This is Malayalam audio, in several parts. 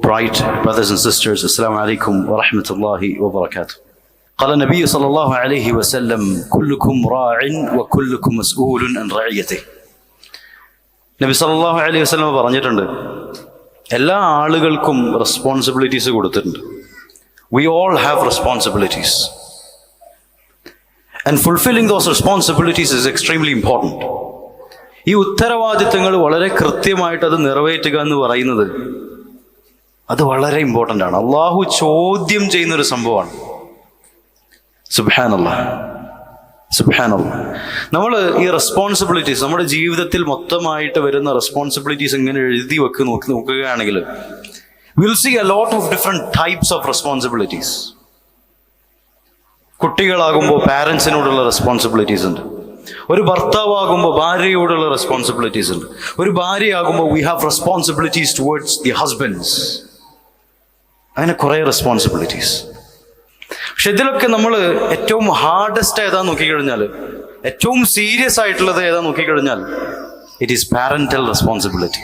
bright brothers and sisters, Assalamu alaikum wa rahmatullahi wa barakatuh. قال النبي صلى الله عليه وسلم كلكم راع وكلكم مسؤول عن رعيته. നബി സല്ലല്ലാഹു അലൈഹി വസല്ലം പറഞ്ഞിട്ടുണ്ട്, എല്ലാ ആളുകൾക്കും റെസ്പോൺസിബിലിറ്റീസ് കൊടുത്തിട്ടുണ്ട്. We all have responsibilities. And fulfilling those responsibilities is extremely important. ഈ ഉത്തരവാദിത്തങ്ങൾ വളരെ കൃത്യമായിട്ട് അത് നിറവേറ്റുക എന്ന് പറയുന്നത് അത് വളരെ ഇമ്പോർട്ടൻ്റ് ആണ്. അള്ളാഹു ചോദ്യം ചെയ്യുന്നൊരു സംഭവമാണ്. സുബ്ഹാനല്ലാഹ്, സുബ്ഹാനല്ലാഹ്. നമ്മൾ ഈ റെസ്പോൺസിബിലിറ്റീസ് നമ്മുടെ ജീവിതത്തിൽ മൊത്തമായിട്ട് വരുന്ന റെസ്പോൺസിബിലിറ്റീസ് ഇങ്ങനെ എഴുതി നോക്കുകയാണെങ്കിൽ we'll see a lot of different types of responsibilities. കുട്ടികളാകുമ്പോൾ പാരൻസിനോടുള്ള റെസ്പോൺസിബിലിറ്റീസ് ഉണ്ട്. ഒരു ഭർത്താവാകുമ്പോൾ ഭാര്യയോടുള്ള റെസ്പോൺസിബിലിറ്റീസ് ഉണ്ട്. ഒരു ഭാര്യയാകുമ്പോൾ we have responsibilities towards the husbands. അങ്ങനെ കുറേ റെസ്പോൺസിബിലിറ്റീസ്. പക്ഷെ ഇതിലൊക്കെ നമ്മൾ ഏറ്റവും ഹാർഡസ്റ്റ് ഏതാ നോക്കിക്കഴിഞ്ഞാൽ, ഏറ്റവും സീരിയസ് ആയിട്ടുള്ളത് ഏതാ നോക്കിക്കഴിഞ്ഞാൽ, ഇറ്റ് ഈസ് പാരന്റൽ റെസ്പോൺസിബിലിറ്റി.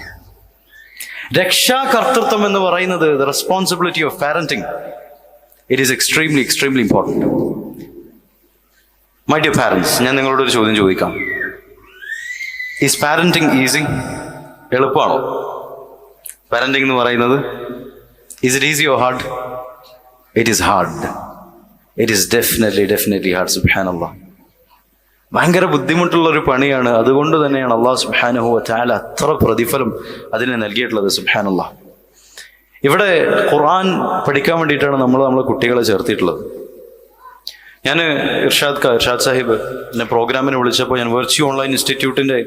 രക്ഷാകർത്തൃത്വം എന്ന് പറയുന്നത്, the responsibility of parenting, it is extremely important. My dear parents, ഞാൻ നിങ്ങളോട് ഒരു ചോദ്യം ചോദിക്കാം. Is parenting easy? എളുപ്പമാണോ പാരന്റിങ് എന്ന് പറയുന്നത്? Is it easy or hard? It is hard. It is definitely hard. സുബ്ഹാനല്ലാഹ്, ഭയങ്കര ബുദ്ധിമുട്ടുള്ളൊരു പണിയാണ്. അതുകൊണ്ട് തന്നെയാണ് അല്ലാഹു സുബ്ഹാനഹു വ തആല അത്ര പ്രതിഫലം അതിന് നൽകിയിട്ടുള്ളത്. സുബ്ഹാനല്ലാഹ്, ഇവിടെ ഖുർആൻ പഠിക്കാൻ വേണ്ടിയിട്ടാണ് നമ്മളെ കുട്ടികളെ ചേർത്തിട്ടുള്ളത്. ഞാൻ ഇർഷാദ് സാഹിബ് എന്നെ പ്രോഗ്രാമിന് വിളിച്ചപ്പോൾ ഞാൻ വെർച്വൽ ഓൺലൈൻ ഇൻസ്റ്റിറ്റ്യൂട്ടിൻ്റെ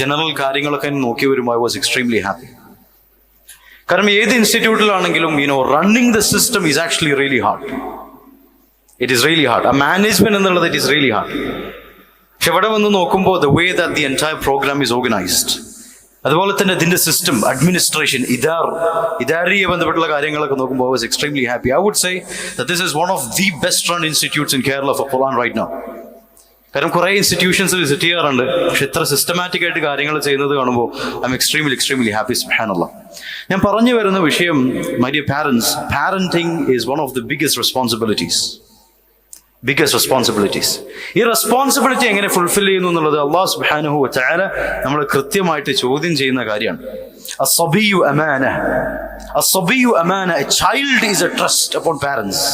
ജനറൽ കാര്യങ്ങളൊക്കെ നോക്കി വരുമ്പോൾ ഐ വാസ് എക്സ്ട്രീംലി ഹാപ്പി. കാരണം ഏത് ഇൻസ്റ്റിറ്റ്യൂട്ടിലാണെങ്കിലും running the system is actually really hard. It is really hard. ആ മാനേജ്മെന്റ് എന്നുള്ളത് ഇറ്റ് ഈസ് റിയലി ഹാർഡ്. പക്ഷെ ഇവിടെ വന്ന് നോക്കുമ്പോൾ the way that the entire program is organized, അതുപോലെ തന്നെ ഇതിന്റെ സിസ്റ്റം, അഡ്മിനിസ്ട്രേഷൻ, ഇദാരിയെ ബന്ധപ്പെട്ടുള്ള കാര്യങ്ങളൊക്കെ നോക്കുമ്പോൾ I was extremely happy. I would say that this is one of the best run institutes in Kerala for Quran right now. കാരണം കുറേ ഇൻസ്റ്റിറ്റ്യൂഷൻസ് വിസിറ്റ് ചെയ്യാറുണ്ട്, പക്ഷെ ഇത്ര സിസ്റ്റമാറ്റിക് ആയിട്ട് കാര്യങ്ങൾ ചെയ്യുന്നത് കാണുമ്പോൾ ഐ എം എക്സ്ട്രീംലി ഹാപ്പി. സുബ്ഹാനല്ലാഹ്, ഞാൻ പറഞ്ഞു വരുന്ന വിഷയം, my dear parents, parenting is one of the biggest responsibilities. ഈ റെസ്പോൺസിബിലിറ്റി എങ്ങനെ ഫുൾഫിൽ ചെയ്യുന്നു എന്നുള്ളത് അല്ലാഹു സുബ്ഹാനഹു വ തആല നമ്മൾ കൃത്യമായിട്ട് ചോദ്യം ചെയ്യുന്ന കാര്യമാണ്. അസ്സബിയു അമാന, അസ്സബിയു അമാന. A child is a trust upon parents.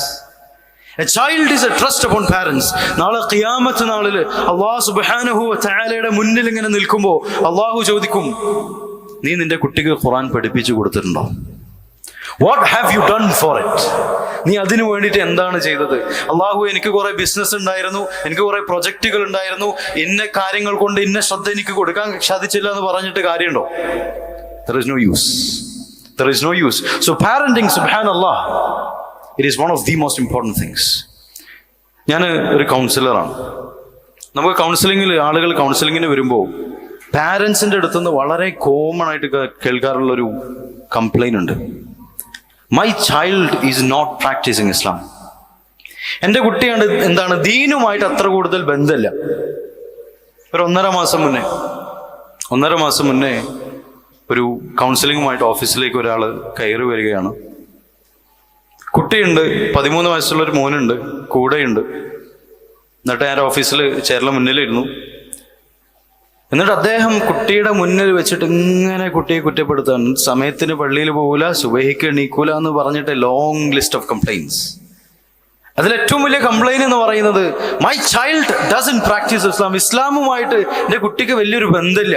A child is a trust upon parents. നാളെ ഖിയാമത്ത് നാളിൽ അല്ലാഹു സുബ്ഹാനഹു വ തആലയുടെ മുന്നിൽ ഇങ്ങനെ നിൽക്കുമ്പോൾ അല്ലാഹു ചോദിക്കും, നീ നിന്റെ കുട്ടിക്ക് ഖുർആൻ പഠിപ്പിച്ചു കൊടുത്തിട്ടുണ്ടോ? What have you done for it? നീ അതിനു വേണ്ടിയിട്ട് എന്താണ് ചെയ്തത്? അള്ളാഹു, എനിക്ക് കുറെ ബിസിനസ് ഉണ്ടായിരുന്നു, എനിക്ക് കുറെ പ്രൊജക്റ്റുകൾ ഉണ്ടായിരുന്നു, ഇന്ന കാര്യങ്ങൾ കൊണ്ട് ഇന്ന ശ്രദ്ധ എനിക്ക് കൊടുക്കാൻ സാധിച്ചില്ല എന്ന് പറഞ്ഞിട്ട് കാര്യമുണ്ടോ? There is no use. So parenting, subhanallah, it is one of the most important things. ഞാൻ ഒരു കൗൺസിലറാണ്. നമുക്ക് ആളുകൾ കൗൺസിലിങ്ങിന് വരുമ്പോൾ പാരൻസിൻ്റെ അടുത്തുനിന്ന് വളരെ കോമൺ ആയിട്ട് കേൾക്കാറുള്ളൊരു കംപ്ലൈന്റ് ഉണ്ട്. My child is not practising Islam. എൻ്റെ കുട്ടിയാണ് ദീനുമായിട്ട് അത്ര കൂടുതൽ ബന്ധമില്ല. ഒരു ഒന്നര മാസം മുന്നേ ഒരു കൗൺസിലിങ്ങുമായിട്ട് ഓഫീസിലേക്ക് ഒരാൾ കയറി വരികയാണ്. കുട്ടിയുണ്ട്, 13 വയസ്സുള്ളൊരു മോനുണ്ട്, കൂടെയുണ്ട്. എന്നിട്ട് ഞാൻ ഓഫീസിൽ ചെയറിന് മുന്നിലിരുന്നു. എന്നിട്ട് അദ്ദേഹം കുട്ടിയുടെ മുന്നിൽ വെച്ചിട്ട് ഇങ്ങനെ കുട്ടിയെ കുറ്റപ്പെടുത്താണ്. സമയത്തിന് പള്ളിയിൽ പോകൂല, സുബഹിക്ക് എണീക്കൂല എന്ന് പറഞ്ഞിട്ട് ലോങ് ലിസ്റ്റ് ഓഫ് കംപ്ലൈൻസ്. അതിലേറ്റവും വലിയ കംപ്ലൈന്റ് എന്ന് പറയുന്നത്, മൈ ചൈൽഡ് ഡസന്റ് പ്രാക്ടീസ് ഇസ്ലാം. ഇസ്ലാമുമായിട്ട് എൻ്റെ കുട്ടിക്ക് വലിയൊരു ബന്ധമില്ല.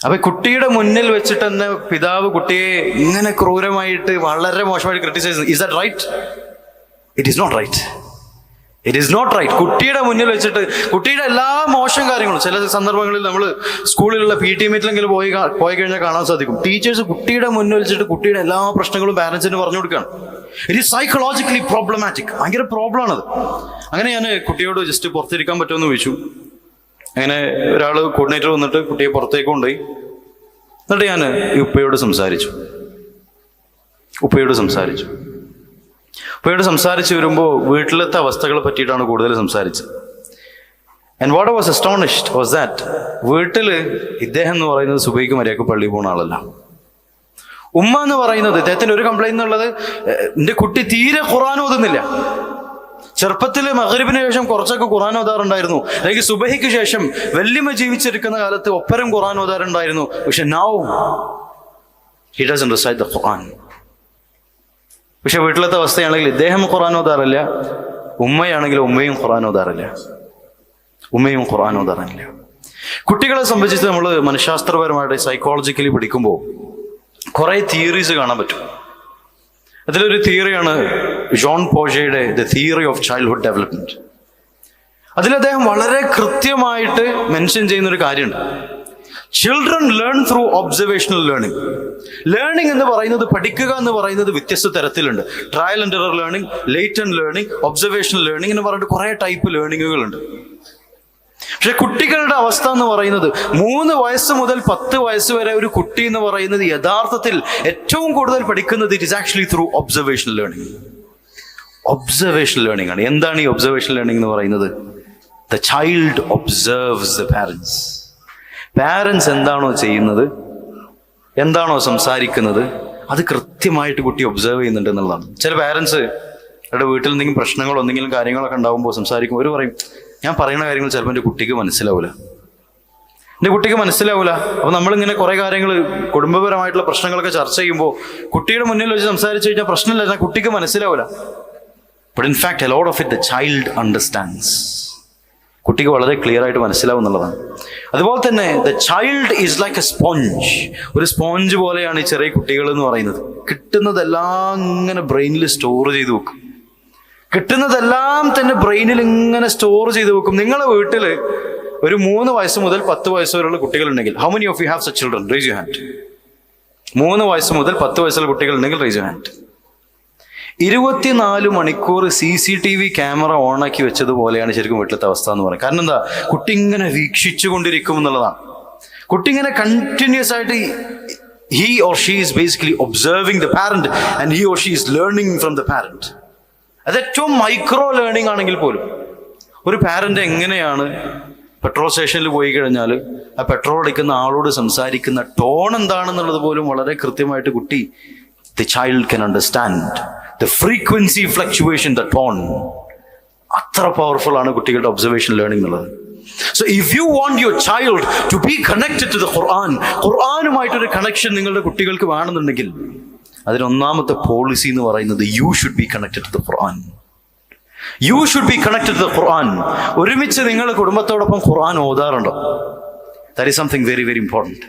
അപ്പൊ കുട്ടിയുടെ മുന്നിൽ വെച്ചിട്ട് തന്നെ പിതാവ് കുട്ടിയെ ഇങ്ങനെ ക്രൂരമായിട്ട് വളരെ മോശമായിട്ട് criticise. Is that right? It is not right. കുട്ടിയുടെ മുന്നിൽ വെച്ചിട്ട് കുട്ടിയുടെ എല്ലാ മോശം കാര്യങ്ങളും, ചില സന്ദർഭങ്ങളിൽ നമ്മൾ സ്കൂളിലുള്ള PT മീറ്റിലെങ്കിലും പോയി കഴിഞ്ഞാൽ കാണാൻ സാധിക്കും, ടീച്ചേഴ്സ് കുട്ടിയുടെ മുന്നിൽ വെച്ചിട്ട് കുട്ടിയുടെ എല്ലാ പ്രശ്നങ്ങളും പാരന്റ്സിന് പറഞ്ഞു കൊടുക്കുകയാണ്. It is psychologically problematic. ഭയങ്കര പ്രോബ്ലമാണത്. അങ്ങനെ ഞാൻ കുട്ടിയോട് ജസ്റ്റ് പുറത്തിരിക്കാൻ പറ്റുമെന്ന് ചോദിച്ചു. അങ്ങനെ ഒരാൾ കോർഡിനേറ്റർ വന്നിട്ട് കുട്ടിയെ പുറത്തേക്ക് കൊണ്ടുപോയി. എന്നിട്ട് ഞാൻ ഈ ഉപ്പയോട് സംസാരിച്ചു വരുമ്പോൾ വീട്ടിലത്തെ അവസ്ഥകളെ പറ്റിയിട്ടാണ് കൂടുതൽ സംസാരിച്ചത്. And what I was astonished was that വീട്ടിൽ ഇദ്ദേഹം എന്ന് പറയുന്നത് സുബൈക്ക് മര്യാദക്ക് പള്ളി പോകുന്ന ആളല്ല. ഉമ്മ എന്ന് പറയുന്നത്, ഇദ്ദേഹത്തിന്റെ ഒരു കംപ്ലൈന്റ് എന്നുള്ളത്, എൻ്റെ കുട്ടി തീരെ ഖുർആൻ ഓതുന്നില്ല. ചെറുപ്പത്തിൽ മഗ്രിബിന് ശേഷം കുറച്ചൊക്കെ ഖുർആൻ ഓതാറുണ്ടായിരുന്നു, അല്ലെങ്കിൽ സുബഹിക്ക് ശേഷം വല്യമ്മ ജീവിച്ചിരിക്കുന്ന കാലത്ത് ഒപ്പരം ഖുർആൻ ഓതാറുണ്ടായിരുന്നു. പക്ഷെ now he doesn't recite the Quran. പക്ഷെ വീട്ടിലത്തെ അവസ്ഥയാണെങ്കിൽ ഇദ്ദേഹം ഖുർആൻ ഓതാറില്ല, ഉമ്മയാണെങ്കിൽ ഉമ്മയും ഖുർആൻ ഓതാറില്ല. കുട്ടികളെ സംബന്ധിച്ച് നമ്മൾ മനഃശാസ്ത്രപരമായിട്ട് സൈക്കോളജിക്കലി പഠിക്കുമ്പോൾ കുറേ തിയറീസ് കാണാൻ പറ്റും. അതിലൊരു തിയറിയാണ് ജോൺ പോഷയുടെ the theory of childhood development. അതിൽ അദ്ദേഹം വളരെ കൃത്യമായിട്ട് മെൻഷൻ ചെയ്യുന്നൊരു കാര്യമുണ്ട്. Children learn through observational learning. Learning എന്ന് പറയുന്നത്, പഠിക്കുക എന്ന് പറയുന്നത് വ്യത്യസ്ത തരത്തിലുണ്ട്. Trial and error learning, latent learning, observational learning എന്ന് പറഞ്ഞിട്ട് കുറേ ടൈപ്പ് ലേണിങ്ങുകളുണ്ട്. പക്ഷെ കുട്ടികളുടെ അവസ്ഥ എന്ന് പറയുന്നത് 3 വയസ്സ് മുതൽ 10 വയസ്സ് വരെ ഒരു കുട്ടി എന്ന് പറയുന്നത് യഥാർത്ഥത്തിൽ ഏറ്റവും കൂടുതൽ പഠിക്കുന്നത് it is actually through observational learning. Observational learning ആണ്. എന്താണ് ഈ ഒബ്സർവേഷണൽ ലേണിംഗ് എന്ന് പറയുന്നത്? The child observes the parents. Parents എന്താണോ ചെയ്യുന്നത്, എന്താണോ സംസാരിക്കുന്നത്, അത് കൃത്യമായിട്ട് കുട്ടി ഒബ്സർവ് ചെയ്യുന്നുണ്ട് എന്നുള്ളതാണ്. ചില പാരൻസ് അവരുടെ വീട്ടിൽ എന്തെങ്കിലും പ്രശ്നങ്ങളോ എന്തെങ്കിലും കാര്യങ്ങളൊക്കെ ഉണ്ടാകുമ്പോൾ സംസാരിക്കും. അവർ പറയും, ഞാൻ പറയുന്ന കാര്യങ്ങൾ ചിലപ്പോൾ എൻ്റെ കുട്ടിക്ക് മനസ്സിലാവില്ല. അപ്പോൾ നമ്മളിങ്ങനെ കുറേ കാര്യങ്ങൾ, കുടുംബപരമായിട്ടുള്ള പ്രശ്നങ്ങളൊക്കെ ചർച്ച ചെയ്യുമ്പോൾ കുട്ടിയുടെ മുന്നിൽ വെച്ച് സംസാരിച്ചു കഴിഞ്ഞാൽ പ്രശ്നമില്ല, കുട്ടിക്ക് മനസ്സിലാവില്ല. But in fact A lot of it the child understands. കുട്ടിക്ക് വളരെ ക്ലിയർ ആയിട്ട് മനസ്സിലാവും എന്നുള്ളതാണ്. അതുപോലെ തന്നെ the child is like A sponge. ഒരു സ്പോഞ്ച് പോലെയാണ് ഈ ചെറിയ കുട്ടികൾ എന്ന് പറയുന്നത്. കിട്ടുന്നതെല്ലാം ഇങ്ങനെ ബ്രെയിനിൽ സ്റ്റോർ ചെയ്ത് വെക്കും. കിട്ടുന്നതെല്ലാം തന്നെ ബ്രെയിനിൽ ഇങ്ങനെ സ്റ്റോർ ചെയ്ത് വെക്കും. നിങ്ങളുടെ വീട്ടിൽ ഒരു 3 വയസ്സ് മുതൽ 10 വയസ്സ് വരെയുള്ള കുട്ടികളുണ്ടെങ്കിൽ, how many of you have such children? Raise your hand. 3 വയസ്സ് മുതൽ 10 വയസ്സുള്ള കുട്ടികളുണ്ടെങ്കിൽ റേസ് യുവർ ഹാൻഡ്. 24 മണിക്കൂർ CCTV ക്യാമറ ഓണാക്കി വെച്ചതുപോലെയാണ് ശരിക്കും വീട്ടിലത്തെ അവസ്ഥ എന്ന് പറയുന്നത്. കാരണം എന്താ? കുട്ടി ഇങ്ങനെ വീക്ഷിച്ചു കൊണ്ടിരിക്കും എന്നുള്ളതാണ്. കുട്ടി ഇങ്ങനെ കണ്ടിന്യൂസ് ആയിട്ട് he or she is basically observing the parent and he or she is learning from the parent. അത് ഏറ്റവും മൈക്രോ ലേണിംഗ് ആണെങ്കിൽ പോലും ഒരു പാരന്റ് എങ്ങനെയാണ് പെട്രോൾ സ്റ്റേഷനിൽ പോയി കഴിഞ്ഞാൽ ആ പെട്രോൾ അടിക്കുന്ന ആളോട് സംസാരിക്കുന്ന ടോൺ എന്താണെന്നുള്ളത് പോലും വളരെ കൃത്യമായിട്ട് കുട്ടി, the child can understand the frequency fluctuation, the tone. അത്ര പവർഫുൾ ആണ് കുട്ടികളുടെ ഒബ്സർവേഷൻ ലേണിംഗ് എന്നുള്ളത്. So if you want your child to be connected to the Quran, ഖുർആനുമായിട്ടൊരു കണക്ഷൻ നിങ്ങളുടെ കുട്ടികൾക്ക് വേണമെന്നുണ്ടെങ്കിൽ അതിനൊന്നാമത്തെ പോളിസി എന്ന് പറയുന്നത് you should be connected to the Quran. You should be connected to the Quran. ഒരുമിച്ച് നിങ്ങൾ കുടുംബത്തോടൊപ്പം ഖുർആൻ ഓതാറുണ്ടോ? That is something very very important.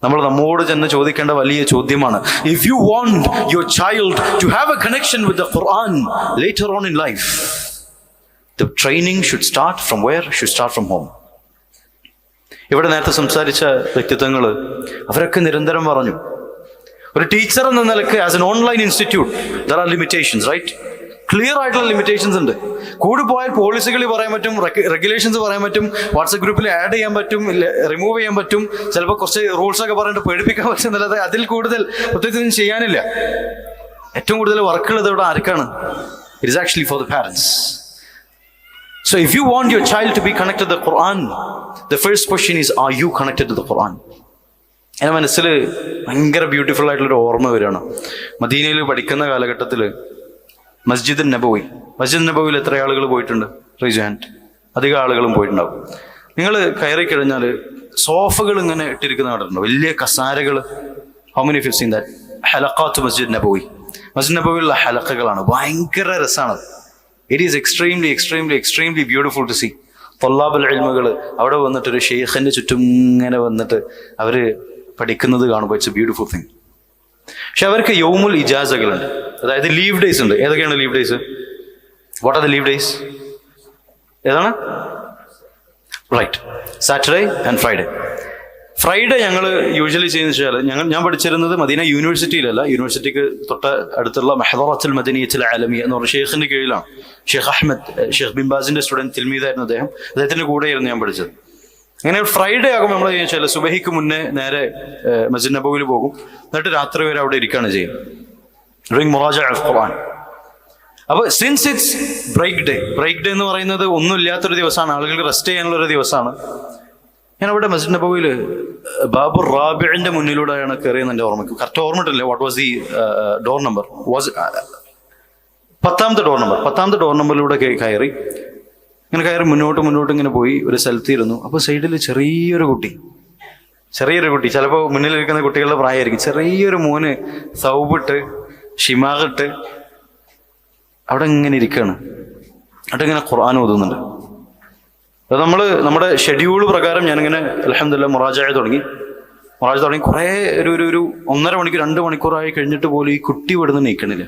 നമ്മോട് ചെന്ന് ചോദിക്കേണ്ട വലിയ ചോദ്യമാണ്. If you want your child to have a connection with the Quran later on in life, the training should start from where? Should start from home. ഇവിടെ നേരത്തെ സംസാരിച്ച വ്യക്തിത്വങ്ങൾ അവരൊക്കെ നിരന്തരം പറഞ്ഞു, ഒരു ടീച്ചർ എന്ന നിലക്ക് as an online institute there are limitations, right? Clear ആയിട്ടുള്ള ലിമിറ്റേഷൻസ് ഉണ്ട്. കൂടി പോയാൽ പോളിസികൾ പറയാൻ പറ്റും, റെഗുലേഷൻസ് പറയാൻ പറ്റും, വാട്സ്ആപ്പ് ഗ്രൂപ്പിൽ ആഡ് ചെയ്യാൻ പറ്റും, റിമൂവ് ചെയ്യാൻ പറ്റും, ചിലപ്പോൾ കുറച്ച് റൂൾസ് ഒക്കെ പറഞ്ഞിട്ട് പേടിപ്പിക്കാൻ പറ്റും എന്നല്ലാതെ അതിൽ കൂടുതൽ പ്രത്യേകിച്ചൊന്നും ചെയ്യാനില്ല. ഏറ്റവും കൂടുതൽ വർക്കുള്ളത് ഇവിടെ ആർക്കാണ്? It is actually for the parents. So if you want your child to be connected to the Quran, the first question is, are you connected to the Quran? എൻ്റെ മനസ്സിൽ ഭയങ്കര ബ്യൂട്ടിഫുൾ ആയിട്ടുള്ളൊരു ഓർമ്മ വരികയാണ്. മദീനയിൽ പഠിക്കുന്ന കാലഘട്ടത്തിൽ മസ്ജിദ് നബവിയിൽ എത്ര ആളുകൾ പോയിട്ടുണ്ട്? Rice hand. അധികം ആളുകളും പോയിട്ടുണ്ടാവും. നിങ്ങൾ കയറി കഴിഞ്ഞാൽ സോഫകൾ ഇങ്ങനെ ഇട്ടിരിക്കുന്ന കണ്ടിട്ടുണ്ടോ? വലിയ കസാരകൾ. How many of you seen that? ഹലഖാത്ത് മസ്ജിദ് നബവിയിലുള്ള ഹലഖകളാണ്. ഭയങ്കര രസമാണ്. It is extremely beautiful to see. തൊല്ലാബുൽ ഇൽമുകൾ അവിടെ വന്നിട്ട് ഒരു ഷെയ്ഖിന്റെ ചുറ്റും ഇങ്ങനെ വന്നിട്ട് അവര് പഠിക്കുന്നത് കാണുമ്പോൾ ഇറ്റ്സ് എ ബ്യൂട്ടിഫുൾ തിങ്. പക്ഷെ അവർക്ക് യൗമുൽ ഇജാസകളുണ്ട്, അതായത് ലീവ് ഡേയ്സ് ഉണ്ട്. ഏതൊക്കെയാണ് leave days? What are the leave days? ഏതാണ്? Right, Saturday and Friday. Friday ഞങ്ങൾ യൂഷ്വലി ചെയ്യുന്ന വെച്ചാൽ, ഞാൻ പഠിച്ചിരുന്നത് മദീന യൂണിവേഴ്സിറ്റിയിലല്ല, യൂണിവേഴ്സിറ്റിക്ക് തൊട്ട് അടുത്തുള്ള മെഹദറത്തുൽ മദനിയത്തുൽ ആലമിയ എന്ന് പറഞ്ഞ ഷെയ്ഖിന്റെ കീഴിലാണ്. ഷെയ്ഖ് അഹമ്മദ്, ഷെയ്ഖ് ബിൻ ബാസിന്റെ സ്റ്റുഡന്റ് തിൽമീദായിരുന്നു അദ്ദേഹത്തിന്റെ കൂടെയായിരുന്നു ഞാൻ പഠിച്ചത്. അങ്ങനെ ഫ്രൈഡേ ആകുമ്പോൾ നമ്മൾ ചോദിച്ചാൽ സുബഹിക്ക് മുന്നേ നേരെ മസ്ജിദ് നബവിയിൽ പോകും, എന്നിട്ട് രാത്രി വരെ അവിടെ ഇരിക്കുകയാണ് ചെയ്യും. ഡ്യൂറിംഗ് മുറാജഅ അൽ ഖുർആൻ. അപ്പോൾ സിൻസ് ഇറ്റ്സ് ബ്രേക്ക് ഡേ എന്ന് പറയുന്നത് ഒന്നുമില്ലാത്തൊരു ദിവസമാണ്, ആളുകൾക്ക് റെസ്റ്റ് ചെയ്യാനുള്ളൊരു ദിവസമാണ്. ഞാൻ അവിടെ മസ്ജിദ് നബവിയിൽ ബാബു റാബിന്റെ മുന്നിലൂടെയാണ് കയറിയെന്ന് എൻ്റെ ഓർമ്മയ്ക്ക് കറക്റ്റ് ഓർമ്മയിട്ടില്ല. What was the door number? Was 10ാമത്തെ ഡോർ നമ്പറിലൂടെ കയറി മുന്നോട്ട് ഇങ്ങനെ പോയി ഒരു സ്ഥലത്തിരുന്നു. അപ്പോൾ സൈഡിൽ ചെറിയൊരു കുട്ടി, ചിലപ്പോൾ മുന്നിലിരിക്കുന്ന കുട്ടികളുടെ പ്രായമായിരിക്കും, ചെറിയൊരു മോന് സൗബിട്ട് ഷിമാകിട്ട് അവിടെ ഇങ്ങനെ ഇരിക്കുകയാണ്. അവിടെ ഇങ്ങനെ ഖുർആൻ ഓതുന്നുണ്ട്. അത് നമ്മുടെ ഷെഡ്യൂൾ പ്രകാരം ഞാനിങ്ങനെ അൽഹംദുലില്ലാഹ് മുറാജഅ തുടങ്ങി കുറേ ഒരു 1.5 മണിക്കൂർ 2 മണിക്കൂറായി കഴിഞ്ഞിട്ട് പോലും ഈ കുട്ടി ഇവിടുന്ന് നീക്കണില്ല.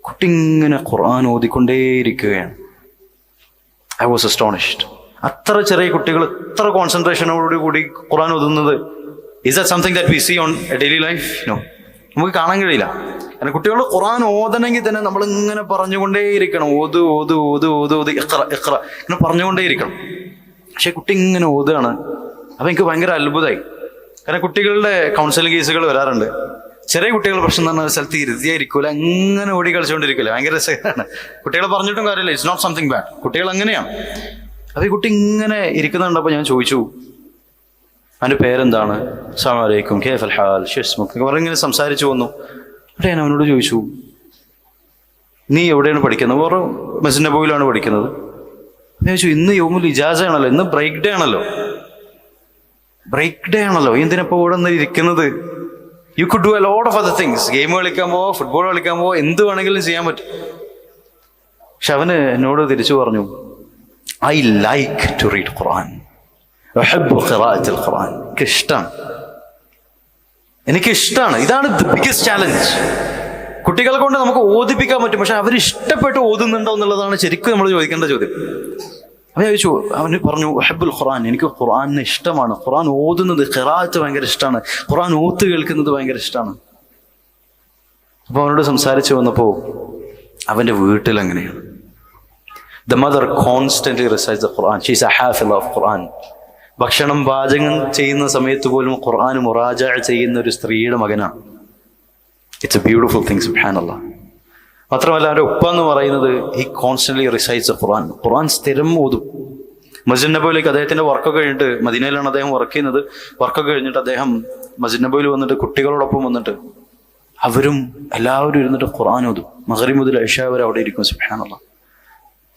കുട്ടി ഇങ്ങനെ ഖുർആൻ ഓതിക്കൊണ്ടേയിരിക്കുകയാണ്. I was astonished. അത്ര ചെറിയ കുട്ടികൾ ഇത്ര കോൺസെൻട്രേഷനോടുകൂടി ഖുർആൻ ഓതുന്നത്, is that something that we see on a daily life? No, നമുക്ക് കാണാൻ കഴിയില്ല. കാരണം കുട്ടികൾ ഖുർആൻ ഓതണമെങ്കിൽ തന്നെ നമ്മളിങ്ങനെ പറഞ്ഞുകൊണ്ടേയിരിക്കണം, ഓത് ഇഖ്റ ഇങ്ങനെ പറഞ്ഞുകൊണ്ടേയിരിക്കണം. പക്ഷെ കുട്ടി ഇങ്ങനെ ഓതുകയാണ്. അപ്പം എനിക്ക് ഭയങ്കര അത്ഭുതമായി. കാരണം കുട്ടികളുടെ കൗൺസിലിംഗ് കേസുകൾ വരാറുണ്ട്. ചെറിയ കുട്ടികൾ പ്രശ്നം എന്ന് പറഞ്ഞ സ്ഥലത്ത് ഇരുത്തിയായിരിക്കൂല, അങ്ങനെ ഓടി കളിച്ചുകൊണ്ടിരിക്കില്ല. ഭയങ്കര രസമാണ്. കുട്ടികളെ പറഞ്ഞിട്ടും കാര്യമില്ല, ഇറ്റ്സ് നോട്ട് സംതിങ് ബാഡ്. കുട്ടികൾ അങ്ങനെയാണ്. അപ്പോൾ ഈ കുട്ടി ഇങ്ങനെ ഇരിക്കുന്നുണ്ടപ്പോൾ ഞാൻ ചോദിച്ചു, അവൻ്റെ പേരെന്താണ്? അസ്സലാമു അലൈക്കും, കൈഫൽ ഹാൽ, ഷിസ്മുക്ക് ഇങ്ങനെ സംസാരിച്ചു വന്നു. അവിടെ ഞാൻ അവനോട് ചോദിച്ചു, നീ എവിടെയാണ് പഠിക്കുന്നത്? വേറെ മസ്ജിദ് നബവിയിലാണ് പഠിക്കുന്നത്. ഞാൻ ചോദിച്ചു, ഇന്ന് യൗമുൽ ഇജാസ ആണല്ലോ, ഇന്ന് ബ്രേക്ക് ഡേ ആണല്ലോ, എന്തിനപ്പോൾ ഇവിടെ നിന്ന് ഇരിക്കുന്നത്? You could do A lot of other things. Game കളിക്കാൻ പോവോ, ഫുട്ബോൾ കളിക്കാൻ പോവോ, എന്ത് വേണമെങ്കിലും ചെയ്യാൻ പറ്റും. പക്ഷെ അവന് എന്നോട് തിരിച്ചു പറഞ്ഞു, ഐ ലൈക്ക് ടു റീഡ് ഖുർആൻ, എനിക്കിഷ്ടമാണ്. ഇതാണ് ദ ബിഗ്ഗസ്റ്റ് ചാലഞ്ച്. കുട്ടികളെ കൊണ്ട് നമുക്ക് ഓദിപ്പിക്കാൻ പറ്റും, പക്ഷെ അവരിഷ്ടപ്പെട്ട് ഓതുന്നുണ്ടോ എന്നുള്ളതാണ് ശരിക്കും നമ്മൾ ചോദിക്കേണ്ട ചോദ്യം. അവൻ ചോദിച്ചു, അവന് പറഞ്ഞു ഹബ്ബുൽ ഖുർആൻ, എനിക്ക് ഖുർആനെ ഇഷ്ടമാണ്, ഖുർആൻ ഓതുന്നത് ഖിറാഅത്ത് ഭയങ്കര ഇഷ്ടമാണ്, ഖുർആൻ ഓത്ത് കേൾക്കുന്നത് ഭയങ്കര ഇഷ്ടമാണ്. അപ്പോൾ അവനോട് സംസാരിച്ചു വന്നപ്പോൾ അവൻ്റെ വീട്ടിൽ അങ്ങനെയാണ്. The mother constantly recites the Quran. She is a hafiz of Quran. ഭക്ഷണം പാചകം ചെയ്യുന്ന സമയത്ത് പോലും ഖുർആൻ മുറാജഅ ചെയ്യുന്ന ഒരു സ്ത്രീയുടെ മകനാണ്. ഇറ്റ്സ് എ ബ്യൂട്ടിഫുൾ തിങ്, സുബ്ഹാനല്ലാഹ്. മാത്രമല്ല അവൻ്റെ ഉപ്പ എന്ന് പറയുന്നത് ഹി കോൺസ്റ്റന്റ്ലി റിസൈറ്റ്സ് ഖുർആൻ സ്ഥിരം ഓതും. മസ്ജിദ് നബവിയിലേക്ക് അദ്ദേഹത്തിന്റെ വർക്കൊക്കെ കഴിഞ്ഞിട്ട്, മദീനയിലാണ് അദ്ദേഹം വർക്ക് ചെയ്യുന്നത്, വർക്കൊക്കെ കഴിഞ്ഞിട്ട് അദ്ദേഹം മസ്ജിദ് നബവിയിൽ വന്നിട്ട് കുട്ടികളോടൊപ്പം വന്നിട്ട് അവരും എല്ലാവരും ഇരുന്നിട്ട് ഖുർആൻ ഓതും. മഗ്രിബ് മുതൽ ഇശാ വരെ അവിടെ ഇരിക്കും. സുബ്ഹാനല്ലാഹ്.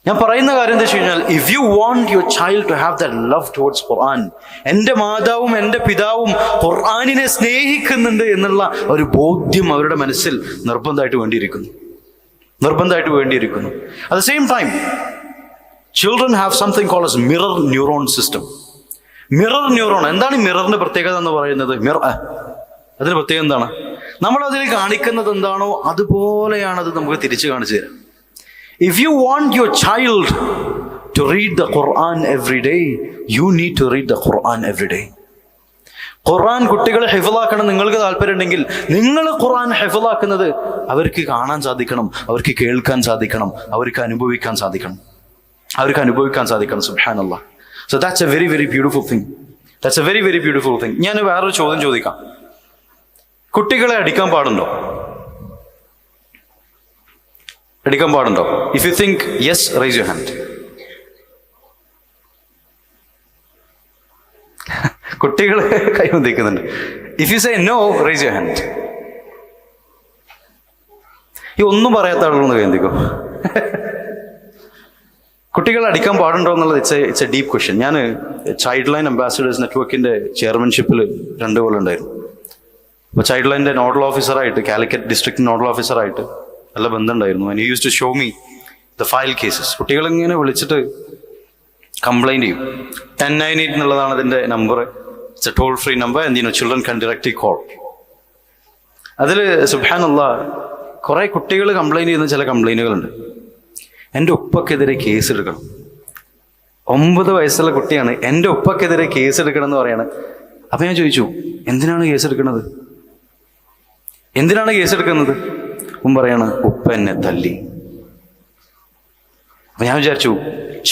ഞാൻ പറയുന്ന കാര്യം എന്താ വെച്ച് കഴിഞ്ഞാൽ, if you want your child to have that love towards Quran, എൻ്റെ മാതാവും എൻ്റെ പിതാവും ഖുർആനിനെ സ്നേഹിക്കുന്നുണ്ട് എന്നുള്ള ഒരു ബോധ്യം അവരുടെ മനസ്സിൽ നിർബന്ധമായിട്ട് വേണ്ടിയിരിക്കുന്നു. At the same time, children have something called as mirror neuron system. Mirror neuron. എന്താണ് ഈ മിററിന്റെ പ്രത്യേകത എന്ന് പറയുന്നത്? അതിന്റെ പ്രത്യേകത എന്താണ്? നമ്മൾ അതിൽ കാണിക്കുന്നത് എന്താണോ അതുപോലെയാണ് അത് നമുക്ക് തിരിച്ചു കാണിച്ചു തരാം. If you want your child to read the Quran every day, you need to read the Quran every day. ഖുർആൻ കുട്ടികളെ ഹിഫ്ളാക്കണം നിങ്ങൾക്ക് താല്പര്യമുണ്ടെങ്കിൽ, നിങ്ങൾ ഖുർആൻ ഹിഫ്ളാക്കുന്നത് അവർക്ക് കാണാൻ സാധിക്കണം, അവർക്ക് കേൾക്കാൻ സാധിക്കണം, അവർക്ക് അനുഭവിക്കാൻ സാധിക്കണം. സുബ്ഹാനല്ലാഹ്. So that's a very, very beautiful thing. ഞാൻ വേറൊരു ചോദ്യം ചോദിക്കാം. കുട്ടികളെ അടിക്കാൻ പാടുണ്ടോ? If you think yes, raise your hand. കുട്ടികളെ കൈ ഉയർത്തുന്നുണ്ട്. If you say no, raise your hand. ഈ ഒന്നും പറയാത്ത ആളുകളൊന്ന് കൈ ഉയർത്തിക്കോ. കുട്ടികളെ അടിക്കാൻ പാടുണ്ടോ എന്നുള്ളത് ഇറ്റ്സ് എ ഡീപ്പ് ക്വസ്റ്റ്യൻ. ഞാൻ ചൈൽഡ് ലൈൻ അംബാസിഡേഴ്സ് നെറ്റ്വർക്കിന്റെ ചെയർമാൻഷിപ്പിൽ 2 കൊല്ലം ഉണ്ടായിരുന്നു. അപ്പോൾ ചൈൽഡ് ലൈനിന്റെ നോഡൽ ഓഫീസറായിട്ട്, കാലിക്കറ്റ് ഡിസ്ട്രിക്ട് നോഡൽ ഓഫീസറായിട്ട് നല്ല ബന്ധമുണ്ടായിരുന്നു. And he used to show me the file cases. കുട്ടികളിങ്ങനെ വിളിച്ചിട്ട് കംപ്ലൈൻറ്റ് ചെയ്യും. 1098 എന്നുള്ളതാണ് അതിൻ്റെ നമ്പർ. It's a toll free number and children can directly call. അതിൽ സുബ്ഹാനല്ലാഹ് കുറേ കുട്ടികൾ കംപ്ലൈൻറ്റ് ചെയ്യുന്ന ചില കംപ്ലൈൻറ്റുകളുണ്ട്. എൻ്റെ ഉപ്പക്കെതിരെ കേസ് എടുക്കണം. 9 വയസ്സുള്ള കുട്ടിയാണ്, എൻ്റെ ഉപ്പക്കെതിരെ കേസ് എടുക്കണം എന്ന് പറയാണ്. അപ്പം ഞാൻ ചോദിച്ചു, എന്തിനാണ് കേസ് എടുക്കുന്നത്? പറയാണ്, ഉപ്പ എന്നെ തല്ലി. അപ്പം ഞാൻ വിചാരിച്ചു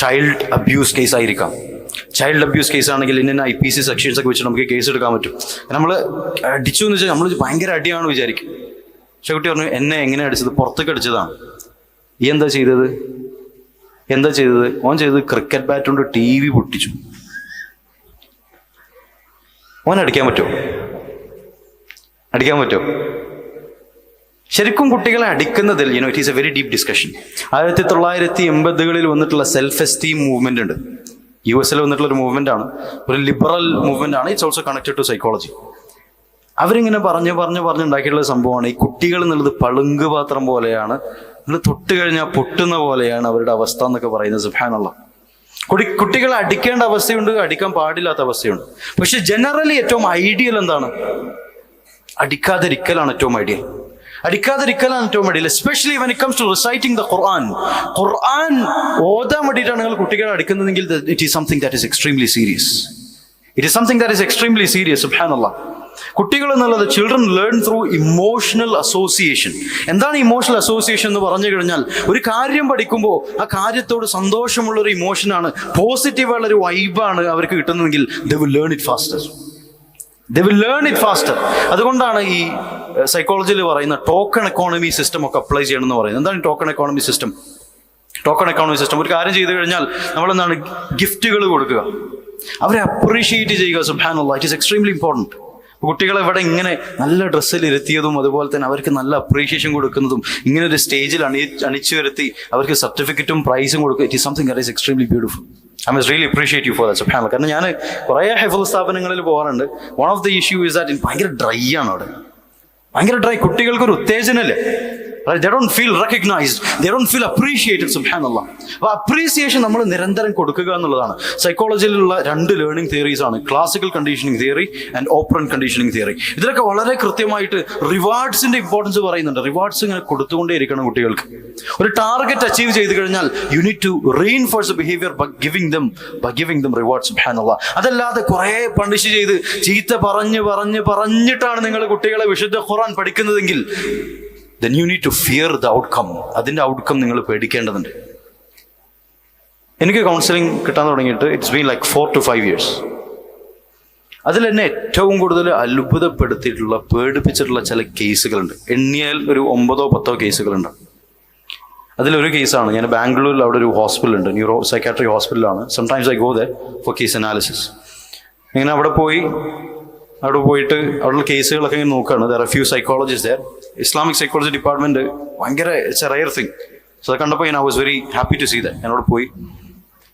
ചൈൽഡ് അബ്യൂസ് കേസ് ആയിരിക്കാം. ചൈൽഡ് അബ്യൂസ് കേസ് ആണെങ്കിൽ ഇന്ന IPC സെക്ഷൻസ് ഒക്കെ വെച്ച് നമുക്ക് കേസ് എടുക്കാൻ പറ്റും. നമ്മൾ അടിച്ചു എന്ന് വെച്ചാൽ നമ്മൾ ഭയങ്കര അടിയാണ് വിചാരിക്കും. പക്ഷെ കുട്ടി പറഞ്ഞു, എന്നെ എങ്ങനെ അടിച്ചത്? പുറത്തേക്ക് അടിച്ചതാണ്. ഈ എന്താ ചെയ്തത്? ഓൻ ചെയ്തത് ക്രിക്കറ്റ് ബാറ്റ് കൊണ്ട് TV പൊട്ടിച്ചു. ഓൻ അടിക്കാൻ പറ്റുമോ? ശരിക്കും കുട്ടികളെ അടിക്കുന്നതിൽ it is a very deep discussion. 1980-കളിൽ വന്നിട്ടുള്ള സെൽഫ് എസ്റ്റീം മൂവ്മെന്റ് ഉണ്ട്. US വന്നിട്ടുള്ള ഒരു മൂവ്മെന്റ് ആണ്, ഒരു ലിബറൽ മൂവ്മെന്റ് ആണ്. It's also connected to psychology. അവരിങ്ങനെ പറഞ്ഞുണ്ടാക്കിയിട്ടുള്ള സംഭവമാണ് ഈ കുട്ടികൾ എന്നുള്ളത് പളുങ്ക് പാത്രം പോലെയാണ്, നിങ്ങൾ തൊട്ട് കഴിഞ്ഞാൽ പൊട്ടുന്ന പോലെയാണ് അവരുടെ അവസ്ഥ എന്നൊക്കെ പറയുന്നത്. സുബ്ഹാനല്ലാഹ്. കുട്ടികളെ അടിക്കേണ്ട അവസ്ഥയുണ്ട്, അടിക്കാൻ പാടില്ലാത്ത അവസ്ഥയുണ്ട്. പക്ഷെ ജനറലി ഏറ്റവും ഐഡിയൽ എന്താണ്? അടിക്കാതിരിക്കലാണ് ഏറ്റവും ideal. Especially when it comes to reciting the Quran. Quran ഓതാൻ വേണ്ടിയിട്ടാണ് നിങ്ങൾ കുട്ടികളെ അടിക്കുന്നതെങ്കിൽ it is something that is extremely serious. സുബ്ഹാനല്ലാഹ്. കുട്ടികൾ എന്നുള്ളത് children learn through emotional association. എന്താണ് ഇമോഷണൽ അസോസിയേഷൻ എന്ന് പറഞ്ഞു കഴിഞ്ഞാൽ, ഒരു കാര്യം പഠിക്കുമ്പോൾ ആ കാര്യത്തോട് സന്തോഷമുള്ള ഒരു ഇമോഷനാണ്, പോസിറ്റീവായുള്ള ഒരു വൈബാണ് അവർക്ക് കിട്ടുന്നതെങ്കിൽ they will learn it faster. അതുകൊണ്ടാണ് ഈ സൈക്കോളജിയിൽ പറയുന്ന ടോക്കൺ എക്കോണമി സിസ്റ്റം ഒക്കെ അപ്ലൈ ചെയ്യണമെന്ന് പറയുന്നത്. എന്താണ് ടോക്കൺ എക്കോണമി സിസ്റ്റം? ഒരു കാര്യം ചെയ്തു കഴിഞ്ഞാൽ നമ്മളെന്താണ് ഗിഫ്റ്റുകൾ കൊടുക്കുക, അവരെ അപ്രീഷിയേറ്റ് ചെയ്യുക. സുബ്ഹാനല്ലാഹ്, ഇറ്റ് ഈസ് എക്സ്ട്രീംലി ഇമ്പോർട്ടൻറ്റ്. കുട്ടികളെ ഇവിടെ ഇങ്ങനെ നല്ല ഡ്രസ്സിൽ ഇരുത്തിയതും അതുപോലെ തന്നെ അവർക്ക് നല്ല അപ്രീഷിയേഷൻ കൊടുക്കുന്നതും ഇങ്ങനെ ഒരു സ്റ്റേജിൽ അണിച്ചു വരുത്തി അവർക്ക് സർട്ടിഫിക്കറ്റും പ്രൈസും കൊടുക്കുക, it is something that is extremely beautiful. I must really appreciate you for that. സുബ്ഹാനല്ലാഹ്. കാരണം ഞാൻ കുറേ ഹിഫ്ള് സ്ഥാപനങ്ങളിൽ പോകാറുണ്ട്. One of the issue is that ഭയങ്കര ഡ്രൈ ആണ് അവിടെ, കുട്ടികൾക്കൊരു ഉത്തേജനല്ലേ. They don't feel recognized, they don't feel appreciated. Subhanallah. അപ്പോൾ അപ്രീസിയേഷൻ നമ്മൾ നിരന്തരം കൊടുക്കുക എന്നുള്ളതാണ്. സൈക്കോളജിയിലുള്ള 2 ലേണിംഗ് തിയറീസ് ആണ്, classical conditioning theory and operant conditioning theory. ഇതിലൊക്കെ വളരെ കൃത്യമായിട്ട് റിവാർഡ്സിന്റെ ഇമ്പോർട്ടൻസ് പറയുന്നുണ്ട്. റിവാർഡ്സ് ഇങ്ങനെ കൊടുത്തുകൊണ്ടേയിരിക്കണം കുട്ടികൾക്ക്. ഒരു ടാർഗറ്റ് അച്ചീവ് ചെയ്ത് കഴിഞ്ഞാൽ you need to reinforce behaviour by giving them rewards. സുബ്ഹാനല്ലാഹ്. അതല്ലാതെ കുറേ പണിഷ് ചെയ്ത് ചീത്ത പറഞ്ഞിട്ടാണ് നിങ്ങൾ കുട്ടികളെ വിശുദ്ധ ഖുർആൻ പഠിക്കുന്നതെങ്കിൽ then you need to fear the outcome. അതിൻ്റെ ഔട്ട്കം നിങ്ങൾ പേടിക്കേണ്ടതുണ്ട്. എനിക്ക് കൗൺസിലിംഗ് കിട്ടാൻ തുടങ്ങിയിട്ട് it's been like 4 to 5 years. അതിൽ എന്നെ ഏറ്റവും കൂടുതൽ അത്ഭുതപ്പെടുത്തിയിട്ടുള്ള, പേടിപ്പിച്ചിട്ടുള്ള ചില കേസുകളുണ്ട്. എണ്ണിയാൽ ഒരു 9-10 കേസുകളുണ്ട്. അതിലൊരു കേസാണ്, ഞാൻ ബാംഗ്ലൂരിൽ അവിടെ ഒരു ഹോസ്പിറ്റലുണ്ട്, ന്യൂറോ സൈക്കാട്രിക് ഹോസ്പിറ്റലാണ്. Sometimes I go there for case analysis. ഇങ്ങനെ അവിടെ പോയിട്ട് അവിടെയുള്ള കേസുകളൊക്കെ ഇങ്ങനെ നോക്കുകയാണ്. There are few psychologist there. Islamic psychology department ഭയങ്കര it's a rare thing. So അത് കണ്ടപ്പോൾ ഞാൻ was very happy to see that. ഞാനവിടെ പോയി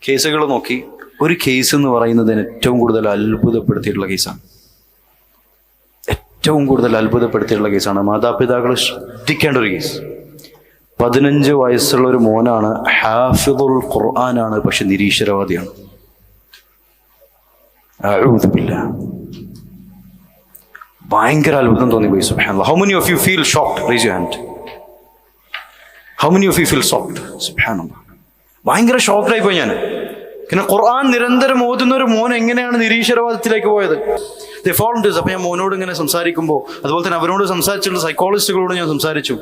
കേസുകൾ നോക്കി. ഒരു കേസ് എന്ന് പറയുന്നതിന് ഏറ്റവും കൂടുതൽ അത്ഭുതപ്പെടുത്തിയിട്ടുള്ള കേസാണ്. മാതാപിതാക്കൾ ശ്രദ്ധിക്കേണ്ട ഒരു കേസ്. 15 വയസ്സുള്ള ഒരു മോനാണ്, ഹാഫിദുൽ ഖുർആനാണ്, പക്ഷെ നിരീശ്വരവാദിയാണ്. അഊദു ബില്ലാഹ്. ഭയങ്കര അത്ഭുതം തോന്നിപ്പോയി. സുബ്ഹാനല്ലാഹ്. How many of you feel shocked? Raise your hand. How many of you feel shocked? സുബ്ഹാനല്ലാഹ്. ഭയങ്കര ഷോക്ക്ഡായി പോയി ഞാൻ. കാരണം ഖുർആൻ നിരന്തരം ഓതുന്ന ഒരു മോൻ എങ്ങനെയാണ് നിരീശ്വരവാദത്തിലേക്ക് പോയത്? They fall into this. അപ്പോൾ ഞാൻ മോനോട് ഇങ്ങനെ സംസാരിക്കുമ്പോൾ, അതുപോലെ തന്നെ അവരോട് സംസാരിച്ചിട്ടുള്ള സൈക്കോളജിസ്റ്റുകളോട് ഞാൻ സംസാരിച്ചു.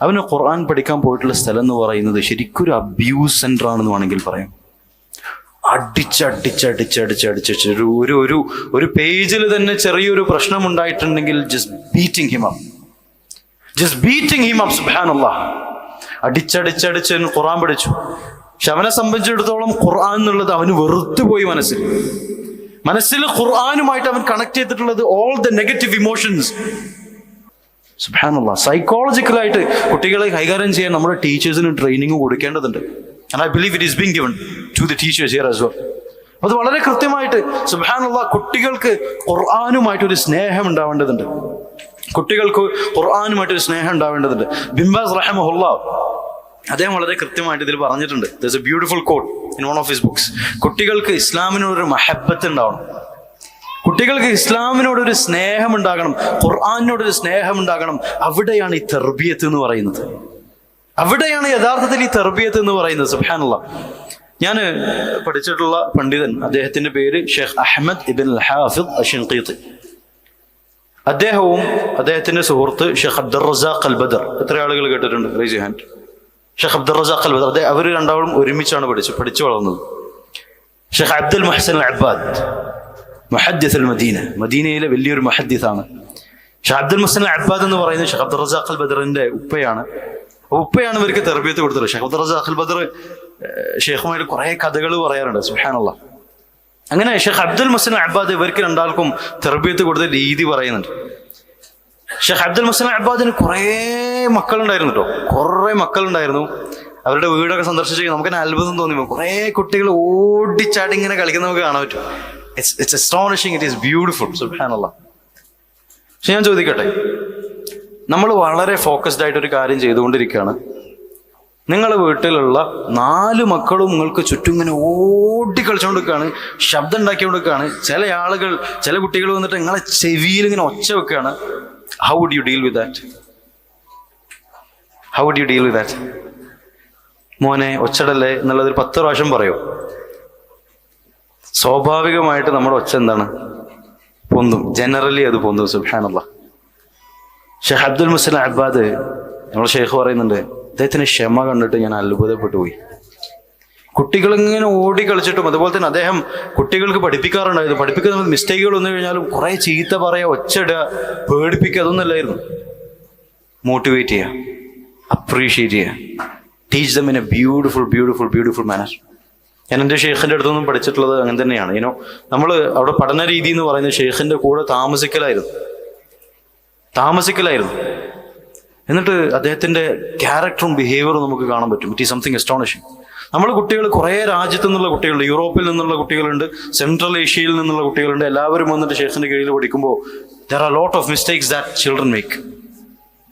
അവന് ഖുർആൻ പഠിക്കാൻ പോയിട്ടുള്ള സ്ഥലം എന്ന് പറയുന്നത് ശരിക്കും ഒരു അബ്യൂസ് സെന്റർ ആണെന്ന് വേണമെങ്കിൽ പറയാം. അടിച്ച് ഒരു പേജിൽ തന്നെ ചെറിയൊരു പ്രശ്നം ഉണ്ടായിട്ടുണ്ടെങ്കിൽ just beating him up. സുബ്ഹാനല്ലാഹ്. അടിച്ച് ഖുർആൻ പഠിച്ചു. പക്ഷെ അവനെ സംബന്ധിച്ചിടത്തോളം ഖുർആൻ എന്നുള്ളത് അവന് വെറുത്തു പോയി. മനസ്സിൽ ഖുർആനുമായിട്ട് അവൻ കണക്ട് ചെയ്തിട്ടുള്ളത് ഓൾ ദ നെഗറ്റീവ് ഇമോഷൻസ്. സുബ്ഹാനല്ലാഹ്. സൈക്കോളജിക്കലായിട്ട് കുട്ടികളെ കൈകാര്യം ചെയ്യാൻ നമ്മുടെ ടീച്ചേഴ്സിന് ട്രെയിനിങ് കൊടുക്കേണ്ടതുണ്ട്. And I believe it is being given to the teachers here as well. അത് വളരെ കൃത്യമായിട്ട് സുബ്ഹാനല്ലാഹ് കുട്ടികൾക്ക് ഖുർആനുമായിട്ടൊരു സ്നേഹം ഉണ്ടാവേണ്ടതുണ്ട്. ബിൻ ബാസ് റഹിമഹുല്ലാഹ് അദ്ദേഹം വളരെ കൃത്യമായിട്ട് ഇതിൽ പറഞ്ഞിട്ടുണ്ട്. There's a beautiful quote in one of his books. കുട്ടികൾക്ക് ഇസ്ലാമിനോടൊരു മഹബ്ബത്ത് ഉണ്ടാവണം, കുട്ടികൾക്ക് ഇസ്ലാമിനോടൊരു സ്നേഹം ഉണ്ടാകണം, ഖുർആനിനോടൊരു സ്നേഹം ഉണ്ടാകണം. അവിടെയാണ് ഈ തർബിയത്ത് എന്ന് പറയുന്നത്. അവിടെയാണ് യഥാർത്ഥത്തിൽ ഈ തർബിയത്ത് എന്ന് പറയുന്നത്. സുബ്ഹാനല്ലാഹ്. ഞാൻ പഠിച്ചിട്ടുള്ള പണ്ഡിതൻ, അദ്ദേഹത്തിന്റെ പേര് ഷെയ്ഖ് അഹ്മദ് ഇബ്ൻ ഹാഫിദ് അഷ്ശൻഖീത്തി. അദ്ദേഹവും അദ്ദേഹത്തിന്റെ സുഹൃത്ത് Sheikh Abdur Razzaq al Badr. എത്ര ആളുകൾ കേട്ടിട്ടുണ്ട്? Raise your hand. Sheikh Abdur Razzaq al Badr, അവർ രണ്ടാളും ഒരുമിച്ചാണ് പഠിച്ചു വളർന്നത്. Sheikh Abdul Muhsin al Abbad, മുഹദ്ദിസ് അൽ മദീന, മദീനയിലെ വലിയൊരു മുഹദ്ദിസാണ്. ഷെയ്ഖ് അബ്ദുൽ മുഹ്സിൻ അൽ അബ്ബാദ് എന്ന് പറയുന്നത് ഷെയ്ഖ് അബ്ദുർ റസാഖ് അൽ ബദറിന്റെ ഉപ്പയാണ്. ഉപ്പയാണ് ഇവർക്ക് തെർബിയത്ത് കൊടുത്തത്. Sheikh Abdur Razzaq al Badr ഷെയ്ഖുമായിട്ട് കുറെ കഥകൾ പറയാറുണ്ട്. സുബ്ഹാനല്ലാഹ്. അങ്ങനെ ഷെയ്ഖ് അബ്ദുൽ മുഹ്സിൻ അബ്ബാദ് ഇവർക്ക് രണ്ടാൾക്കും തെർബിയത്ത് കൊടുത്ത രീതി പറയുന്നുണ്ട്. ഷെയ്ഖ് അബ്ദുൽ മുഹ്സിൻ അബ്ബാദിന് കുറേ മക്കളുണ്ടായിരുന്നു കേട്ടോ, കുറേ മക്കളുണ്ടായിരുന്നു. അവരുടെ വീടൊക്കെ സന്ദർശിച്ച് നമുക്ക് തന്നെ അത്ഭുതം തോന്നി. കുറേ കുട്ടികൾ ഓടിച്ചാടി ഇങ്ങനെ കളിക്കുന്ന നമുക്ക് കാണാൻ പറ്റും. It's astonishing, it is beautiful. സുബ്ഹാനല്ലാഹ്. പക്ഷെ ഞാൻ ചോദിക്കട്ടെ, നമ്മൾ വളരെ ഫോക്കസ്ഡ് ആയിട്ട് ഒരു കാര്യം ചെയ്തുകൊണ്ടിരിക്കുകയാണ്. നിങ്ങളുടെ വീട്ടിലുള്ള 4 മക്കളും നിങ്ങൾക്ക് ചുറ്റും ഇങ്ങനെ ഓടി കളിച്ചുകൊണ്ടിരിക്കുകയാണ്, ശബ്ദം ഉണ്ടാക്കിക്കൊണ്ടിരിക്കുകയാണ്. ചില ആളുകൾ, ചില കുട്ടികൾ വന്നിട്ട് നിങ്ങളെ ചെവിയിൽ ഇങ്ങനെ ഒച്ച വെക്കുകയാണ്. How would you deal with that? How would you deal with that? മോനെ ഒച്ചടല്ലേ എന്നുള്ളത് ഒരു 10 പ്രാവശ്യം പറയും. സ്വാഭാവികമായിട്ട് നമ്മുടെ ഒച്ച എന്താണ്? പൊന്തും. ജനറലി അത് പൊന്തും. സുബ്ഹാനല്ലാഹ്. ഷെയ്ഖ് അബ്ദുൽ മുഹ്സിൻ അബ്ബാദ്, നമ്മുടെ ഷെയ്ഖ് പറയുന്നുണ്ട്, അദ്ദേഹത്തിന് ക്ഷമ കണ്ടിട്ട് ഞാൻ അത്ഭുതപ്പെട്ടു പോയി. കുട്ടികളിങ്ങനെ ഓടി കളിച്ചിട്ടും അതുപോലെ തന്നെ അദ്ദേഹം കുട്ടികൾക്ക് പഠിപ്പിക്കാറുണ്ടായിരുന്നു. പഠിപ്പിക്കുന്ന മിസ്റ്റേക്കുകൾ വന്നു കഴിഞ്ഞാലും കുറേ ചീത്ത പറയുക, ഒച്ചയിടുക, പേടിപ്പിക്കുക, അതൊന്നുമല്ലായിരുന്നു. മോട്ടിവേറ്റ് ചെയ്യുക, അപ്രീഷിയേറ്റ് ചെയ്യുക, teach them in a beautiful beautiful beautiful manner. ഞാൻ എൻ്റെ ഷെയ്ഖിൻ്റെ അടുത്തൊന്നും പഠിച്ചിട്ടുള്ളത് അങ്ങനെ തന്നെയാണ്. നമ്മൾ അവിടെ പഠന രീതി എന്ന് പറയുന്നത് ഷെയ്ഖിൻ്റെ കൂടെ താമസിക്കലായിരുന്നു. എന്നിട്ട് അദ്ദേഹത്തിൻ്റെ ക്യാരക്ടറും ബിഹേവിയറും നമുക്ക് കാണാൻ പറ്റും. It is something astonishing. നമ്മൾ കുട്ടികൾ കുറേ രാജ്യത്തു നിന്നുള്ള കുട്ടികളുണ്ട്, യൂറോപ്പിൽ നിന്നുള്ള കുട്ടികളുണ്ട്, സെൻട്രൽ ഏഷ്യയിൽ നിന്നുള്ള കുട്ടികളുണ്ട്. എല്ലാവരും വന്നിട്ട് ഷെയ്ഖിൻ്റെ കീഴിൽ പഠിക്കുമ്പോൾ there are lot of mistakes that children make.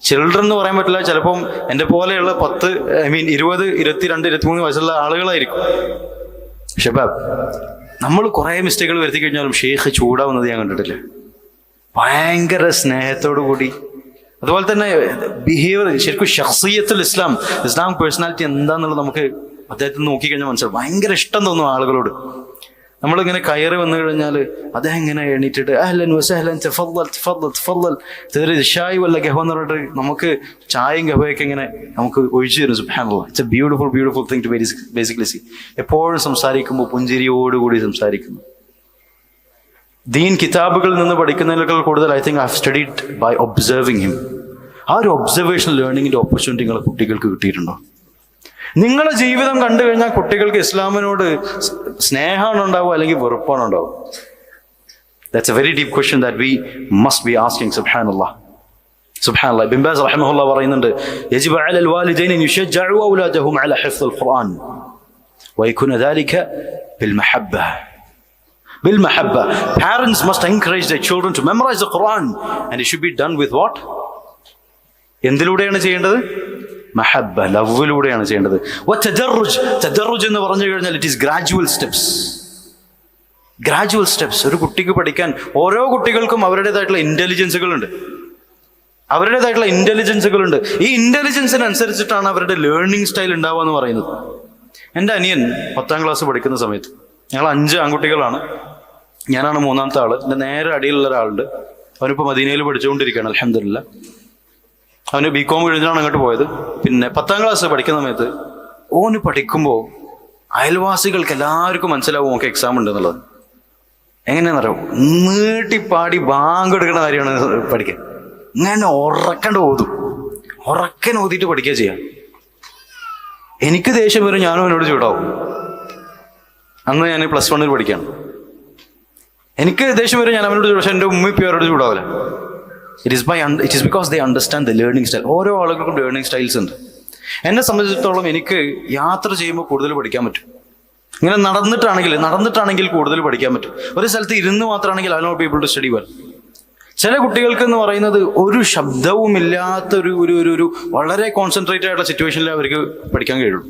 Children എന്ന് പറയാൻ പറ്റില്ല, ചിലപ്പം എൻ്റെ പോലെയുള്ള 20, 20, 22, 23 വയസ്സുള്ള ആളുകളായിരിക്കും. ഷബാബ്, നമ്മൾ കുറേ മിസ്റ്റേക്കുകൾ വരുത്തി കഴിഞ്ഞാലും ഷെയ്ഖ് ചൂടാവുന്നത് ഞാൻ കണ്ടിട്ടില്ല. ഭയങ്കര സ്നേഹത്തോടു കൂടി. അതുപോലെ തന്നെ ബിഹേവിയർ, ശരിക്കും ഷഖ്സിയത്തുൽ ഇസ്ലാം പേഴ്സണാലിറ്റി എന്താന്നുള്ളത് നമുക്ക് അദ്ദേഹത്തിന് നോക്കിക്കഴിഞ്ഞാൽ മനസ്സിലാവും. ഭയങ്കര ഇഷ്ടം തോന്നും ആളുകളോട്. നമ്മളിങ്ങനെ കയറി വന്നു കഴിഞ്ഞാൽ അദ്ദേഹം ഇങ്ങനെ എണീറ്റിട്ട് അഹ്ലൻ വസഹ്ലൻ തഫദ്ദൽ ഷായ് വല്ല ഗഹ്വ എന്ന് പറഞ്ഞിട്ട് നമുക്ക് ചായയും ഗഹ്വയൊക്കെ ഇങ്ങനെ നമുക്ക് ഒഴിച്ചു തരും. സുബ്ഹാനല്ലാഹ്. It's a beautiful thing to basically see. എപ്പോഴും സംസാരിക്കുമ്പോൾ പുഞ്ചിരിയോടുകൂടി സംസാരിക്കുന്നു. ദീൻ കിതാബുകളിൽ നിന്ന് പഠിക്കുന്നതിനേക്കാൾ കൂടുതൽ I think I have studied by observing him. ആ ഒരു ഒബ്സർവേഷൻ ലേണിങ്ങിന്റെ ഓപ്പർച്യൂണിറ്റി നിങ്ങളെ കുട്ടികൾക്ക് കിട്ടിയിട്ടുണ്ടോ? നിങ്ങളുടെ ജീവിതം കണ്ടു കഴിഞ്ഞാൽ കുട്ടികൾക്ക് ഇസ്ലാമിനോട് സ്നേഹമാണ് ഉണ്ടാവുക അല്ലെങ്കിൽ വെറുപ്പാണ് ഉണ്ടാവുക? That's a very deep question that we must be asking. സുബ്ഹാനല്ലാഹ്. ഇബ്നു ബാസ് റഹിമഹുല്ലാഹ് പറയുന്നുണ്ട്, യജിബു അലൽ വാലിദൈനി അൻ യുശജ്ജഉ ഔലാദഹും അലാ ഹിഫ്ദുൽ ഖുർആൻ വയകുന ദാലിക bill മഹബ്ബ. Parents must encourage their children to memorize the Quran and it should be done with what? എന്തിലൂടെയാണ് ചെയ്യേണ്ടത്? മഹബ്ബ, ലവ്വിലൂടെയാണ് ചെയ്യേണ്ടത്. തദർറുജ് എന്ന് പറഞ്ഞു കഴിഞ്ഞാൽ ഇറ്റ് ഈസ് ഗ്രാജുവൽ സ്റ്റെപ്സ്. ഒരു കുട്ടിക്ക് പഠിക്കാൻ, ഓരോ കുട്ടികൾക്കും അവരുടേതായിട്ടുള്ള ഇന്റലിജൻസുകളുണ്ട്. ഈ ഇന്റലിജൻസിനനുസരിച്ചിട്ടാണ് അവരുടെ ലേണിംഗ് സ്റ്റൈൽ ഉണ്ടാവുക എന്ന് പറയുന്നത്. എൻ്റെ അനിയൻ 10ാം ക്ലാസ് പഠിക്കുന്ന സമയത്ത്, ഞങ്ങൾ 5 ആൺകുട്ടികളാണ്, ഞാനാണ് 3ാമത്തെ ആള്. എൻ്റെ നേരെ അടിയിലുള്ള ഒരാളുണ്ട്, അവനിപ്പോൾ മദീനയിൽ പഠിച്ചുകൊണ്ടിരിക്കുകയാണ് അൽഹംദുലില്ലാ. അവന് ബികോം കഴിഞ്ഞാണ് അങ്ങോട്ട് പോയത്. പിന്നെ 10ാം ക്ലാസ് പഠിക്കുന്ന സമയത്ത് ഓന് പഠിക്കുമ്പോൾ അയൽവാസികൾക്ക് എല്ലാവർക്കും മനസ്സിലാവും ഓക്കെ എക്സാം ഉണ്ട് എന്നുള്ളത്. എങ്ങനെയാണെന്നറിയാം, നീട്ടിപ്പാടി ബാങ്ക് എടുക്കുന്ന കാര്യമാണ് പഠിക്കാൻ. ഇങ്ങനെ ഉറക്കൻ ഓതിയിട്ട് പഠിക്കുക ചെയ്യാം. എനിക്ക് ദേഷ്യം വരും, ഞാനും അവനോട് ചൂടാവും. അന്ന് ഞാൻ +1 പഠിക്കുകയാണ്. എനിക്ക് ദേഷ്യം വരും, ഞാൻ അവനോട് ചൂടാവും. പക്ഷെ എൻ്റെ ഉമ്മയും അവരോട് ചൂടാവില്ല. It is because they understand the learning style. ഓരോ ആളുകൾക്കും ലേണിംഗ് സ്റ്റൈൽസ് ഉണ്ട്. എന്നെ സംബന്ധിച്ചിടത്തോളം എനിക്ക് യാത്ര ചെയ്യുമ്പോൾ കൂടുതൽ പഠിക്കാൻ പറ്റും. ഇങ്ങനെ നടന്നിട്ടാണെങ്കിൽ കൂടുതൽ പഠിക്കാൻ പറ്റും. ഒരു സ്ഥലത്ത് ഇരുന്ന് മാത്രമാണെങ്കിൽ I not be able to study well. ചില കുട്ടികൾക്ക് എന്ന് പറയുന്നത് ഒരു ശബ്ദവും ഇല്ലാത്ത ഒരു വളരെ കോൺസെൻട്രേറ്റഡ് ആയിട്ടുള്ള സിറ്റുവേഷനിൽ അവർക്ക് പഠിക്കാൻ കഴിയുള്ളൂ.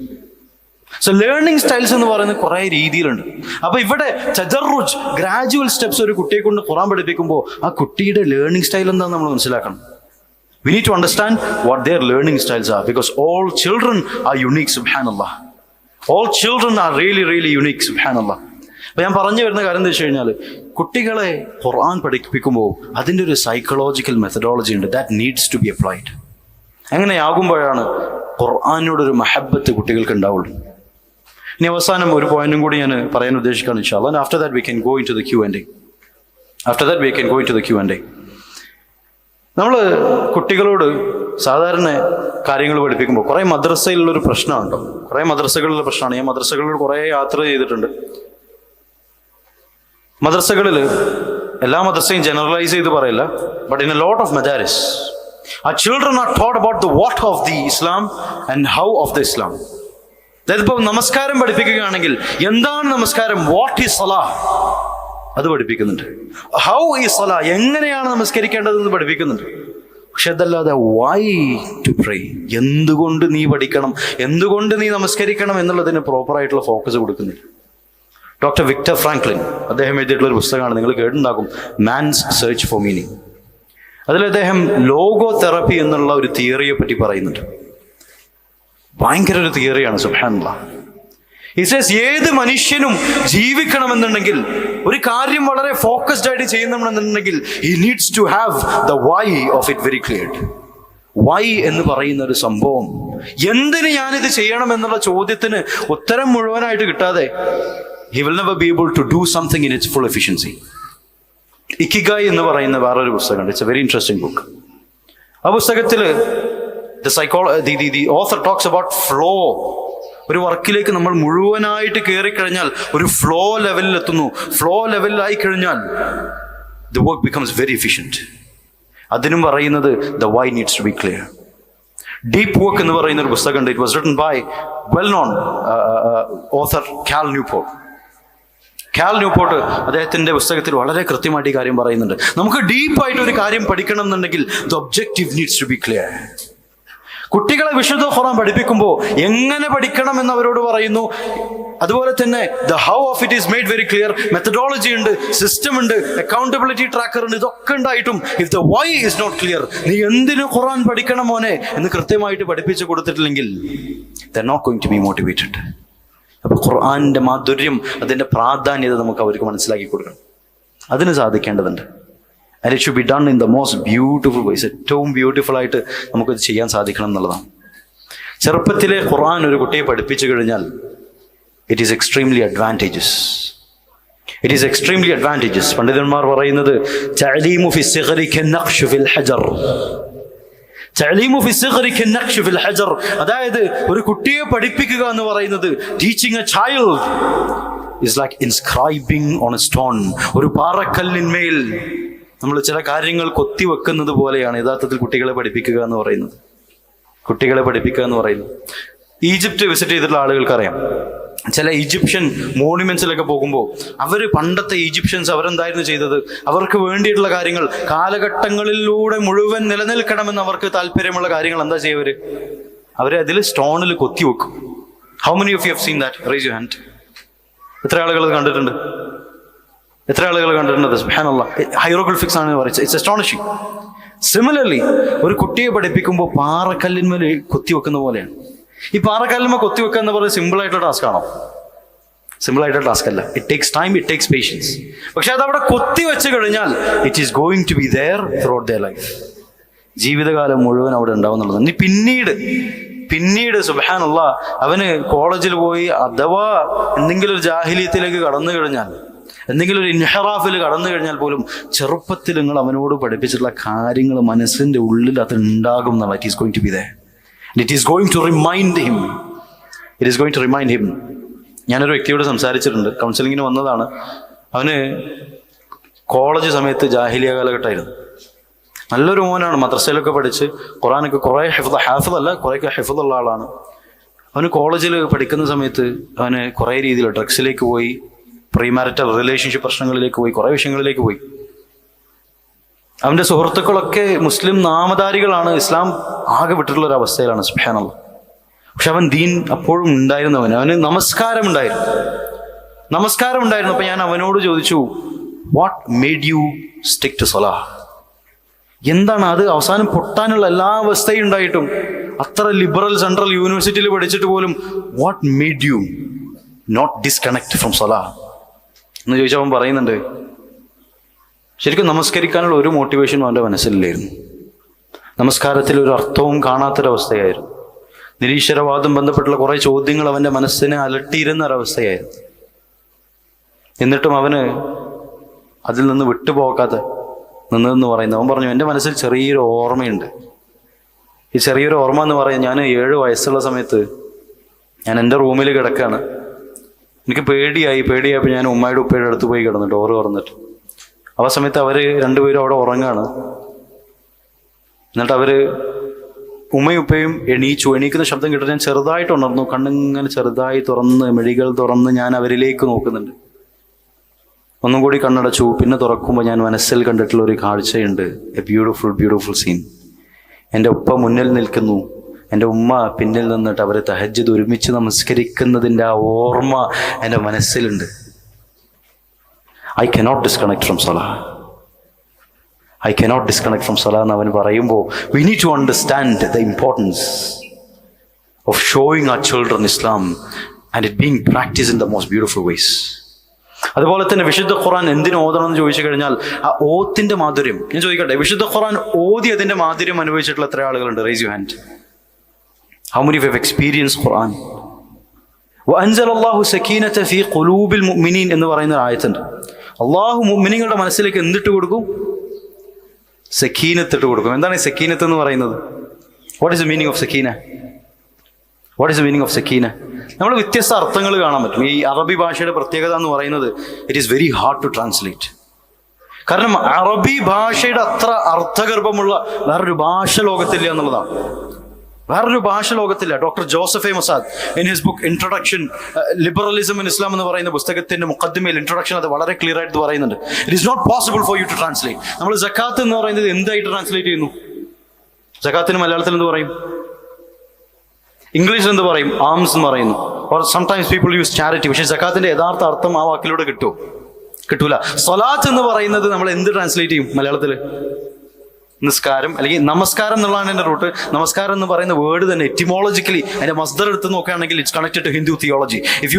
സോ ലേണിംഗ് സ്റ്റൈൽസ് എന്ന് പറയുന്നത് കുറേ രീതിയിലുണ്ട്. അപ്പൊ ഇവിടെ തദർറുജ്, ഗ്രാജുവൽ സ്റ്റെപ്സ് ഒരു കുട്ടിയെ കൊണ്ട് ഖുർആൻ പഠിപ്പിക്കുമ്പോൾ ആ കുട്ടിയുടെ ലേണിംഗ് സ്റ്റൈൽ എന്താണെന്ന് നമ്മൾ മനസ്സിലാക്കണം. We need to understand what their learning styles are, because all children are unique, subhanallah. All children are really, really unique, subhanallah. അപ്പൊ ഞാൻ പറഞ്ഞു വരുന്ന കാര്യം എന്താ വെച്ച് കഴിഞ്ഞാൽ, കുട്ടികളെ ഖുർആൻ പഠിപ്പിക്കുമ്പോൾ അതിൻ്റെ ഒരു സൈക്കോളജിക്കൽ മെത്തഡോളജി ഉണ്ട്, that needs to be applied. അങ്ങനെയാകുമ്പോഴാണ് ഖുർആനോടൊരു മഹബത്ത് കുട്ടികൾക്ക് ഉണ്ടാവുള്ളൂ. ഇനി അവസാനം ഒരു പോയിന്റും കൂടി ഞാൻ പറയാൻ ഉദ്ദേശിക്കുകയാണ് ഇൻഷാ അല്ലാഹ്. After that we can go into the Q&A. നമ്മൾ കുട്ടികളോട് സാധാരണ കാര്യങ്ങൾ പഠിപ്പിക്കുമ്പോൾ കുറേ മദ്രസയിലുള്ളൊരു പ്രശ്നമുണ്ടോ, കുറേ മദ്രസകളിലുള്ള പ്രശ്നമാണ്. ഞാൻ മദ്രസകളിൽ കുറേ യാത്ര ചെയ്തിട്ടുണ്ട്. മദ്രസകളിൽ എല്ലാ മദ്രസയും ജനറലൈസ് ചെയ്ത് പറയില്ല, but in a lot of മദാരിസ് our children are taught about the what of the Islam and how of the Islam. അതായത് ഇപ്പോൾ നമസ്കാരം പഠിപ്പിക്കുകയാണെങ്കിൽ എന്താണ് നമസ്കാരം, വാട്ട് ഈസ് സലാഹ് അത് പഠിപ്പിക്കുന്നുണ്ട്. ഹൗ ഈസ് സലാഹ്, എങ്ങനെയാണ് നമസ്കരിക്കേണ്ടതെന്ന് പഠിപ്പിക്കുന്നുണ്ട്. പക്ഷെ അതല്ലാതെ വൈ ടു പ്രേ, എന്തുകൊണ്ട് നീ പഠിക്കണം, എന്തുകൊണ്ട് നീ നമസ്കരിക്കണം എന്നുള്ളതിന് പ്രോപ്പറായിട്ടുള്ള ഫോക്കസ് കൊടുക്കുന്നില്ല. ഡോക്ടർ വിക്ടർ ഫ്രാങ്ക്ലിൻ അദ്ദേഹം എഴുതിയിട്ടുള്ള ഒരു പുസ്തകമാണ്, നിങ്ങൾ കേട്ടിട്ടുണ്ടാകും, മാൻസ് സെർച്ച് ഫോർ മീനിങ്. അതിൽ അദ്ദേഹം ലോഗോ തെറപ്പി എന്നുള്ള ഒരു തിയറിയെ പറ്റി പറയുന്നുണ്ട്. ഭയങ്കര ഒരു തിയറിയാണ്, സുബ്ഹാനല്ലാഹ്. He says ഏത് മനുഷ്യനും ജീവിക്കണമെന്നുണ്ടെങ്കിൽ, ഒരു കാര്യം വളരെ ഫോക്കസ്ഡ് ആയിട്ട് ചെയ്യണമെന്നുണ്ടെങ്കിൽ, he needs to have the why of it very clear. Why എന്ന് പറയുന്ന ഒരു സംഭവം, എന്തിന് ഞാനിത് ചെയ്യണം എന്നുള്ള ചോദ്യത്തിന് ഉത്തരം മുഴുവനായിട്ട് കിട്ടാതെ he will never be able to do something in its full efficiency. Ikigai എന്ന് പറയുന്ന വേറൊരു പുസ്തകമുണ്ട്. It's a very interesting book. ആ പുസ്തകത്തിൽ the author talks about flow. ഒരു വർക്കിലേക്ക് നമ്മൾ മുഴുവനായിട്ട് കയറിക്കഴിഞ്ഞാൽ ഒരു ഫ്ലോ ലെവലിൽ എത്തുന്നു. ഫ്ലോ ലെവലിലായി കഴിഞ്ഞാൽ the work becomes very efficient. അതിനും പറയുന്നത് the why needs to be clear. Deep work എന്ന് പറയുന്ന ഒരു പുസ്തകമുണ്ട്. It was written by well known author Cal Newport. Cal Newport അദ്ദേഹത്തിന്റെ പുസ്തകത്തിൽ വളരെ കൃത്യമായിട്ട് ഈ കാര്യം പറയുന്നുണ്ട്. നമുക്ക് ഡീപ്പായിട്ട് ഒരു കാര്യം പഠിക്കണം എന്നുണ്ടെങ്കിൽ the objective needs to be clear. കുട്ടികളെ വിശുദ്ധ ഖുർആൻ പഠിപ്പിക്കുമ്പോൾ എങ്ങനെ പഠിക്കണം എന്ന് അവരോട് പറയുന്നു. അതുപോലെ തന്നെ the how of it is made very clear. Methodology ഉണ്ട്, സിസ്റ്റം ഉണ്ട്, അക്കൗണ്ടബിലിറ്റി ട്രാക്കർ ഉണ്ട്. ഇതൊക്കെ ഉണ്ടായിട്ടും if the why is not clear, നീ എന്തിനു ഖുർആൻ പഠിക്കണം മോനെ എന്ന് കൃത്യമായിട്ട് പഠിപ്പിച്ചു കൊടുത്തിട്ടില്ലെങ്കിൽ they are not going to be motivated. അപ്പൊ ഖുർആന്റെ മാധുര്യം, അതിന്റെ പ്രാധാന്യത നമുക്ക് അവർക്ക് മനസ്സിലാക്കി കൊടുക്കണം. അതിന് സാധിക്കേണ്ടതുണ്ട്. And it should be done in the most beautiful ways. ഏറ്റവും ബ്യൂട്ടിഫുൾ ആയിട്ട് നമുക്കത് ചെയ്യാൻ സാധിക്കണം എന്നുള്ളതാണ്. ചെറുപ്പത്തിലെ ഖുർആൻ ഒരു കുട്ടിയെ പഠിപ്പിച്ചു കഴിഞ്ഞാൽ it is extremely advantages. It is extremely advantages. പണ്ഡിതന്മാർ പറയുന്നത് തഅലീമു ഫി സിഗ്രി കന്നഖ്ശു ഫിൽ ഹജർ. തഅലീമു ഫി സിഗ്രി കന്നഖ്ശു ഫിൽ ഹജർ. അതായത് ഒരു കുട്ടിയെ പഠിപ്പിക്കുക എന്ന് പറയുന്നത്, teaching A child is like inscribing on a stone. ഒരു പാറക്കല്ലിന്മേൽ നമ്മൾ ചില കാര്യങ്ങൾ കൊത്തിവെക്കുന്നത് പോലെയാണ് യഥാർത്ഥത്തിൽ കുട്ടികളെ പഠിപ്പിക്കുക എന്ന് പറയുന്നത്. കുട്ടികളെ പഠിപ്പിക്കുക എന്ന് പറയുന്നത്. ഈജിപ്റ്റ് വിസിറ്റ് ചെയ്തിട്ടുള്ള ആളുകൾക്കറിയാം, ചില ഈജിപ്ഷ്യൻ മോണുമെന്റ്സിലൊക്കെ പോകുമ്പോൾ അവർ, പണ്ടത്തെ ഈജിപ്ഷ്യൻസ് അവരെന്തായിരുന്നു ചെയ്തത്, അവർക്ക് വേണ്ടിയിട്ടുള്ള കാര്യങ്ങൾ കാലഘട്ടങ്ങളിലൂടെ മുഴുവൻ നിലനിൽക്കണമെന്ന് അവർക്ക് താല്പര്യമുള്ള കാര്യങ്ങൾ എന്താ ചെയ്യുക, അവരെ അതിൽ സ്റ്റോണിൽ കൊത്തിവെക്കും. How many of you have seen that? Raise your hand. എത്ര ആളുകൾ കണ്ടിട്ടുണ്ട്? എത്ര ആളുകൾ കണ്ടിട്ടുണ്ട്? സുബ്ഹാനല്ലാഹ്. ഹൈറോഗ്ലിഫിക്സ് ആണ് പറയുന്നത്. It's astonishing. സിമിലർലി ഒരു കുട്ടിയെ പഠിപ്പിക്കുമ്പോൾ പാറക്കല്ലിന്മേൽ കൊത്തിവെക്കുന്ന പോലെയാണ്. ഈ പാറക്കല്ലിന്മേൽ കൊത്തിവെക്കുക എന്ന് പറയുന്നത് സിമ്പിൾ ആയിട്ടുള്ള ടാസ്ക് ആണോ? സിമ്പിൾ ആയിട്ടുള്ള ടാസ്ക് അല്ല. It takes time, it takes patience. പക്ഷെ അത് അവിടെ കൊത്തി വെച്ച് കഴിഞ്ഞാൽ it is going to be there throughout their life. ജീവിതകാലം മുഴുവൻ അവിടെ ഉണ്ടാവും എന്നുള്ളത്. ഇനി പിന്നീട് സുബ്ഹാനല്ലാഹ് അവന് കോളേജിൽ പോയി അഥവാ എന്തെങ്കിലും ഒരു ജാഹിലിയത്തിലേക്ക് കടന്നു കഴിഞ്ഞാൽ, എന്തെങ്കിലും ഒരു ഇൻഹറാഫിൽ കടന്നു കഴിഞ്ഞാൽ പോലും ചെറുപ്പത്തിൽ നിങ്ങൾ അവനോട് പഠിപ്പിച്ചിട്ടുള്ള കാര്യങ്ങൾ മനസ്സിന്റെ ഉള്ളിൽ അത് ഉണ്ടാകും എന്നുള്ള. It is going to be there. It is going to remind him. It is going to remind him. ഞാനൊരു വ്യക്തിയോട് സംസാരിച്ചിട്ടുണ്ട്, കൗൺസിലിങ്ങിന് വന്നതാണ്. അവന് കോളേജ് സമയത്ത് ജാഹിലിയ കാലഘട്ടമായിരുന്നു. നല്ലൊരു മോനാണ്, മദ്രസയിലൊക്കെ പഠിച്ച് ഖുറാനൊക്കെ കുറേ ഹാഫിളല്ല, കുറേയൊക്കെ ഹിഫ്ളുള്ള ആളാണ്. അവന് കോളേജിൽ പഠിക്കുന്ന സമയത്ത് അവന് കുറേ രീതിയിൽ ഡ്രഗ്സിലേക്ക് പോയി, പ്രീമാരിറ്റൽ റിലേഷൻഷിപ്പ് പ്രശ്നങ്ങളിലേക്ക് പോയി, കുറേ വിഷയങ്ങളിലേക്ക് പോയി. അവൻ്റെ സുഹൃത്തുക്കളൊക്കെ മുസ്ലിം നാമധാരികളാണ്, ഇസ്ലാം ആകെ വിട്ടിട്ടുള്ള ഒരു അവസ്ഥയിലാണ്. സുബ്ഹാനല്ലാഹ്. പക്ഷെ അവൻ ദീൻ അപ്പോഴും ഉണ്ടായിരുന്നു. അവന് നമസ്കാരം ഉണ്ടായിരുന്നു. അപ്പൊ ഞാൻ അവനോട് ചോദിച്ചു, what made you stick to സലാഹ്? എന്താണ് അത്? അവസാനം പൊട്ടാനുള്ള എല്ലാ അവസ്ഥയും ഉണ്ടായിട്ടും, അത്ര ലിബറൽ സെൻട്രൽ യൂണിവേഴ്സിറ്റിയിൽ പഠിച്ചിട്ട് പോലും, what made you not disconnect from സലാഹ് എന്ന് ചോദിച്ചാൽ അവൻ പറയുന്നുണ്ട്, ശരിക്കും നമസ്കരിക്കാനുള്ള ഒരു മോട്ടിവേഷനും അവൻ്റെ മനസ്സിലില്ലായിരുന്നു. നമസ്കാരത്തിൽ ഒരു അർത്ഥവും കാണാത്തൊരവസ്ഥയായിരുന്നു. നിരീശ്വരവാദം ബന്ധപ്പെട്ടുള്ള കുറേ ചോദ്യങ്ങൾ അവൻ്റെ മനസ്സിനെ അലട്ടിയിരുന്ന ഒരവസ്ഥയായിരുന്നു. എന്നിട്ടും അവന് അതിൽ നിന്ന് വിട്ടുപോകാതെ നിന്നതെന്ന് പറയുന്നത്. അവൻ പറഞ്ഞു, എൻ്റെ മനസ്സിൽ ചെറിയൊരു ഓർമ്മയുണ്ട്. ഈ ചെറിയൊരു ഓർമ്മ എന്ന് പറയാൻ, ഞാൻ 7 വയസ്സുള്ള സമയത്ത് ഞാൻ എൻ്റെ റൂമിൽ കിടക്കുകയാണ്. എനിക്ക് പേടിയായപ്പോൾ ഞാൻ ഉമ്മയുടെ ഉപ്പയുടെ അടുത്ത് പോയി കിടന്നു, ഡോറ് തുറന്നിട്ട്. ആ സമയത്ത് അവർ രണ്ടുപേരും അവിടെ ഉറങ്ങാണ്. എന്നിട്ട് അവർ ഉമ്മയും ഉപ്പയും എണീക്കുന്ന ശബ്ദം കേട്ടിട്ട് ഞാൻ ചെറുതായിട്ട് ഉണർന്നു. കണ്ണിങ്ങനെ ചെറുതായി തുറന്ന്, മിഴികൾ തുറന്ന് ഞാൻ അവരിലേക്ക് നോക്കുന്നുണ്ട്. ഒന്നും കൂടി കണ്ണടച്ചു. പിന്നെ തുറക്കുമ്പോൾ ഞാൻ മനസ്സിൽ കണ്ടിട്ടുള്ള ഒരു കാഴ്ചയുണ്ട്. A beautiful scene. എൻ്റെ ഉപ്പ മുന്നിൽ നിൽക്കുന്നു, എൻ്റെ ഉമ്മ പിന്നിൽ നിന്നിട്ട് അവർ തഹജ്ജുദ് ഒരുമിച്ച് നമസ്കരിക്കുന്നതിൻ്റെ ആ ഓർമ്മ എൻ്റെ മനസ്സിലുണ്ട്. ഐ കനോട്ട് ഡിസ്കണക്ട് ഫ്രം സലാ എന്ന് അവൻ പറയുമ്പോൾ, we need to understand the importance of showing our children Islam and it being practice in the most beautiful ways. അതുപോലെ തന്നെ വിശുദ്ധ ഖുർആൻ എന്തിനു ഓതണം എന്ന് ചോദിച്ചു കഴിഞ്ഞാൽ, ആ ഓത്തിന്റെ മാധുര്യം. ഞാൻ ചോദിക്കട്ടെ, വിശുദ്ധ ഖുർആൻ ഓതി അതിന്റെ മാധുര്യം അനുഭവിച്ചിട്ടുള്ള എത്ര ആളുകളുണ്ട്? Raise you hand. How many have experience Quran? വഅൻസലല്ലാഹു സകീനത ഫീ ഖുലൂബിൽ മുഅ്മിനീൻ എന്ന് പറയുന്ന ആയത്തുണ്ട്. അള്ളാഹു മുഅ്മിനീങ്ങളുടെ മനസ്സിലേക്ക് എന്തിട്ട് കൊടുക്കും? സക്കീനത്ത് ഇട്ട് കൊടുക്കും. എന്താണ് ഈ സക്കീനത്ത് എന്ന് പറയുന്നത്? What is the meaning of സക്കീന? നമ്മൾ വ്യത്യസ്ത അർത്ഥങ്ങൾ കാണാൻ പറ്റും. ഈ അറബി ഭാഷയുടെ പ്രത്യേകത എന്ന് പറയുന്നത്, it is very hard to translate. കാരണം അറബി ഭാഷയുടെ അത്ര അർത്ഥഗർഭമുള്ള വേറൊരു ഭാഷ ലോകത്തില്ല എന്നുള്ളതാണ്. Doctor Joseph A Massad in his book introduction liberalism in Islam എന്ന് പറയുന്ന പുസ്തകത്തിന്റെ മുഖദ്ദിമയിൽ ഇൻട്രൊഡക്ഷൻ അത് വളരെ ക്ലിയർ ആയിട്ട് പറയുന്നുണ്ട്. It is not possible for you to translate. നമ്മൾ സക്കാത്ത് എന്ന് പറയുന്നത് എന്തായിട്ട് ട്രാൻസ്ലേറ്റ് ചെയ്യുന്നു? സക്കാത്തിന് മലയാളത്തിൽ എന്ത് പറയും? ഇംഗ്ലീഷിൽ എന്ത് പറയും? ആംസ് എന്ന് പറയുന്നു. Or sometimes people use charity. പക്ഷേ സക്കാത്തിന്റെ യഥാർത്ഥ അർത്ഥം ആ വാക്കിലൂടെ കിട്ടൂല. സ്വലാത്ത് എന്ന് പറയുന്നത് നമ്മൾ എന്ത് ട്രാൻസ്ലേറ്റ് ചെയ്യും മലയാളത്തിൽ? നിസ്കാരം, അല്ലെങ്കിൽ നമസ്കാരം എന്നുള്ളതാണ് എൻ്റെ റൂട്ട്. നമസ്കാരം എന്ന് പറയുന്ന വേർഡ് തന്നെ എറ്റിമോളജിക്കലി അതിന്റെ മസ്ദർ എടുത്ത് നോക്കുകയാണെങ്കിൽ it's connected to Hindu theology. If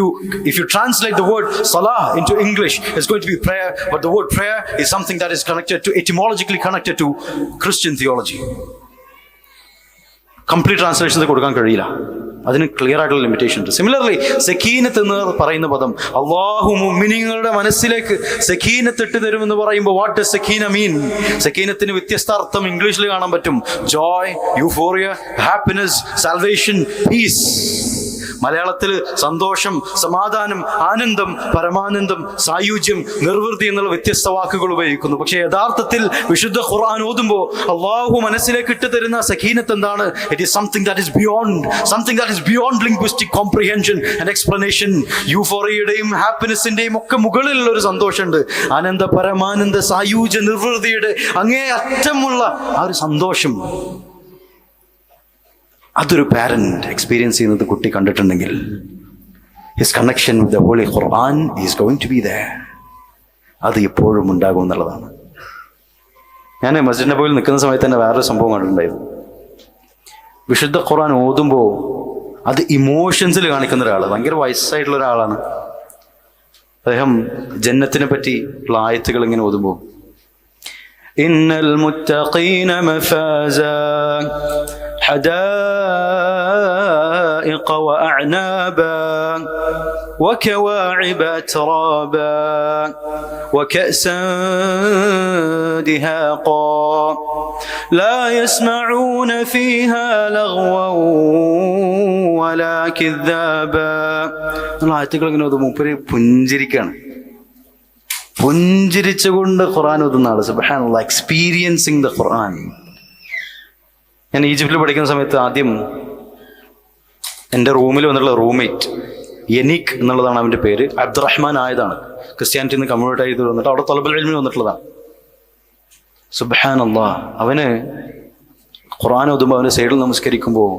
you translate the word salah into English, it's going to be prayer, but the word prayer is something that is etymologically connected to Christian theology. Complete translations കൊടുക്കാൻ കഴിയില്ല, അതിന് ക്ലിയർ ആയിട്ടുള്ള ലിമിറ്റേഷൻ ഉണ്ട്. സിമിലർലി സക്കീനത്ത് എന്ന് പറയുന്ന പദം അള്ളാഹു മുഅ്മിനീങ്ങളുടെ മനസ്സിലേക്ക് സക്കീനത്ത് ഇട്ട് തരുമെന്ന് പറയുമ്പോൾ, വാട്ട് ഡസ് സക്കീന മീൻ? സക്കീനത്തിന് വ്യത്യസ്ത അർത്ഥം ഇംഗ്ലീഷിൽ കാണാൻ പറ്റും. Joy, euphoria, happiness, salvation, peace. മലയാളത്തിൽ സന്തോഷം, സമാധാനം, ആനന്ദം, പരമാനന്ദം, സായുജ്യം, നിർവൃതി എന്നുള്ള വ്യത്യസ്ത വാക്കുകൾ ഉപയോഗിക്കുന്നു. പക്ഷേ യഥാർത്ഥത്തിൽ വിശുദ്ധ ഖുർആൻ ഓതുമ്പോൾ അള്ളാഹു മനസ്സിലേക്ക് ഇട്ട് തരുന്ന സക്കീനത്ത് എന്താണ്? It is something that is beyond linguistic comprehension and explanation. യൂഫോറിയയുടെയും ഹാപ്പിനെസിന്റെയും ഒക്കെ മുകളിലുള്ള ഒരു സന്തോഷമുണ്ട്. ആനന്ദ, പരമാനന്ദ, സായുജ്യ, നിർവൃതിയുടെ അങ്ങേ അറ്റമുള്ള ആ ഒരു സന്തോഷം, അതൊരു പാരന്റ് എക്സ്പീരിയൻസ് ചെയ്യുന്നത് കുട്ടി കണ്ടിട്ടുണ്ടെങ്കിൽ, his connection with the holy Quran is going to be there. അത് എപ്പോഴും ഉണ്ടാകും എന്നുള്ളതാണ്. ഞാൻ മസ്ജിദ് നബവിയിൽ നിൽക്കുന്ന സമയത്ത് തന്നെ വേറൊരു സംഭവം കണ്ടിട്ടുണ്ടായിരുന്നു. വിശുദ്ധ ഖുർആൻ ഓതുമ്പോൾ അത് ഇമോഷൻസിൽ കാണിക്കുന്ന ഒരാൾ, ഭയങ്കര വയസ്സായിട്ടുള്ള ഒരാളാണ്. അദ്ദേഹം ജന്നത്തിനെ പറ്റി ഉള്ള ആയത്തുകൾ ഇങ്ങനെ ഓതുമ്പോൾ, ഇന്നൽ മുത്തഖീന മഫാസാ حدائق وأعنابا وكواعب أترابا وكأسا دهاقا لا يسمعون فيها لغوا ولا كذابا. ആയത്തുകൾ ഇങ്ങനെ മൂപ്പര് പുഞ്ചിരിച്ചുകൊണ്ട് ഖുർആൻ ഓതുന്ന ആള്. സുബ്ഹാനല്ലാഹ്, എക്സ്പീരിയൻസിങ് ദ ഖുർആൻ. ഞാൻ ഈജിപ്തിൽ പഠിക്കുന്ന സമയത്ത് ആദ്യം എൻ്റെ റൂമിൽ വന്നിട്ടുള്ള റൂംമേറ്റ് യനീഖ് എന്നുള്ളതാണ് അവൻ്റെ പേര്. അബ്ദുറഹ്മാൻ ആയതാണ്. ക്രിസ്ത്യാനിറ്റിയിൽ നിന്ന് കമ്മ്യൂണിറ്റ് ആയത് വന്നിട്ട് അവിടെ തൊലബുൽ ഇൽമിൽ വന്നിട്ടുള്ളതാണ്. സുബ്ഹാനല്ലാഹ്, അവന് ഖുർആൻ ഓതുമ്പോൾ അവൻ്റെ സൈഡിൽ നമസ്കരിക്കുമ്പോൾ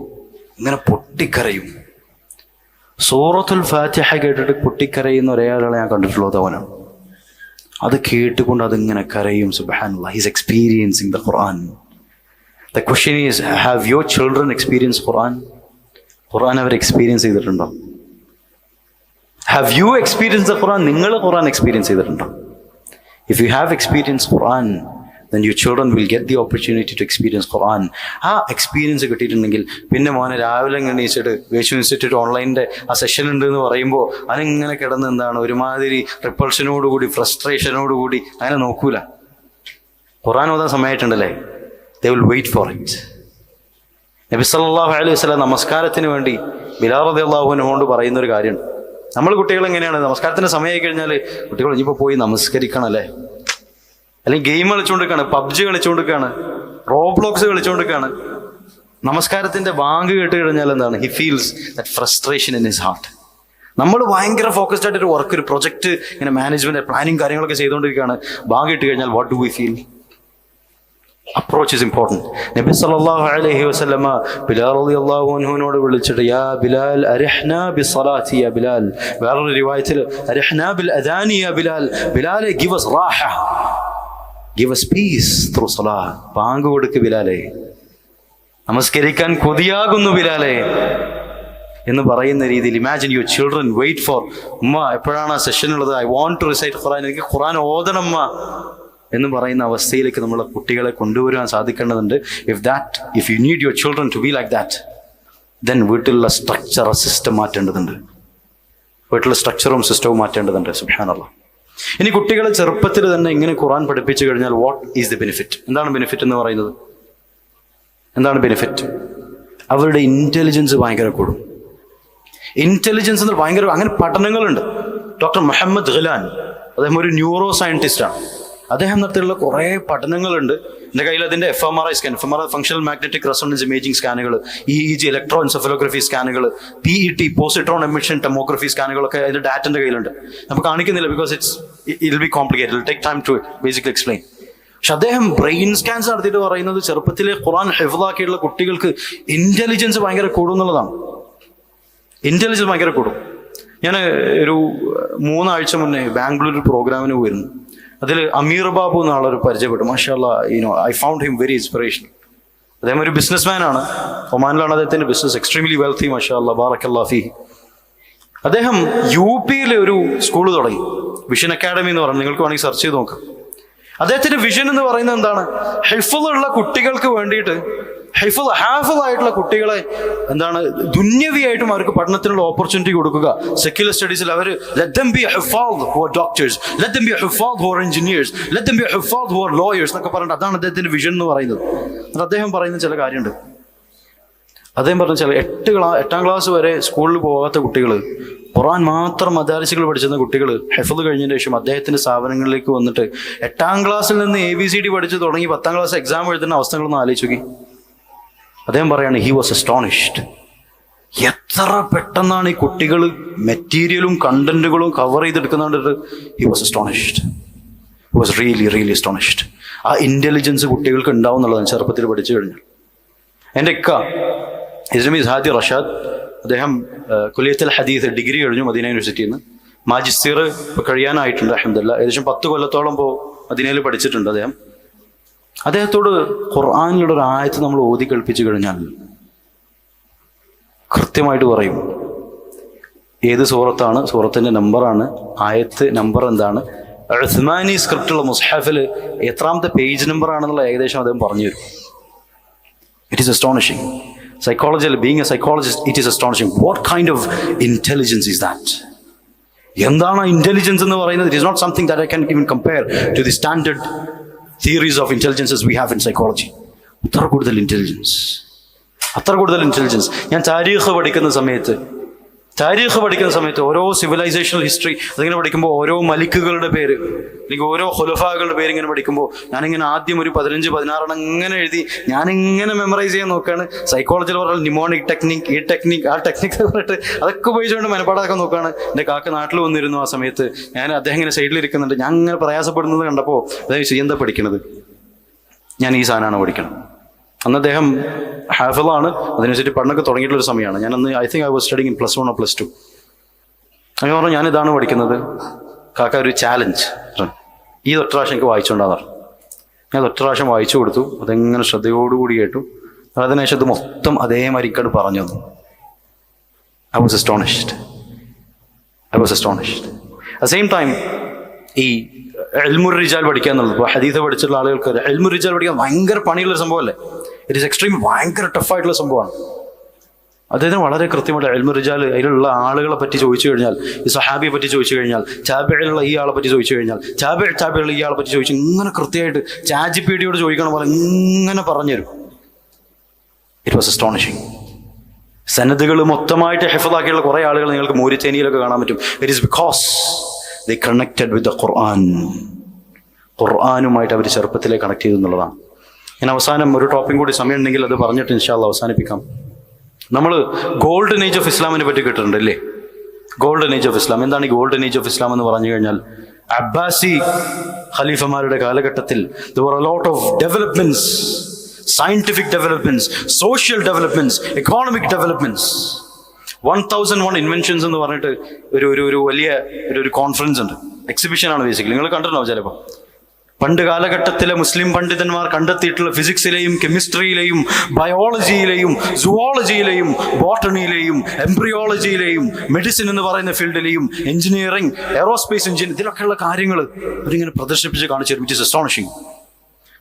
ഇങ്ങനെ പൊട്ടിക്കരയും. സൂറത്തുൽ ഫാത്തിഹ കേട്ടിട്ട് പൊട്ടിക്കരയുന്ന ഒരേയാളെ ഞാൻ കണ്ടിട്ടുള്ളത് അവനാണ്. അത് കേട്ടുകൊണ്ട് അതിങ്ങനെ കരയും. സുബ്ഹാനല്ലാഹ്, he's experiencing the Quran. The question is, have your children experienced Quran? Quran അവർ എക്സ്പീരിയൻസ് ചെയ്തിട്ടുണ്ടോ? Have you experienced the Quran? നിങ്ങൾ ഖുർആൻ എക്സ്പീരിയൻസ് ചെയ്തിട്ടുണ്ടോ? If you have experienced Quran, then your children will get the opportunity to experience Quran. ആ എക്സ്പീരിയൻസ് കിട്ടിയിട്ടുണ്ടെങ്കിൽ പിന്നെ മോനെ രാവിലെ എണീച്ചിട്ട് വേഷു ഇൻസ്റ്റിറ്റ്യൂട്ട് ഓൺലൈനിൻ്റെ ആ സെഷൻ ഉണ്ട് എന്ന് പറയുമ്പോൾ അതിങ്ങനെ കിടന്ന് എന്താണ് ഒരുമാതിരി റിപ്പൾഷനോടുകൂടി, ഫ്രസ്ട്രേഷനോടുകൂടി അങ്ങനെ നോക്കൂല. ഖുർആൻ ഓതാൻ സമയമായിട്ടുണ്ടല്ലേ, they will wait for it. നബി സല്ലല്ലാഹു അലൈഹി വസല്ലം നമസ്കാരത്തിന് വേണ്ടി ബിലാൽ റളിയല്ലാഹു അൻഹു കൊണ്ട് പറയുന്ന ഒരു കാര്യമുണ്ട്. നമ്മൾ കുട്ടികൾ എങ്ങനെയാണ്, നമസ്കാരത്തിന് സമയമായി കഴിഞ്ഞാൽ കുട്ടികൾ ഇനിയിപ്പോൾ പോയി നമസ്കരിക്കണം അല്ലേ, അല്ലെങ്കിൽ ഗെയിം കളിച്ചുകൊണ്ടിരിക്കുകയാണ്, പബ്ജി കളിച്ചുകൊണ്ടിരിക്കുകയാണ്, റോബ്ലോക്സ് കളിച്ചുകൊണ്ടിരിക്കുകയാണ്. നമസ്കാരത്തിന്റെ ബാങ്ക് കേട്ട് കഴിഞ്ഞാൽ എന്താണ്, he feels that frustration in his heart. നമ്മൾ ഭയങ്കര ഫോക്കസ്ഡ് ആയിട്ട് ഒരു വർക്ക്, ഒരു പ്രൊജക്ട്, ഇങ്ങനെ മാനേജ്മെന്റ് പ്ലാനിങ് കാര്യങ്ങളൊക്കെ ചെയ്തുകൊണ്ടിരിക്കുകയാണ്. ബാങ്ക് ഇട്ട് കഴിഞ്ഞാൽ what do we feel? Approach is important. നബി സല്ലല്ലാഹു അലൈഹി വസല്ലമ ബിലാൽ റളിയല്ലാഹു അൻഹുവിനോട് വിളിച്ചിട്ട് യാ ബിലാൽ അരിഹ്നാ ബിസ്സലാത്തി യാ ബിലാൽ, വേറൊരു റിവായത്തിൽ അരിഹ്നാ ബിൽ അദാനി യാ ബിലാൽ, ബിലാലെ ഗിവ് us റാഹ, ഗിവ് us പീസ് ത്രൂ സലാത്ത്. ബാങ്ക് കൊടുക്ക് ബിലാലെ, നമസ്കരിക്കാൻ കൊതിയാകുന്നു ബിലാലെ എന്ന് പറയുന്ന രീതിയിൽ. Imagine your children wait for, ഉമ്മ എപ്പോഴാണ് ആ സെഷൻ ഉള്ളത്, I want to recite Quran, എനിക്ക് ഖുർആൻ ഓതണം അമ്മ എന്ന് പറയുന്ന അവസ്ഥയിലേക്ക് നമ്മളെ കുട്ടികളെ കൊണ്ടുവരാൻ സാധിക്കേണ്ടതുണ്ട്. If you need your children to be like that, then വീട്ടിലുള്ള സ്ട്രക്ചർ, സിസ്റ്റം മാറ്റേണ്ടതുണ്ട്. വീട്ടിലെ സ്ട്രക്ചറും സിസ്റ്റവും മാറ്റേണ്ടതുണ്ട്. സുബ്ഹാനല്ലാഹ്. ഇനി കുട്ടികളെ ചെറുപ്പത്തിൽ തന്നെ ഇങ്ങനെ ഖുർആൻ പഠിപ്പിച്ചു കഴിഞ്ഞാൽ വാട്ട് ഈസ് ദി ബെനിഫിറ്റ്? എന്താണ് ബെനിഫിറ്റ് എന്ന് പറയുന്നത്? എന്താണ് ബെനിഫിറ്റ്? അവരുടെ ഇന്റലിജൻസ് ഭയങ്കര കൂടും. ഇന്റലിജൻസ് എന്ന് ഭയങ്കര, അങ്ങനെ പഠനങ്ങളുണ്ട്. ഡോക്ടർ മുഹമ്മദ് ഖിലാൻ, അദ്ദേഹം ഒരു ന്യൂറോ സയന്റിസ്റ്റാണ്. അദ്ദേഹം നടത്തിയുള്ള കുറേ പഠനങ്ങളുണ്ട്. എൻ്റെ കയ്യിൽ അതിൻ്റെ FMRI scan, FMRI functional magnetic resonance imaging സ്കാനുകൾ, EEG ഇലക്ട്രോ എൻസെഫലോഗ്രഫി സ്കാനുകൾ, PET പോസിട്രോൺ എമിഷൻ ടൊമോഗ്രഫി സ്കാനുകളൊക്കെ അതിൻ്റെ ഡാറ്റ എൻ്റെ കയ്യിലുണ്ട്. നമുക്ക് കാണിക്കുന്നില്ല, because it will be complicated, it take time to basically explain. പക്ഷെ അദ്ദേഹം ബ്രെയിൻ സ്കാൻസ് നടത്തിയിട്ട് പറയുന്നത് ചെറുപ്പത്തിലെ ഖുർആൻ ഹിഫ്ളാക്കിയുള്ള കുട്ടികൾക്ക് ഇന്റലിജൻസ് ഭയങ്കര കൂടും എന്നുള്ളതാണ്. ഇന്റലിജൻസ് ഭയങ്കര കൂടും. ഞാൻ ഒരു 3 ആഴ്ച മുന്നേ ബാംഗ്ലൂർ ഒരു പ്രോഗ്രാമിന് പോയിരുന്നു. അതിൽ അമീർ ബാബു എന്നാളൊരു പരിചയപ്പെട്ടു. മാഷാ അല്ലാഹ്, I found him very inspirational. അദ്ദേഹം ഒരു ബിസിനസ് മാൻ ആണ്. ഒമാനിലാണ് അദ്ദേഹത്തിന്റെ ബിസിനസ്, എക്സ്ട്രീംലി വെൽത്തി, മാഷാ അല്ലാഹ്, ബാറക്കല്ലാഹു ഫീഹി. അദ്ദേഹം UP ഒരു സ്കൂൾ തുടങ്ങി, വിഷൻ അക്കാഡമി എന്ന് പറഞ്ഞു. നിങ്ങൾക്ക് വേണമെങ്കിൽ സെർച്ച് ചെയ്ത് നോക്കാം. അദ്ദേഹത്തിന്റെ വിഷൻ എന്ന് പറയുന്നത് എന്താണ്? ഹിഫ്ളുള്ള കുട്ടികൾക്ക് വേണ്ടിയിട്ട്, ഹാഫിളായിട്ടുള്ള കുട്ടികളെ എന്താണ് ദുന്യവിയായിട്ടും അവർക്ക് പഠനത്തിനുള്ള ഓപ്പർച്യൂണിറ്റി കൊടുക്കുക. സെക്യുലർ സ്റ്റഡീസിൽ അവർ let them be huffaظ who are doctors, let them be huffaظ who are engineers, let them be huffaظ who are lawyers എന്നൊക്കെ പറഞ്ഞിട്ട് അതാണ് അദ്ദേഹത്തിന്റെ വിഷൻ എന്ന് പറയുന്നത്. അദ്ദേഹം പറയുന്ന ചില കാര്യമുണ്ട്. അദ്ദേഹം പറഞ്ഞ ചില 8ാം ക്ലാസ് വരെ സ്കൂളിൽ പോകാത്ത കുട്ടികൾ, ഖുർആൻ മാത്രം മദാരിസുകൾ പഠിച്ചിരുന്ന കുട്ടികൾ ഹിഫ്ള് കഴിഞ്ഞതിന് ശേഷം അദ്ദേഹത്തിന്റെ സ്ഥാപനങ്ങളിലേക്ക് വന്നിട്ട് 8ാം ക്ലാസ്സിൽ നിന്ന് ABCD പഠിച്ച് തുടങ്ങി 10ാം ക്ലാസ് എക്സാം എഴുതുന്ന അവസ്ഥകളൊന്നും ആലോചിച്ച് നോക്കി. അദ്ദേഹം പറയാണ്, ഹി വാസ് അസ്റ്റോണിഷ്ഡ്. എത്ര പെട്ടെന്നാണ് ഈ കുട്ടികൾ മെറ്റീരിയലും കണ്ടന്റുകളും കവർ ചെയ്തെടുക്കുന്നുണ്ട്. He was astonished. He was really astonished. ആ ഇന്റലിജൻസ് കുട്ടികൾക്ക് ഉണ്ടാവും എന്നുള്ളതാണ് ചെറുപ്പത്തിൽ പഠിച്ചു കഴിഞ്ഞാൽ. എൻ്റെ ഇക്ക ഇസ്ലാമി ഹാദി റഷാദ്, അദ്ദേഹം കുലിയത്തുൽ ഹദീസ് ഡിഗ്രി കഴിഞ്ഞു മദീന യൂണിവേഴ്സിറ്റിയിൽ നിന്ന്. മാജിസ്റ്റർ ഇപ്പോൾ കഴിയാനായിട്ടുണ്ട് അൽഹംദുലില്ലാഹ്. ഏകദേശം 10 കൊല്ലത്തോളം മദീനയിൽ പഠിച്ചിട്ടുണ്ട് അദ്ദേഹം. അദ്ദേഹത്തോട് ഖുർആനിലുള്ള ഒരു ആയത്ത് നമ്മൾ ഓതി കേൾപ്പിച്ചു കഴിഞ്ഞാൽ കൃത്യമായിട്ട് പറയും ഏത് സൂറത്താണ്, സൂറത്തിന്റെ നമ്പറാണ്, ആയത്ത് നമ്പർ എന്താണ്, ഉസ്മാനി സ്ക്രിപ്റ്റുള്ള മുസ്ഹഫിൽ എത്രാമത്തെ പേജ് നമ്പർ ആണെന്നുള്ള ഏകദേശം അദ്ദേഹം പറഞ്ഞു തരും. It is astonishing. Psychology, being a psychologist, it is astonishing. What kind of intelligence is that? എന്താണ് ഇന്റലിജൻസ് എന്ന് പറയുന്നത്? It is not something that I can even compare to the standard theories of intelligences we have in psychology. അത്ര കൂടുതൽ ഇന്റലിജൻസ്. ഞാൻ താരീഖ് പഠിക്കുന്ന സമയത്ത് ഓരോ സിവിലൈസേഷണൽ ഹിസ്റ്ററി അതിങ്ങനെ പഠിക്കുമ്പോൾ ഓരോ മലിക്കുകളുടെ പേര് അല്ലെങ്കിൽ ഓരോ ഖുലഫാകളുടെ പേര് ഇങ്ങനെ പഠിക്കുമ്പോൾ ഞാനിങ്ങനെ ആദ്യം ഒരു 15-16 ഇങ്ങനെ എഴുതി ഞാനിങ്ങനെ മെമ്മറൈസ് ചെയ്യാൻ നോക്കുകയാണ്. സൈക്കോളജിയിൽ പറഞ്ഞാൽ നിമോണിക് ടെക്നിക്, ഈ ടെക്നിക്, ആ ടെക്നിക് പറഞ്ഞിട്ട് അതൊക്കെ ഉപയോഗിച്ചുകൊണ്ട് മനപ്പാടാക്കാൻ നോക്കുകയാണ്. എൻ്റെ കാക്ക നാട്ടിൽ വന്നിരുന്നു ആ സമയത്ത്. അദ്ദേഹം ഇങ്ങനെ സൈഡിലിരിക്കുന്നുണ്ട്. ഞാൻ ഇങ്ങനെ പ്രയാസപ്പെടുന്നത് കണ്ടപ്പോൾ അതായത് എന്താ പഠിക്കണത്? ഞാൻ ഈ സാധനമാണ് പഠിക്കണം. അന്ന് അദ്ദേഹം ഹാഫിളാണ്, അതിനനുസരിച്ച് പഠനമൊക്കെ തുടങ്ങിയിട്ടുള്ളൊരു സമയമാണ്. ഞാനന്ന് I think I was studying in +1 or +2. അങ്ങനെ പറഞ്ഞു ഞാൻ ഇതാണ് പഠിക്കുന്നത്. കാക്ക ഒരു ചാലഞ്ച്, ഈ ഒറ്റ പ്രാവശ്യം എനിക്ക് വായിച്ചുകൊണ്ടാന്ന് പറഞ്ഞു. ഞാൻ ഒറ്റ പ്രാവശ്യം വായിച്ചു കൊടുത്തു. അതെങ്ങനെ ശ്രദ്ധയോടുകൂടി കേട്ടു. അതിനുശേഷം ഇത് മൊത്തം അതേമാതിരി ഇക്കട് പറഞ്ഞു തന്നു. I was astonished. At the same time, ഈ ഇൽമുർ റിജാൽ പഠിക്കുക എന്നുള്ളത്, ഇപ്പോൾ ഹദീസ് പഠിച്ചിട്ടുള്ള ആളുകൾക്ക് ഇൽമുർ റിജാൽ പഠിക്കാൻ ഭയങ്കര പണിയുള്ളൊരു സംഭവമല്ലേ? ഇറ്റ് ഈസ് എക്സ്ട്രീം, ഭയങ്കര ടഫായിട്ടുള്ള സംഭവമാണ്. അദ്ദേഹത്തിന് വളരെ കൃത്യമായിട്ട് ഇൽമു റിജാൽ അതിലുള്ള ആളുകളെ പറ്റി ചോദിച്ചു കഴിഞ്ഞാൽ, ഈ സഹാബിയെ പറ്റി ചോദിച്ചു കഴിഞ്ഞാൽ, ചാബിയിലുള്ള ഈ ആളെ പറ്റി ചോദിച്ചു കഴിഞ്ഞാൽ, ചാബിയുള്ള ഈ ആളെ പറ്റി ചോദിച്ചു, ഇങ്ങനെ കൃത്യമായിട്ട് ചാജിപീഡിയോട് ചോദിക്കണ പോലെ ഇങ്ങനെ പറഞ്ഞുതരും. It was astonishing. സനദുകൾ മൊത്തമായിട്ട് ഹിഫ്ളാക്കിയുള്ള കുറേ ആളുകൾ നിങ്ങൾക്ക് മൗരിത്താനിയയിലൊക്കെ കാണാൻ പറ്റും. It is because they connected with the Quran. ഖുർആനുമായിട്ട് അവർ ചെറുപ്പത്തിലെ കണക്ട് ചെയ്തു എന്നുള്ളതാണ്. ഞാൻ അവസാനം ഒരു ടോപ്പിക് കൂടി സമയം ഉണ്ടെങ്കിൽ അത് പറഞ്ഞിട്ട് ഇൻഷാ അല്ലാഹ് അവസാനിപ്പിക്കാം. നമ്മൾ ഗോൾഡൻ ഏജ് ഓഫ് ഇസ്ലാമിനെ പറ്റി കേട്ടിട്ടുണ്ട് അല്ലേ? ഗോൾഡൻ ഏജ് ഓഫ് ഇസ്ലാം എന്താണ്? ഈ ഗോൾഡൻ ഏജ് ഓഫ് ഇസ്ലാം എന്ന് പറഞ്ഞു കഴിഞ്ഞാൽ, അബ്ബാസി ഖലീഫമാരുടെ കാലഘട്ടത്തിൽ there were a lot of developments, scientific developments, social developments, economic developments. 1001 inventions എന്ന് പറഞ്ഞിട്ട് ഒരു വലിയ ഒരു കോൺഫറൻസ് ഉണ്ട്, എക്സിബിഷൻ ആണ് ബേസിക്കലി. നിങ്ങൾ കണ്ടിട്ടുണ്ടാവും ചിലപ്പോൾ. പണ്ട് കാലഘട്ടത്തിലെ മുസ്ലിം പണ്ഡിതന്മാർ കണ്ടെത്തിയിട്ടുള്ള ഫിസിക്സിലെയും കെമിസ്ട്രിയിലെയും ബയോളജിയിലെയും സുവോളജിയിലെയും ബോട്ടണിയിലെയും എംബ്രിയോളജിയിലെയും മെഡിസിൻ എന്ന് പറയുന്ന ഫീൽഡിലെയും എഞ്ചിനീയറിംഗ്, എയറോസ്പേസ് എഞ്ചിനീയറിംഗ്, ഇതിലൊക്കെയുള്ള കാര്യങ്ങൾ അവരിങ്ങനെ പ്രദർശിപ്പിച്ച് കാണിച്ചു തരും. Which is astonishing.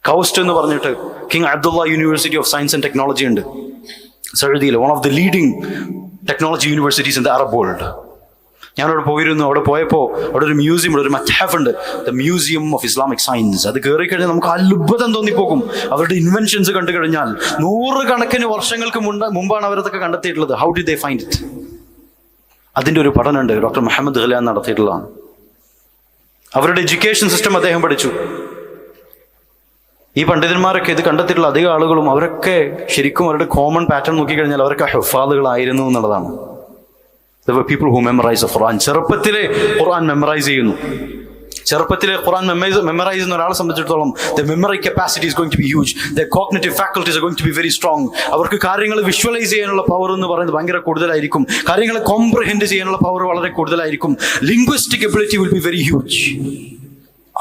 കൗസ്റ്റ് എന്ന് പറഞ്ഞിട്ട് King Abdullah University of Science and Technology ഉണ്ട് സൗദിയിൽ, one of the leading technology universities in the Arab world. ഞാനവിടെ പോയിരുന്നു. അവിടെ പോയപ്പോൾ അവിടെ ഒരു മ്യൂസിയം ഉണ്ട്, ഒരു മത്ഹഫ് ഉണ്ട്, the museum of Islamic science. അത് കയറി കഴിഞ്ഞാൽ നമുക്ക് അത്ഭുതം തോന്നിപ്പോകും. അവരുടെ ഇൻവെൻഷൻസ് കണ്ടു കഴിഞ്ഞാൽ 100 കണക്കിന് വർഷങ്ങൾക്ക് മുമ്പാണ് അവരതൊക്കെ കണ്ടെത്തിയിട്ടുള്ളത്. How did they find it? അതിൻ്റെ ഒരു പഠനമുണ്ട്, ഡോക്ടർ മുഹമ്മദ് ഖലാൻ നടത്തിയിട്ടുള്ളതാണ്. അവരുടെ എഡ്യൂക്കേഷൻ സിസ്റ്റം അദ്ദേഹം പഠിച്ചു. ഈ പണ്ഡിതന്മാരൊക്കെ ഇത് കണ്ടെത്തിയിട്ടുള്ള അധികം ആളുകളും അവരൊക്കെ ശരിക്കും അവരുടെ കോമൺ പാറ്റേൺ നോക്കിക്കഴിഞ്ഞാൽ അവരൊക്കെ ഹുഫാദുകളായിരുന്നു എന്നുള്ളതാണ്. There were people who memorize the Quran. ചെറുപ്പത്തിലെ ഖുർആൻ മെമ്മറൈസ് ചെയ്യുന്നു. ചെറുപ്പത്തിലെ ഖുർആൻ മെമ്മറൈസ് ചെയ്യുന്ന ഒരാളെ സംബന്ധിച്ചിടത്തോളം the memory capacity is going to be huge. Their cognitive faculties are going to be very strong. അവർക്ക് കാര്യങ്ങൾ വിഷ്വലൈസ് ചെയ്യാനുള്ള പവർ എന്ന് പറയുന്നത് ഭയങ്കര കൂടുതലായിരിക്കും. കാര്യങ്ങളെ കോംപ്രഹെൻഡ് ചെയ്യാനുള്ള പവർ വളരെ കൂടുതലായിരിക്കും. Linguistic ability will be very huge.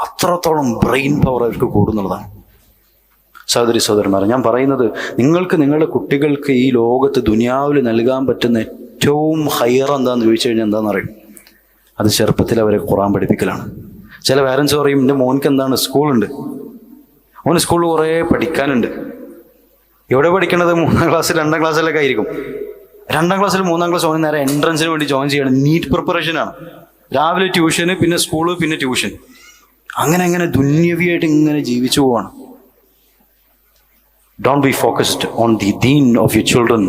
അത്രത്തോളം ബ്രെയിൻ പവർ അവർക്ക് കൂടുന്നതാണ്. സഹോദരി സഹോദരന്മാരെ, ഞാൻ പറയുന്നത് നിങ്ങൾക്ക് നിങ്ങളുടെ കുട്ടികൾക്ക് ഈ ലോകത്ത് ദുനിയാവിൽ നൽകാൻ പറ്റുന്ന ഏറ്റവും ഹയർ എന്താണെന്ന് ചോദിച്ചു കഴിഞ്ഞാൽ എന്താണെന്ന് അറിയും? അത് ചെറുപ്പത്തിൽ അവരെ ഖുർആൻ പഠിപ്പിക്കലാണ്. ചില പാരൻസ് പറയും, എൻ്റെ മോൻക്ക് എന്താണ് സ്കൂളുണ്ട്, അവന് സ്കൂളിൽ കുറേ പഠിക്കാനുണ്ട്. എവിടെ പഠിക്കണത്? 3ാം ക്ലാസ്സിൽ 2ാം ക്ലാസ്സിലൊക്കെ ആയിരിക്കും. 2ാം ക്ലാസ്സിൽ 3ാം ക്ലാസ് അവന് നേരെ എൻട്രൻസിന് വേണ്ടി ജോയിൻ ചെയ്യണം. നീറ്റ് പ്രിപ്പറേഷനാണ്. രാവിലെ ട്യൂഷന്, പിന്നെ സ്കൂള്, പിന്നെ ട്യൂഷൻ. അങ്ങനെ ദുന്യവിയായിട്ട് ഇങ്ങനെ ജീവിച്ചു പോവാണ്. Don't be focused on the deen of your children.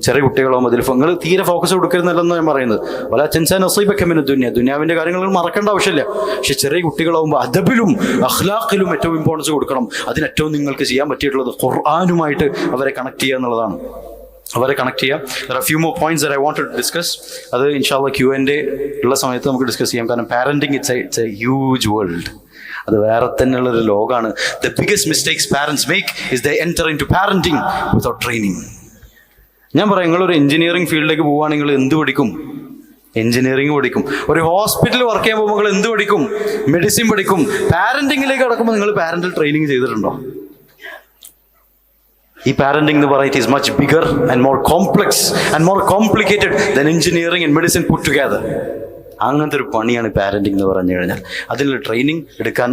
ചെറിയ കുട്ടികളാകുമ്പോൾ അതിൽ നിങ്ങൾ തീരെ ഫോക്കസ് കൊടുക്കരുന്നല്ലെന്ന് ഞാൻ പറയുന്നത്. വല ചെൻസാൻ നസീബക്കമിന് ദുനിയാവിൻ്റെ കാര്യങ്ങൾ മറക്കേണ്ട ആവശ്യമില്ല. പക്ഷെ ചെറിയ കുട്ടികളാകുമ്പോൾ അദബിലും അഖ്ലാഖിലും ഏറ്റവും ഇമ്പോർട്ടൻസ് കൊടുക്കണം. അതിനേറ്റവും നിങ്ങൾക്ക് ചെയ്യാൻ പറ്റിയിട്ടുള്ളത് ഖുർആനുമായിട്ട് അവരെ കണക്ട് ചെയ്യുക എന്നുള്ളതാണ്. അവരെ കണക്ട് ചെയ്യാം. There are a few more points that I wanted to discuss. അത് ഇൻഷാല്ലാ Q&A ഉള്ള സമയത്ത് നമുക്ക് ഡിസ്കസ് ചെയ്യാം. കാരണം parenting it's a huge world. അത് വേറെ തന്നെയുള്ളൊരു ലോകമാണ്. The biggest mistakes parents make is they enter into parenting without training. ഞാൻ പറയാം, നിങ്ങളൊരു എഞ്ചിനീയറിംഗ് ഫീൽഡിലേക്ക് പോവുകയാണെങ്കിൽ നിങ്ങൾ എന്ത് പഠിക്കും? എഞ്ചിനീയറിംഗ് പഠിക്കും. ഒരു ഹോസ്പിറ്റലിൽ വർക്ക് ചെയ്യാൻ പോകുമ്പോൾ നിങ്ങൾ എന്ത് പഠിക്കും? മെഡിസിൻ പഠിക്കും. പാരന്റിങ്ങിലേക്ക് കടക്കുമ്പോൾ നിങ്ങൾ പാരന്റൽ ട്രെയിനിങ് ചെയ്തിട്ടുണ്ടോ? ഈ പാരന്റിംഗ് എന്ന് പറയുന്നത് is much bigger and more complex and more complicated than engineering and medicine puttu together. അങ്ങനത്തെ ഒരു പണിയാണ് പാരന്റിംഗ് എന്ന് പറഞ്ഞു കഴിഞ്ഞാൽ. അതിനുള്ള ട്രെയിനിങ് എടുക്കാൻ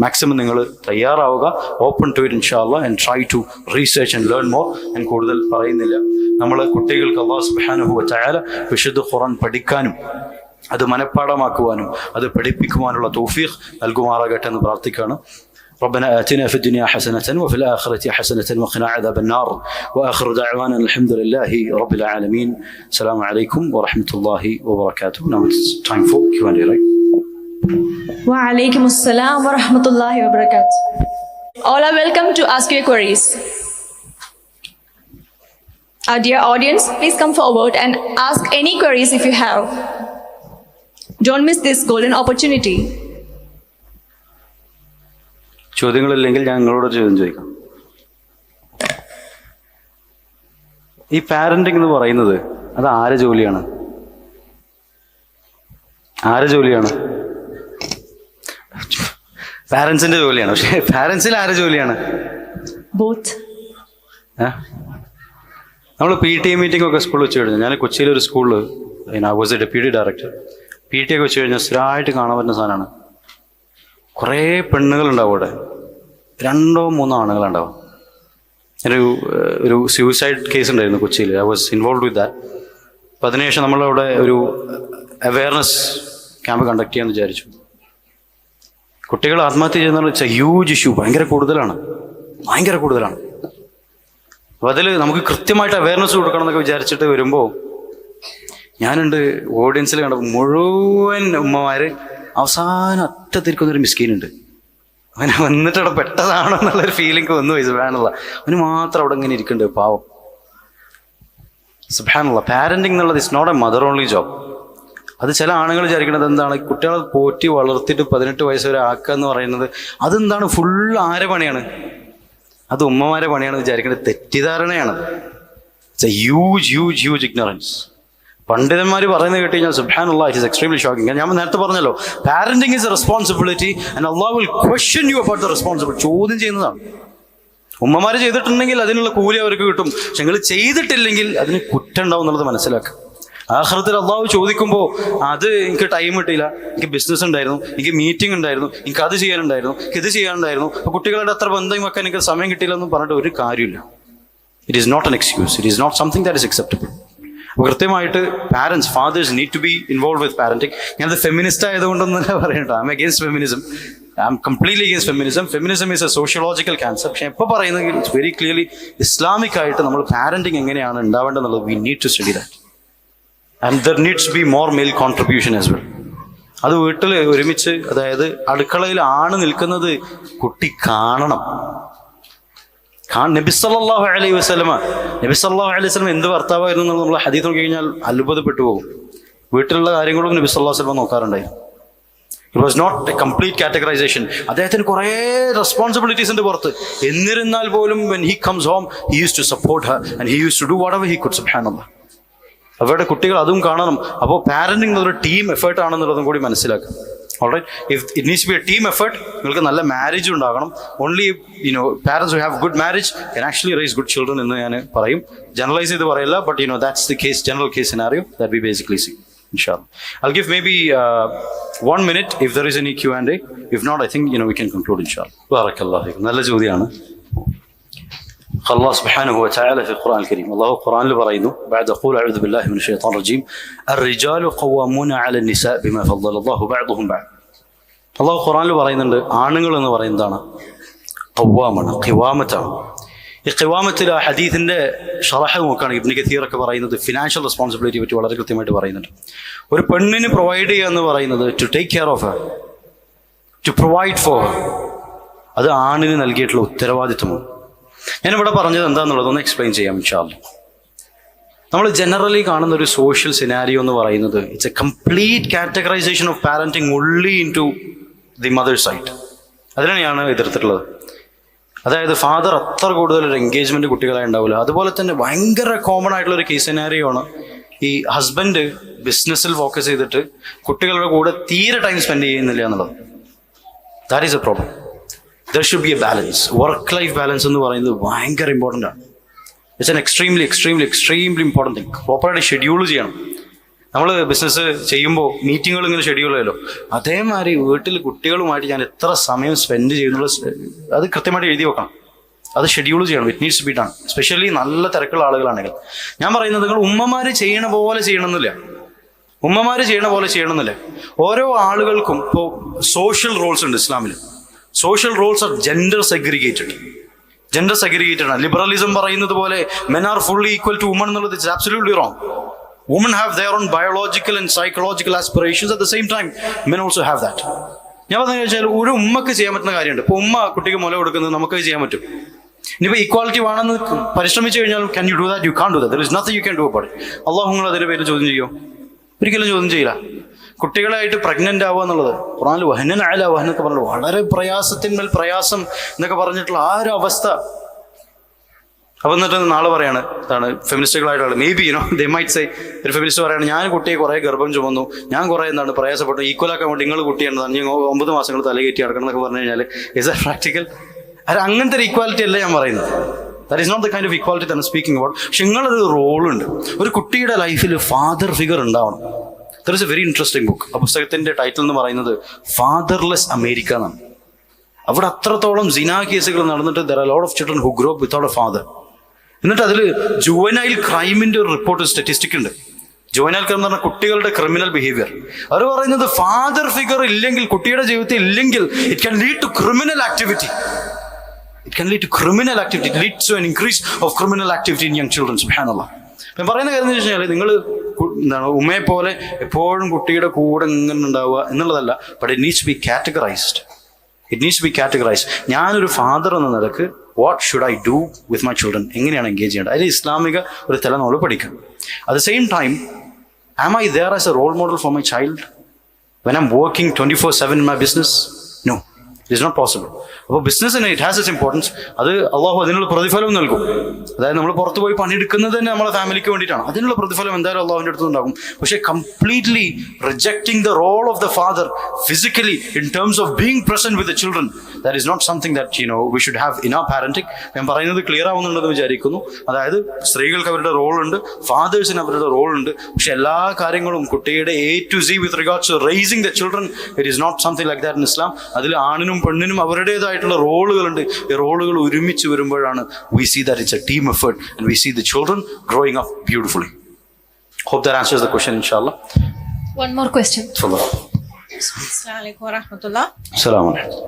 മാക്സിമം നിങ്ങൾ തയ്യാറാവുക. ഓപ്പൺ ടു ഇറ്റ് ഇൻഷാല്ലാ and try to research and learn more. ഞാൻ കൂടുതൽ പറയുന്നില്ല. നമ്മൾ കുട്ടികൾക്ക് അല്ലാഹു സുബ്ഹാനഹു വ തആല വിശുദ്ധ ഖുർആൻ പഠിക്കാനും അത് മനഃപ്പാഠമാക്കുവാനും അത് പഠിപ്പിക്കുവാനുള്ള തൗഫീഖ് നൽകുമാറാകട്ടെ എന്ന് പ്രാർത്ഥിക്കുകയാണ്. ربنا آتنا في الدنيا حسنة وفي الآخرة حسنة وقنا عذاب النار وآخر دعوانا الحمد لله رب العالمين. السلام عليكم ورحمة الله وبركاته. Now it's time for Q&A, right? Wa alaikum assalam wa rahmatullahi wa barakatuh. All are welcome to ask your queries. Our dear audience, please come forward and ask any queries if you have. Don't miss this golden opportunity. ചോദ്യങ്ങളില്ലെങ്കിൽ ഞാൻ നിങ്ങളോട് ചോദ്യം ചോദിക്കാം. ഈ പാരന്റിംഗ് എന്ന് പറയുന്നത് അത് ആരെ ജോലിയാണ്? ആരെ ജോലിയാണ്? പാരന്റ്സിന്റെ ജോലിയാണ്. പക്ഷെ പാരന്റ്സിൽ ആരെ ജോലിയാണ്? Both. നമ്മൾ PTA മീറ്റിംഗ് ഒക്കെ സ്കൂളിൽ വെച്ച് കഴിഞ്ഞാൽ, ഞാൻ കൊച്ചിയിലൊരു സ്കൂളിൽ I was A deputy director. PTA ഒക്കെ വെച്ച് കഴിഞ്ഞാൽ സ്ഥിരമായിട്ട് കാണാൻ പറ്റുന്ന സാധനമാണ്. കുറേ പെണ്ണുങ്ങളുണ്ടാവും അവിടെ, 2 3 ആണുങ്ങളുണ്ടാവും. ഒരു സ്യൂസൈഡ് കേസ് ഉണ്ടായിരുന്നു കൊച്ചിയിൽ. I was involve with that. അപ്പം അതിനുശേഷം നമ്മളവിടെ ഒരു അവയർനെസ് ക്യാമ്പ് കണ്ടക്ട് ചെയ്യാമെന്ന് വിചാരിച്ചു. കുട്ടികൾ ആത്മഹത്യ ചെയ്യുന്ന വെച്ചാൽ ഹ്യൂജ് ഇഷ്യൂ, ഭയങ്കര കൂടുതലാണ്. അപ്പോൾ അതിൽ നമുക്ക് കൃത്യമായിട്ട് അവയർനെസ് കൊടുക്കണം എന്നൊക്കെ വിചാരിച്ചിട്ട് വരുമ്പോൾ ഞാനുണ്ട് ഓഡിയൻസിൽ കണ്ടപ്പോൾ മുഴുവൻ ഉമ്മമാർ അവസാനം അറ്റത്തിരിക്കുന്നൊരു മിസ്കീനുണ്ട്. അവനെ വന്നിട്ട് അവിടെ പെട്ടതാണോ എന്നുള്ളൊരു ഫീലിംഗ് വന്നു പോയി. സുബ്ഹാനല്ലാഹ്, അവന് മാത്രം അവിടെ ഇങ്ങനെ ഇരിക്കുന്നുണ്ട് പാവം. സുബ്ഹാനല്ലാഹ്, പാരന്റിങ് എന്നുള്ളത് is not a mother only job. അത് ചില ആണുങ്ങൾ വിചാരിക്കുന്നത് എന്താണ്, കുട്ടികളെ പോറ്റി വളർത്തിയിട്ട് 18 വയസ്സ് വരെ ആക്കുക എന്ന് പറയുന്നത് അതെന്താണ്, ഫുള്ള് ആരെ പണിയാണ്, അത് ഉമ്മമാരെ പണിയാണ് വിചാരിക്കുന്നത്. തെറ്റിദ്ധാരണയാണ്. It's a huge ignorance. പണ്ഡിതന്മാർ പറയുന്നത് കേട്ട് കഴിഞ്ഞാൽ സുബ്ഹാനല്ലാഹ്, ഇറ്റ് ഈസ് എക്സ്ട്രീംലി ഷോക്കിംഗ്. ഞാൻ നേരത്തെ പറഞ്ഞല്ലോ, parenting is a responsibility and അല്ലാഹു will question you about the responsibility. ചോദ്യം ചെയ്യുന്നതാണ്. ഉമ്മമാർ ചെയ്തിട്ടുണ്ടെങ്കിൽ അതിനുള്ള കൂലി അവർക്ക് കിട്ടും. പക്ഷെ നിങ്ങൾ ചെയ്തിട്ടില്ലെങ്കിൽ അതിന് കുറ്റം ഉണ്ടാവും എന്നുള്ളത് മനസ്സിലാക്കുക. ആഖിറത്തിൽ അള്ളാഹു ചോദിക്കുമ്പോൾ അത് എനിക്ക് ടൈം കിട്ടിയില്ല, എനിക്ക് ബിസിനസ് ഉണ്ടായിരുന്നു, എനിക്ക് മീറ്റിംഗ് ഉണ്ടായിരുന്നു, എനിക്ക് അത് ചെയ്യാനുണ്ടായിരുന്നു, എനിക്ക് ഇത് ചെയ്യാനുണ്ടായിരുന്നു, അപ്പോൾ കുട്ടികളുടെ അത്ര ബന്ധം വെക്കാൻ എനിക്ക് സമയം കിട്ടിയില്ല എന്ന് പറഞ്ഞിട്ട് ഒരു കാര്യമില്ല. It is not an excuse. It is not something that is acceptable. അപ്പോൾ കൃത്യമായിട്ട് parents, fathers need to be involve with parenting. ഞാനത് ഫെമിനിസ്റ്റ് ആയതുകൊണ്ടൊന്നല്ല പറയട്ടോ. I'm against feminism. I'm completely against feminism. Feminism is a sociological cancer. പക്ഷേ എപ്പോൾ പറയുന്നത് ഇറ്റ്സ് വെരി ക്ലിയർലി ഇസ്ലാമിക് ആയിട്ട് നമ്മൾ പാരന്റിങ് എങ്ങനെയാണ് ഉണ്ടാവേണ്ടതെന്നുള്ളത് we need to study that. And there needs to be more male contribution as well. അത് വീട്ടിൽ ഒരുമിച്ച്, അതായത് അടുക്കളയിൽ ആണ് നിൽക്കുന്നത് കുട്ടി കാണണം. നബി സല്ലല്ലാഹു അലൈഹി വസല്ലമ എന്ത് ഭർത്താവായിരുന്നു എന്നുള്ളത് നമ്മൾ ഹദീസ് നോക്കി കഴിഞ്ഞാൽ അത്ഭുതപ്പെട്ടു പോകും. വീട്ടിലുള്ള കാര്യങ്ങളും നബി സല്ലല്ലാഹു അലൈഹി വസല്ലമ നോക്കാറുണ്ടായിരുന്നു. It was not a complete categorisation. അദ്ദേഹത്തിന് കുറേ റെസ്പോൺസിബിലിറ്റീസ് ഉണ്ട് പുറത്ത്. എന്നിരുന്നാൽ പോലും when he comes home he used to support her and he used to do whatever he could. സുബ്ഹാനല്ലാഹ്. അവരുടെ കുട്ടികൾ അതും കാണണം. അപ്പോൾ പാരന്റിങ് ഒരു ടീം എഫേർട്ട് ആണെന്നുള്ളതും കൂടി മനസ്സിലാക്കുക. Alright, if it needs be a team effort, നിങ്ങൾക്ക് നല്ല മാരേജ് ഉണ്ടാകണം. Only parents who have good marriage can actually raise good children എന്ന് ഞാൻ പറയും. ജനറലൈസ് ചെയ്ത് പറയില്ല, but that's the case, general case scenario that we basically see. Inshallah, I'll give maybe 1 minute if there is any Q&A. If not, I think we can conclude inshallah. Barakallahu fikum. നല്ല ചോദ്യമാണ്. الله سبحانه وتعالى في القرآن الكريم، الله القرآن اللي برينه بعد أقول أعوذ بالله من الشيطان الرجيم الرجال قوامون على النساء بما فضل الله بعضهم بعض. الله القرآن اللي برينه ആണുങ്ങൾ എന്ന് പറയുന്നതാണ് ഖവാമാണ്, ഖിവാമത്താണ്. ഈ ഖിവാമത്തിൽ ആ ഹദീസിന്റെ ഷറഹ് നോക്കുകയാണെങ്കിൽ ഇബ്നു കസീറൊക്കെ പറയുന്നത് ഫിനാൻഷ്യൽ റെസ്പോൺസിബിലിറ്റി പറ്റി വളരെ കൃത്യമായിട്ട് പറയുന്നുണ്ട്. ഒരു പെണ്ണിന് പ്രൊവൈഡ് ചെയ്യുക എന്ന് പറയുന്നത് to take care of her, to provide for her, അത് ആണിന് നൽകിയിട്ടുള്ള ഉത്തരവാദിത്വമാണ്. ഞാനിവിടെ പറഞ്ഞത് എന്താണെന്നുള്ളതൊന്ന് എക്സ്പ്ലെയിൻ ചെയ്യാം ഇൻഷാല്ലാ. നമ്മൾ ജനറലി കാണുന്ന ഒരു സോഷ്യൽ സിനാരിയോ എന്ന് പറയുന്നത് it's a complete categorisation of parenting only into the mother's side. അതിനാണ് ഞാൻ എതിർത്തിട്ടുള്ളത്. അതായത് ഫാദർ അത്ര കൂടുതൽ ഒരു എൻഗേജ്മെന്റ് കുട്ടികളായി ഉണ്ടാവില്ല. അതുപോലെ തന്നെ ഭയങ്കര കോമൺ ആയിട്ടുള്ള ഒരു കേസ് സിനാരിയോ ആണ് ഈ ഹസ്ബൻഡ് ബിസിനസ്സിൽ ഫോക്കസ് ചെയ്തിട്ട് കുട്ടികളുടെ കൂടെ തീരെ ടൈം സ്പെൻഡ് ചെയ്യുന്നില്ല എന്നുള്ളത്. That is A problem. There should be a balance. Work life balance എന്ന് പറയുന്നത് ഭയങ്കര ഇമ്പോർട്ടൻ്റ് ആണ്. It's an extremely important thing. പ്രോപ്പറായിട്ട് ഷെഡ്യൂൾ ചെയ്യണം. നമ്മൾ ബിസിനസ് ചെയ്യുമ്പോൾ മീറ്റിങ്ങുകൾ ഇങ്ങനെ ഷെഡ്യൂൾ ചെയ്യല്ലോ, അതേമാതിരി വീട്ടിൽ കുട്ടികളുമായിട്ട് ഞാൻ എത്ര സമയം സ്പെൻഡ് ചെയ്യുന്നുള്ള അത് കൃത്യമായിട്ട് എഴുതി വെക്കണം. അത് ഷെഡ്യൂൾ ചെയ്യണം. It needs to be done. Especially നല്ല തിരക്കുള്ള ആളുകളാണെങ്കിൽ. ഞാൻ പറയുന്നത് നിങ്ങൾ ഉമ്മമാർ ചെയ്യണ പോലെ ചെയ്യണമെന്നില്ല. ഓരോ ആളുകൾക്കും ഇപ്പോൾ സോഷ്യൽ റോൾസ് ഉണ്ട് ഇസ്ലാമിൽ. Social roles are gender segregated ആണ്. ലിബറലിസം പറയുന്നത് പോലെ men are fully equal to woman എന്നുള്ളത് it's absolutely wrong. Woman have their own biological and psychological aspirations at the same time men also have that. ഞാൻ പറഞ്ഞു വെച്ചാൽ ഒരു ഉമ്മക്ക് ചെയ്യാൻ പറ്റുന്ന കാര്യമുണ്ട്. ഇപ്പോൾ ഉമ്മ കുട്ടിക്ക് മുല കൊടുക്കുന്നത് നമുക്ക് ചെയ്യാൻ പറ്റും. ഇനിയിപ്പോൾ ഈക്വാലിറ്റി വേണമെന്ന് പരിശ്രമിച്ചു കഴിഞ്ഞാൽ can you do that? You can do that. There is nothing you can do about it. അള്ളാഹു നിങ്ങൾ അതിൻ്റെ പേര് ചോദ്യം ചെയ്യുമോ? ഒരിക്കലും ചോദ്യം ചെയ്യില്ല. കുട്ടികളായിട്ട് പ്രഗ്നന്റ് ആവുക എന്നുള്ളത് ഖുർആനിൽ വഹനൻ അല വഹനൊക്കെ പറഞ്ഞു, വളരെ പ്രയാസത്തിന്മേൽ പ്രയാസം എന്നൊക്കെ പറഞ്ഞിട്ടുള്ള ആ ഒരു അവസ്ഥ. അപ്പം എന്നിട്ട് നാളെ പറയാണ് ഇതാണ് ഫെമിനിസ്റ്റുകളായിട്ടുള്ള മേബി ദേ മൈറ്റ് സേ, ഒരു ഫെമിനിസ്റ്റ് പറയാണ് ഞാൻ കുട്ടിയെ കുറേ ഗർഭം ചുമന്നു, ഞാൻ കുറേ പ്രയാസപ്പെട്ടു, ഈക്വലാക്കാൻ വേണ്ടി നിങ്ങൾ കുട്ടിയാണ് 9 മാസങ്ങൾ തലകയറ്റി നടക്കണം എന്നൊക്കെ പറഞ്ഞു കഴിഞ്ഞാൽ ഇസ് ദാറ്റ് പ്രാക്ടിക്കൽ? അങ്ങനത്തെ ഒരു ഈക്വാലിറ്റി അല്ല ഞാൻ പറയുന്നത്. That is not the kind of equality that I am speaking about. പക്ഷെ നിങ്ങളൊരു റോളുണ്ട്. ഒരു കുട്ടിയുടെ ലൈഫിൽ ഫാദർ ഫിഗർ ഉണ്ടാവണം. There is a very interesting book. ആ പുസ്തകത്തിന്റെ ടൈറ്റിൽ എന്ന് പറയുന്നത് ഫാദർലെസ് അമേരിക്ക എന്നാണ്. അവിടെ അത്രത്തോളം സിനാ കേസുകൾ നടന്നിട്ട് there are lot of children who grow up without A father. എന്നിട്ട് അതിൽ ജുവനൈൽ ക്രൈമിന്റെ ഒരു റിപ്പോർട്ട് സ്റ്റാറ്റിസ്റ്റിക് ഉണ്ട്. ജുവനൈൽ ക്രൈം എന്ന് പറഞ്ഞാൽ കുട്ടികളുടെ ക്രിമിനൽ ബിഹേവിയർ. അവർ പറയുന്നത് ഫാദർ ഫിഗർ ഇല്ലെങ്കിൽ, കുട്ടിയുടെ ജീവിതത്തിൽ ഇല്ലെങ്കിൽ, it can lead to criminal activity. It can lead to criminal activity. It leads to an increase of criminal activity in young children. Subhanallah. ഞാൻ പറയുന്ന കാര്യം എന്ന് വെച്ച് കഴിഞ്ഞാൽ, നിങ്ങൾ എന്താണ് ഉമ്മയെ പോലെ എപ്പോഴും കുട്ടിയുടെ കൂടെ ഇങ്ങനെ ഉണ്ടാവുക എന്നുള്ളതല്ല. But it needs be categorised. It needs be categorised. ഞാനൊരു ഫാദർ എന്ന നിലക്ക് what should I do with my children, എങ്ങനെയാണ് എൻഗേജ് ചെയ്യേണ്ടത്, അതിൽ ഇസ്ലാമിക ഒരു തല നമ്മൾ പഠിക്കണം. At the same time, am I there as a role model for my child when I'm working 24/7 in my business? No, it is not possible. അപ്പോൾ ബിസിനസ്സിന് ഇറ്റ് ഹാസ് ഇറ്റ്സ് ഇമ്പോർട്ടൻസ്. അത് അള്ളാഹു അതിനുള്ള പ്രതിഫലം നൽകും. അതായത് നമ്മൾ പുറത്ത് പോയി പണിയെടുക്കുന്നത് തന്നെ നമ്മളെ ഫാമിലിക്ക് വേണ്ടിയിട്ടാണ്. അതിനുള്ള പ്രതിഫലം എന്തായാലും അള്ളാഹുവിൻ്റെ അടുത്ത് ഉണ്ടാകും. പക്ഷേ completely rejecting the role of the father physically in terms of being present with the children, that is not something that we should have in our parenting. ഞാൻ പറയുന്നത് ക്ലിയർ ആവുന്നുണ്ടെന്ന് വിചാരിക്കുന്നു. അതായത് സ്ത്രീകൾക്ക് അവരുടെ റോളുണ്ട്, ഫാദേഴ്സിന് അവരുടെ റോളുണ്ട്. പക്ഷെ എല്ലാ കാര്യങ്ങളും കുട്ടിയുടെ A to Z with regards to raising the children, it is not something like that in Islam. അതിൽ ആണിനും പെണ്ണിനും അവരുടേതായിട്ടുള്ള റോളുകളുണ്ട്. ഈ റോളുകൾ ഒരുമിച്ച് വരുമ്പോഴാണ് we see that it's a team effort and we see the children growing up beautifully. Hope that answers the question, inshallah. One more question. അസ്സലാമലൈക്കും വറഹ്മത്തുള്ളാഹി. Assalamu alaikum.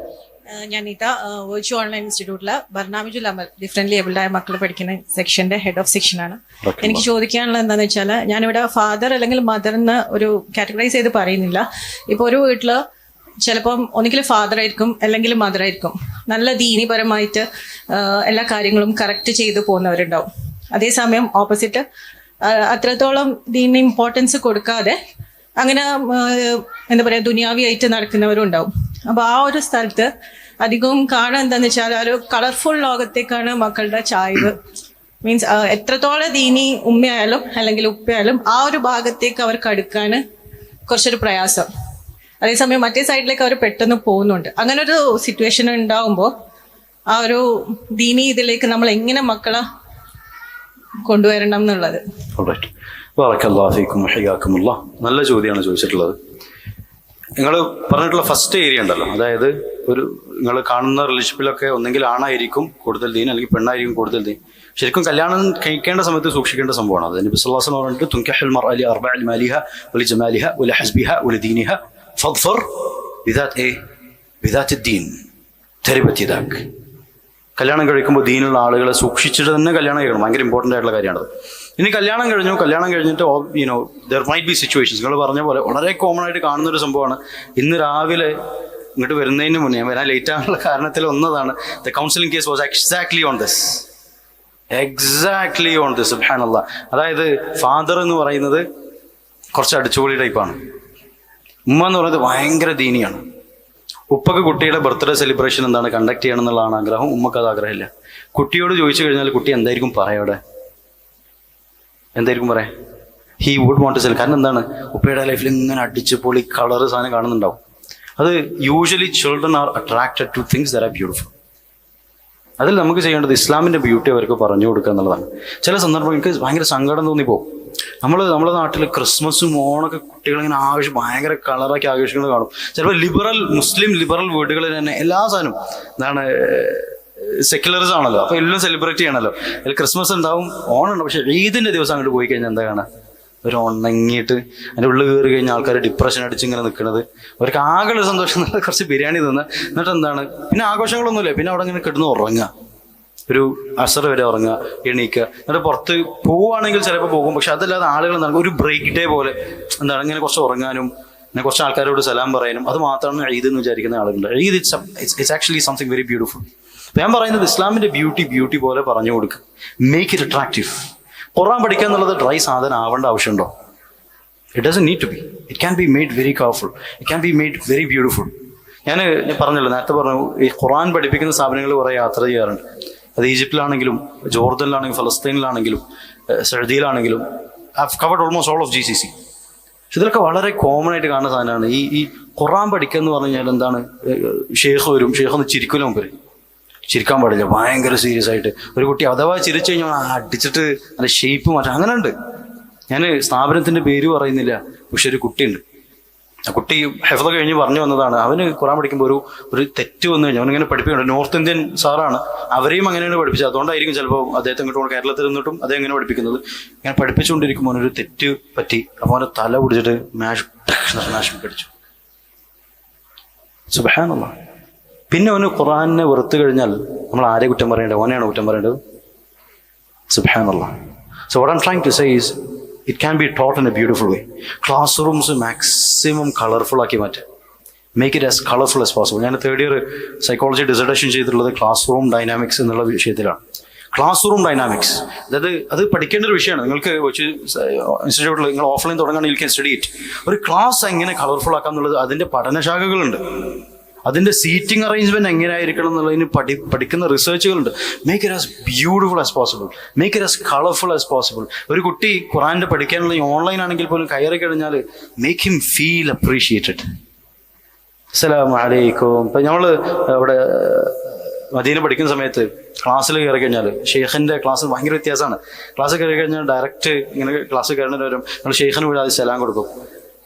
ഞാനിതാ വെർച്വൽ ഓൺലൈൻ ഇൻസ്റ്റിറ്റ്യൂട്ടിലെ ബർനാമിജുൽ അമൽ ഡിഫറെന്റ്ലി ഏബിൾഡ് ആയ മക്കൾ പഠിക്കുന്ന സെക്ഷന്റെ ഹെഡ് ഓഫ് സെക്ഷനാണ്. എനിക്ക് ചോദിക്കാനുള്ളത് എന്താണെന്ന് വെച്ചാൽ, ഞാനിവിടെ ഫാദർ അല്ലെങ്കിൽ മദർ എന്ന് ഒരു കാറ്റഗറൈസ് ചെയ്ത് പറയുന്നില്ല. ഇപ്പോൾ ഒരു വീട്ടിൽ ചിലപ്പം ഒന്നുകിൽ ഫാദർ ആയിരിക്കും അല്ലെങ്കിൽ മദർ ആയിരിക്കും. നല്ല ദീനിപരമായിട്ട് എല്ലാ കാര്യങ്ങളും കറക്റ്റ് ചെയ്തു പോകുന്നവരുണ്ടാവും. അതേസമയം ഓപ്പോസിറ്റ് അത്രത്തോളം ദീനിന് ഇമ്പോർട്ടൻസ് കൊടുക്കാതെ അങ്ങനെ എന്താ പറയുക ദുനിയാവിയായിട്ട് നടക്കുന്നവരും ഉണ്ടാവും. അപ്പോൾ ആ ഒരു സ്ഥലത്ത് അധികവും കാണാൻ എന്താണെന്ന് വെച്ചാൽ, ആ ഒരു കളർഫുൾ ലോകത്തേക്കാണ് മക്കളുടെ ചായ്വ്. മീൻസ് എത്രത്തോളം ദീനി ഉമ്മയായാലും അല്ലെങ്കിൽ ഉപ്പയായാലും ആ ഒരു ഭാഗത്തേക്ക് അവർക്ക് അടുക്കാൻ കുറച്ചൊരു പ്രയാസം. അതേസമയം മറ്റേ സൈഡിലേക്ക് അവർ പെട്ടെന്ന് പോകുന്നുണ്ട്. അങ്ങനെ ഒരു സിറ്റുവേഷൻ ഉണ്ടാവുമ്പോൾ ആ ഒരു ദീനി ഇതിലേക്ക് നമ്മൾ എങ്ങനെ മക്കളെ കൊണ്ടുവരണം എന്നുള്ളത്. നല്ല ചോദ്യമാണ് ചോദിച്ചിട്ടുള്ളത്. നിങ്ങൾ പറഞ്ഞിട്ടുള്ള ഫസ്റ്റ് ഏരിയ ഉണ്ടല്ലോ, അതായത് ഒരു നിങ്ങൾ കാണുന്ന റിലേഷൻഷിപ്പിലൊക്കെ ഒന്നെങ്കിൽ ആണായിരിക്കും കൂടുതൽ ദീൻ അല്ലെങ്കിൽ പെണ്ണായിരിക്കും കൂടുതൽ ദീൻ. ശരിക്കും കല്യാണം കഴിക്കേണ്ട സമയത്ത് സൂക്ഷിക്കേണ്ട സംഭവമാണ്. അത് നബി സല്ലല്ലാഹു അലൈഹി വസല്ലം പറഞ്ഞിട്ട് തുൻകിഹുൽ മർഅ ലി അർബഅ മാലിഹ വലി ജമാലിഹ വലി ഹസ്ബിഹ വലി ദീനിഹ ഫദ്ഫർ ബിദാത്തി ദീൻ തരിബത് യദാക്. കല്യാണം കഴിക്കുമ്പോൾ ദീനുള്ള ആളുകളെ സൂക്ഷിച്ചിട്ട് തന്നെ കല്യാണം കഴിക്കണം. ഭയങ്കര ഇമ്പോർട്ടൻ്റ് ആയിട്ടുള്ള കാര്യമാണത്. ഇനി കല്യാണം കഴിഞ്ഞിട്ട് ദർ മൈറ്റ് ബി സിറ്റുവേഷൻസ്. നിങ്ങൾ പറഞ്ഞ പോലെ വളരെ കോമൺ ആയിട്ട് കാണുന്നൊരു സംഭവമാണ്. ഇന്ന് രാവിലെ ഇങ്ങോട്ട് വരുന്നതിന് മുന്നേ, ഞാൻ വരാൻ ലേറ്റ് ആകാനുള്ള കാരണത്തിൽ ഒന്നതാണ്, the counselling case was exactly on this. സുബ്ഹാനല്ലാഹ്. അതായത് ഫാദർ എന്ന് പറയുന്നത് കുറച്ച് അടിച്ചുപൊളി ടൈപ്പാണ്. ഉമ്മ എന്ന് പറയുന്നത് ഭയങ്കര ദീനിയാണ്. ഉപ്പക്ക് കുട്ടിയുടെ ബർത്ത്ഡേ സെലിബ്രേഷൻ എന്താണ് കണ്ടക്ട് ചെയ്യണം എന്നുള്ളതാണ് ആഗ്രഹം. ഉമ്മക്ക് അത് ആഗ്രഹമില്ല. കുട്ടിയോട് ചോദിച്ചു കഴിഞ്ഞാൽ കുട്ടി എന്തായിരിക്കും പറയാവിടെ, എന്തായിരിക്കും പറയാം? He would want to sell. കാരണം എന്താണ്, ഉപ്പയുടെ ലൈഫിൽ ഇങ്ങനെ അടിച്ച് പൊളി കളറ് സാധനം കാണുന്നുണ്ടാവും. അത് usually children are attracted two things that are beautiful. അതിൽ നമുക്ക് ചെയ്യേണ്ടത് ഇസ്ലാമിൻ്റെ ബ്യൂട്ടി അവർക്ക് പറഞ്ഞു കൊടുക്കുക എന്നുള്ളതാണ്. ചില സന്ദർഭം എനിക്ക് ഭയങ്കര സങ്കടം തോന്നിപ്പോകും. നമ്മുടെ നാട്ടിൽ ക്രിസ്മസും ഓണൊക്കെ കുട്ടികളിങ്ങനെ ഭയങ്കര കളറാക്കി ആഘോഷിക്കുന്നത് കാണും. ചിലപ്പോൾ മുസ്ലിം ലിബറൽ വീടുകളിൽ തന്നെ എല്ലാ സാധനവും എന്താണ് സെക്യുലറിസം ആണല്ലോ, അപ്പോൾ എല്ലാം സെലിബ്രേറ്റ് ചെയ്യണമല്ലോ. അതിൽ ക്രിസ്മസ് ഉണ്ടാവും, ഓണുണ്ടാവും. പക്ഷേ ഈദിൻ്റെ ദിവസം അങ്ങോട്ട് പോയി കഴിഞ്ഞാൽ എന്താ കാണാം? ഒരു ഉണങ്ങിയിട്ട് അതിൻ്റെ ഉള്ളിൽ കയറി കഴിഞ്ഞാൽ ആൾക്കാർ ഡിപ്രഷൻ അടിച്ച് ഇങ്ങനെ നിൽക്കുന്നത്. അവർക്ക് ആകെയുള്ള സന്തോഷം എന്നുള്ള കുറച്ച് ബിരിയാണി തിന്ന്, എന്നിട്ട് എന്താണ് പിന്നെ ആഘോഷങ്ങളൊന്നുമില്ല. പിന്നെ അവിടെ ഇങ്ങനെ കിടന്ന് ഉറങ്ങുക, ഒരു അസർ വരെ ഉറങ്ങുക, എണീക്കുക. എന്നിട്ട് പുറത്ത് പോവുകയാണെങ്കിൽ ചിലപ്പോൾ പോകും. പക്ഷെ അതല്ലാതെ ആളുകൾ എന്താണ് ഒരു ബ്രേക്ക് ഡേ പോലെ എന്താണ് ഇങ്ങനെ കുറച്ച് ഉറങ്ങാനും പിന്നെ കുറച്ച് ആൾക്കാരോട് സലാം പറയാനും അത് മാത്രമാണ് ഈദ് എന്ന് വിചാരിക്കുന്ന ആളുകളുണ്ട്. Eid it's actually something very beautiful. ഞാൻ പറയുന്നത് ഇസ്ലാമിൻ്റെ ബ്യൂട്ടി പോലെ പറഞ്ഞു കൊടുക്കുക. Make it attractive. ഖുർആൻ പഠിക്കുക എന്നുള്ളത് ഡ്രൈ സാധനം ആവേണ്ട ആവശ്യമുണ്ടോ? It doesn't need to be. It can be made very powerful. It can be made very beautiful. ഞാൻ പറഞ്ഞല്ലോ, നേരത്തെ പറഞ്ഞു, ഈ ഖുർആൻ പഠിപ്പിക്കുന്ന സ്ഥാപനങ്ങൾ കുറേ യാത്ര ചെയ്യാറുണ്ട്. അത് ഈജിപ്തിലാണെങ്കിലും ജോർദനിലാണെങ്കിലും ഫലസ്തീനിലാണെങ്കിലും സൗദിയിലാണെങ്കിലും I've covered almost all of GCC. ഇതിലൊക്കെ വളരെ കോമൺ ആയിട്ട് കാണുന്ന സാധനമാണ് ഈ ഖുർആൻ പഠിക്കുക എന്ന് പറഞ്ഞു കഴിഞ്ഞാൽ എന്താണ്, ഷേഖ് വരും, ഷേഖ് ഒന്ന് ചിരിക്കലും മുമ്പ് ചിരിക്കാൻ പാടില്ല, ഭയങ്കര സീരിയസ് ആയിട്ട്. ഒരു കുട്ടി അഥവാ ചിരിച്ചു കഴിഞ്ഞാൽ അടിച്ചിട്ട് അതിൻ്റെ ഷേപ്പ് മാറ്റാം. അങ്ങനെ ഉണ്ട്. ഞാൻ സ്ഥാപനത്തിൻ്റെ പേര് പറയുന്നില്ല, പക്ഷെ ഒരു കുട്ടിയുണ്ട്, ആ കുട്ടി ഹെഫ്ള് കഴിഞ്ഞ് പറഞ്ഞു വന്നതാണ്. അവന് ഖുറാൻ പഠിക്കുമ്പോൾ ഒരു തെറ്റ് വന്നു കഴിഞ്ഞാൽ അവനിങ്ങനെ പഠിപ്പിക്കുന്നുണ്ട്. നോർത്ത് ഇന്ത്യൻ സാറാണ്, അവരെയും അങ്ങനെയാണ് പഠിപ്പിച്ചത്. അതുകൊണ്ടായിരിക്കും ചിലപ്പോൾ അദ്ദേഹത്തെ ഇങ്ങോട്ട് കേരളത്തിൽ നിന്നിട്ടും അതേ എങ്ങനെ പഠിപ്പിക്കുന്നത്. ഇങ്ങനെ പഠിപ്പിച്ചുകൊണ്ടിരിക്കുമ്പോൾ അവനൊരു തെറ്റ് പറ്റി. അപ്പോൾ അവനെ തല പിടിച്ചിട്ട് മാഷ് കടിച്ചു. സുബ്ഹാനല്ലാഹ്. പിന്നെ അവന് ഖുറാനെ വെറുത്ത് കഴിഞ്ഞാൽ നമ്മൾ ആരെ കുറ്റം പറയേണ്ടത്? അവനെയാണ് കുറ്റം പറയേണ്ടത്. സുബ്ഹാനല്ലാഹ്. So what I'm trying to say is, it can be taught in a beautiful way. Classrooms maximum colorful ആക്കി മാറ്റുക. Make it as colorful as possible. ഞാൻ 3rd year സൈക്കോളജി ഡിസർട്ടേഷൻ ചെയ്തിട്ടുള്ളത് ക്ലാസ് റൂം ഡൈനാമിക്സ് എന്നുള്ള വിഷയത്തിലാണ്. ക്ലാസ് റൂം ഡൈനാമിക്സ്, അതായത് അത് പഠിക്കേണ്ട ഒരു വിഷയമാണ്. നിങ്ങൾക്ക് വെച്ച് ഇൻസ്റ്റിറ്റ്യൂട്ടിൽ നിങ്ങൾ ഓഫ്ലൈൻ തുടങ്ങുകയാണെങ്കിൽ സ്റ്റഡി ഇറ്റ്. ഒരു ക്ലാസ് എങ്ങനെ കളർഫുൾ ആക്കാം എന്നുള്ളത് അതിൻ്റെ പഠനശാഖകളുണ്ട്. അതിൻ്റെ സീറ്റിംഗ് അറേഞ്ച്മെന്റ് എങ്ങനെയായിരിക്കണം എന്നുള്ളതിന് പഠിക്കുന്ന റിസർച്ചുകളുണ്ട്. Make it as beautiful as possible, make it as colourful as possible. ഒരു കുട്ടി ഖുറാൻ്റെ പഠിക്കാനുള്ള ഓൺലൈൻ ആണെങ്കിൽ പോലും കയറി കഴിഞ്ഞാൽ മേക്ക് ഹിം ഫീൽ അപ്രീഷിയേറ്റഡ്. അസ്സലാമു അലൈക്കും. ഇപ്പം നമ്മൾ അവിടെ മദീന പഠിക്കുന്ന സമയത്ത് ക്ലാസ്സിൽ കയറി കഴിഞ്ഞാൽ ഷെയ്ഖിൻ്റെ ക്ലാസ് ഭയങ്കര വ്യത്യാസമാണ്. ക്ലാസ് കയറി കഴിഞ്ഞാൽ ഡയറക്റ്റ് ഇങ്ങനെ ക്ലാസ് കയറുന്നതിന് വരും നമ്മൾ ഷെയ്ഖിന് വിടാതെ സലാം കൊടുക്കും.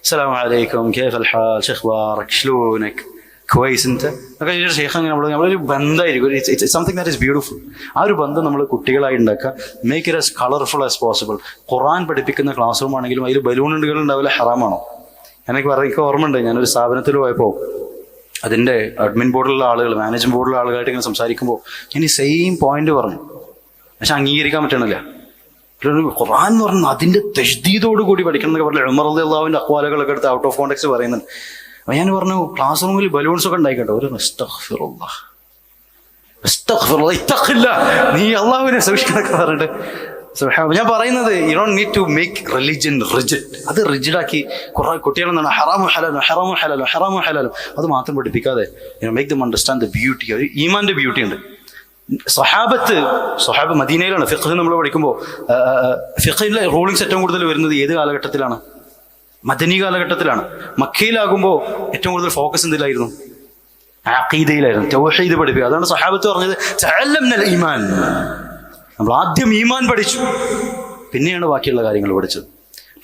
അസ്സലാമു അലൈക്കും, കൈഫൽ ഹാൽ ഷെയ്ഖ് ബാറക് ഷ്ലൂനക് ക്വൈസിൻ്റെ ഒക്കെ ശേഷം നമ്മളൊരു ബന്ധമായിരിക്കും. It's something that is beautiful. ആ ഒരു ബന്ധം നമ്മൾ കുട്ടികളായി ഉണ്ടാക്കുക. Make it as colourful as possible. Quran പഠിപ്പിക്കുന്ന ക്ലാസ് റൂം ആണെങ്കിലും അതിൽ ബലൂണുകൾ ഉണ്ടാവില്ല, ഹറാമാണോ? എനിക്ക് ഓർമ്മയുണ്ട്, ഞാനൊരു സ്ഥാപനത്തിൽ പോയപ്പോൾ അതിൻ്റെ അഡ്മിൻ ബോർഡിലുള്ള ആളുകൾ, മാനേജ്മെന്റ് ബോർഡിലുള്ള ആളുകളായിട്ട് ഇങ്ങനെ സംസാരിക്കുമ്പോൾ ഞാൻ ഈ സെയിം പോയിന്റ് പറഞ്ഞു. പക്ഷെ അംഗീകരിക്കാൻ പറ്റണില്ല. ഖുറാൻ എന്ന് പറഞ്ഞാൽ അതിൻ്റെ തജ്ദീദോട് കൂടി പഠിക്കണം എന്നൊക്കെ പറഞ്ഞില്ല. ഉമർ റളിയല്ലാഹുവിൻ്റെ അഖ്വാലുകളൊക്കെ എടുത്ത് ഔട്ട് ഓഫ് കോണ്ടെക്സ്റ്റ് പറയുന്നുണ്ട്. അപ്പം ഞാൻ പറഞ്ഞു, ക്ലാസ് റൂമിൽ ബലൂൺസ് ഒക്കെ ഉണ്ടായിക്കോട്ടെ, ഒരു നീ അള്ളാഹുവിനെ സൂക്ഷിക്കണൊക്കെ പറഞ്ഞിട്ട്. ഞാൻ പറയുന്നത്, you don't need to make religion rigid. അത് റിജിഡാക്കി കുറെ കുട്ടികളെന്നാണ് ഹറാമു ഹലാലും ഹറാമു ഹലാലും ഹറാമു ഹലാലും അത് മാത്രം പഠിപ്പിക്കാതെ make them understand the beauty. ഒരു ഈമാന്റെ ബ്യൂട്ടി ഉണ്ട്. സ്വഹാബ് മദീനയിലാണ്. ഫിഖ് നമ്മൾ പഠിക്കുമ്പോൾ ഫിഖിലെ റൂളിങ്സ് ഏറ്റവും കൂടുതൽ വരുന്നത് ഏത് കാലഘട്ടത്തിലാണ്? മദനി കാലഘട്ടത്തിലാണ്. മക്കയിലാകുമ്പോൾ ഏറ്റവും കൂടുതൽ ഫോക്കസ് എന്തിലായിരുന്നു? അഖീദയിലായിരുന്നു, തൗഹീദ് പഠിപ്പിക്കുക. അതാണ് സ്വഹാബത്ത് പറഞ്ഞത്, തഅല്ലംനൽ ഈമാൻ. നമ്മൾ ആദ്യം ഈമാൻ പഠിച്ചു, പിന്നെയാണ് ബാക്കിയുള്ള കാര്യങ്ങൾ പഠിച്ചത്.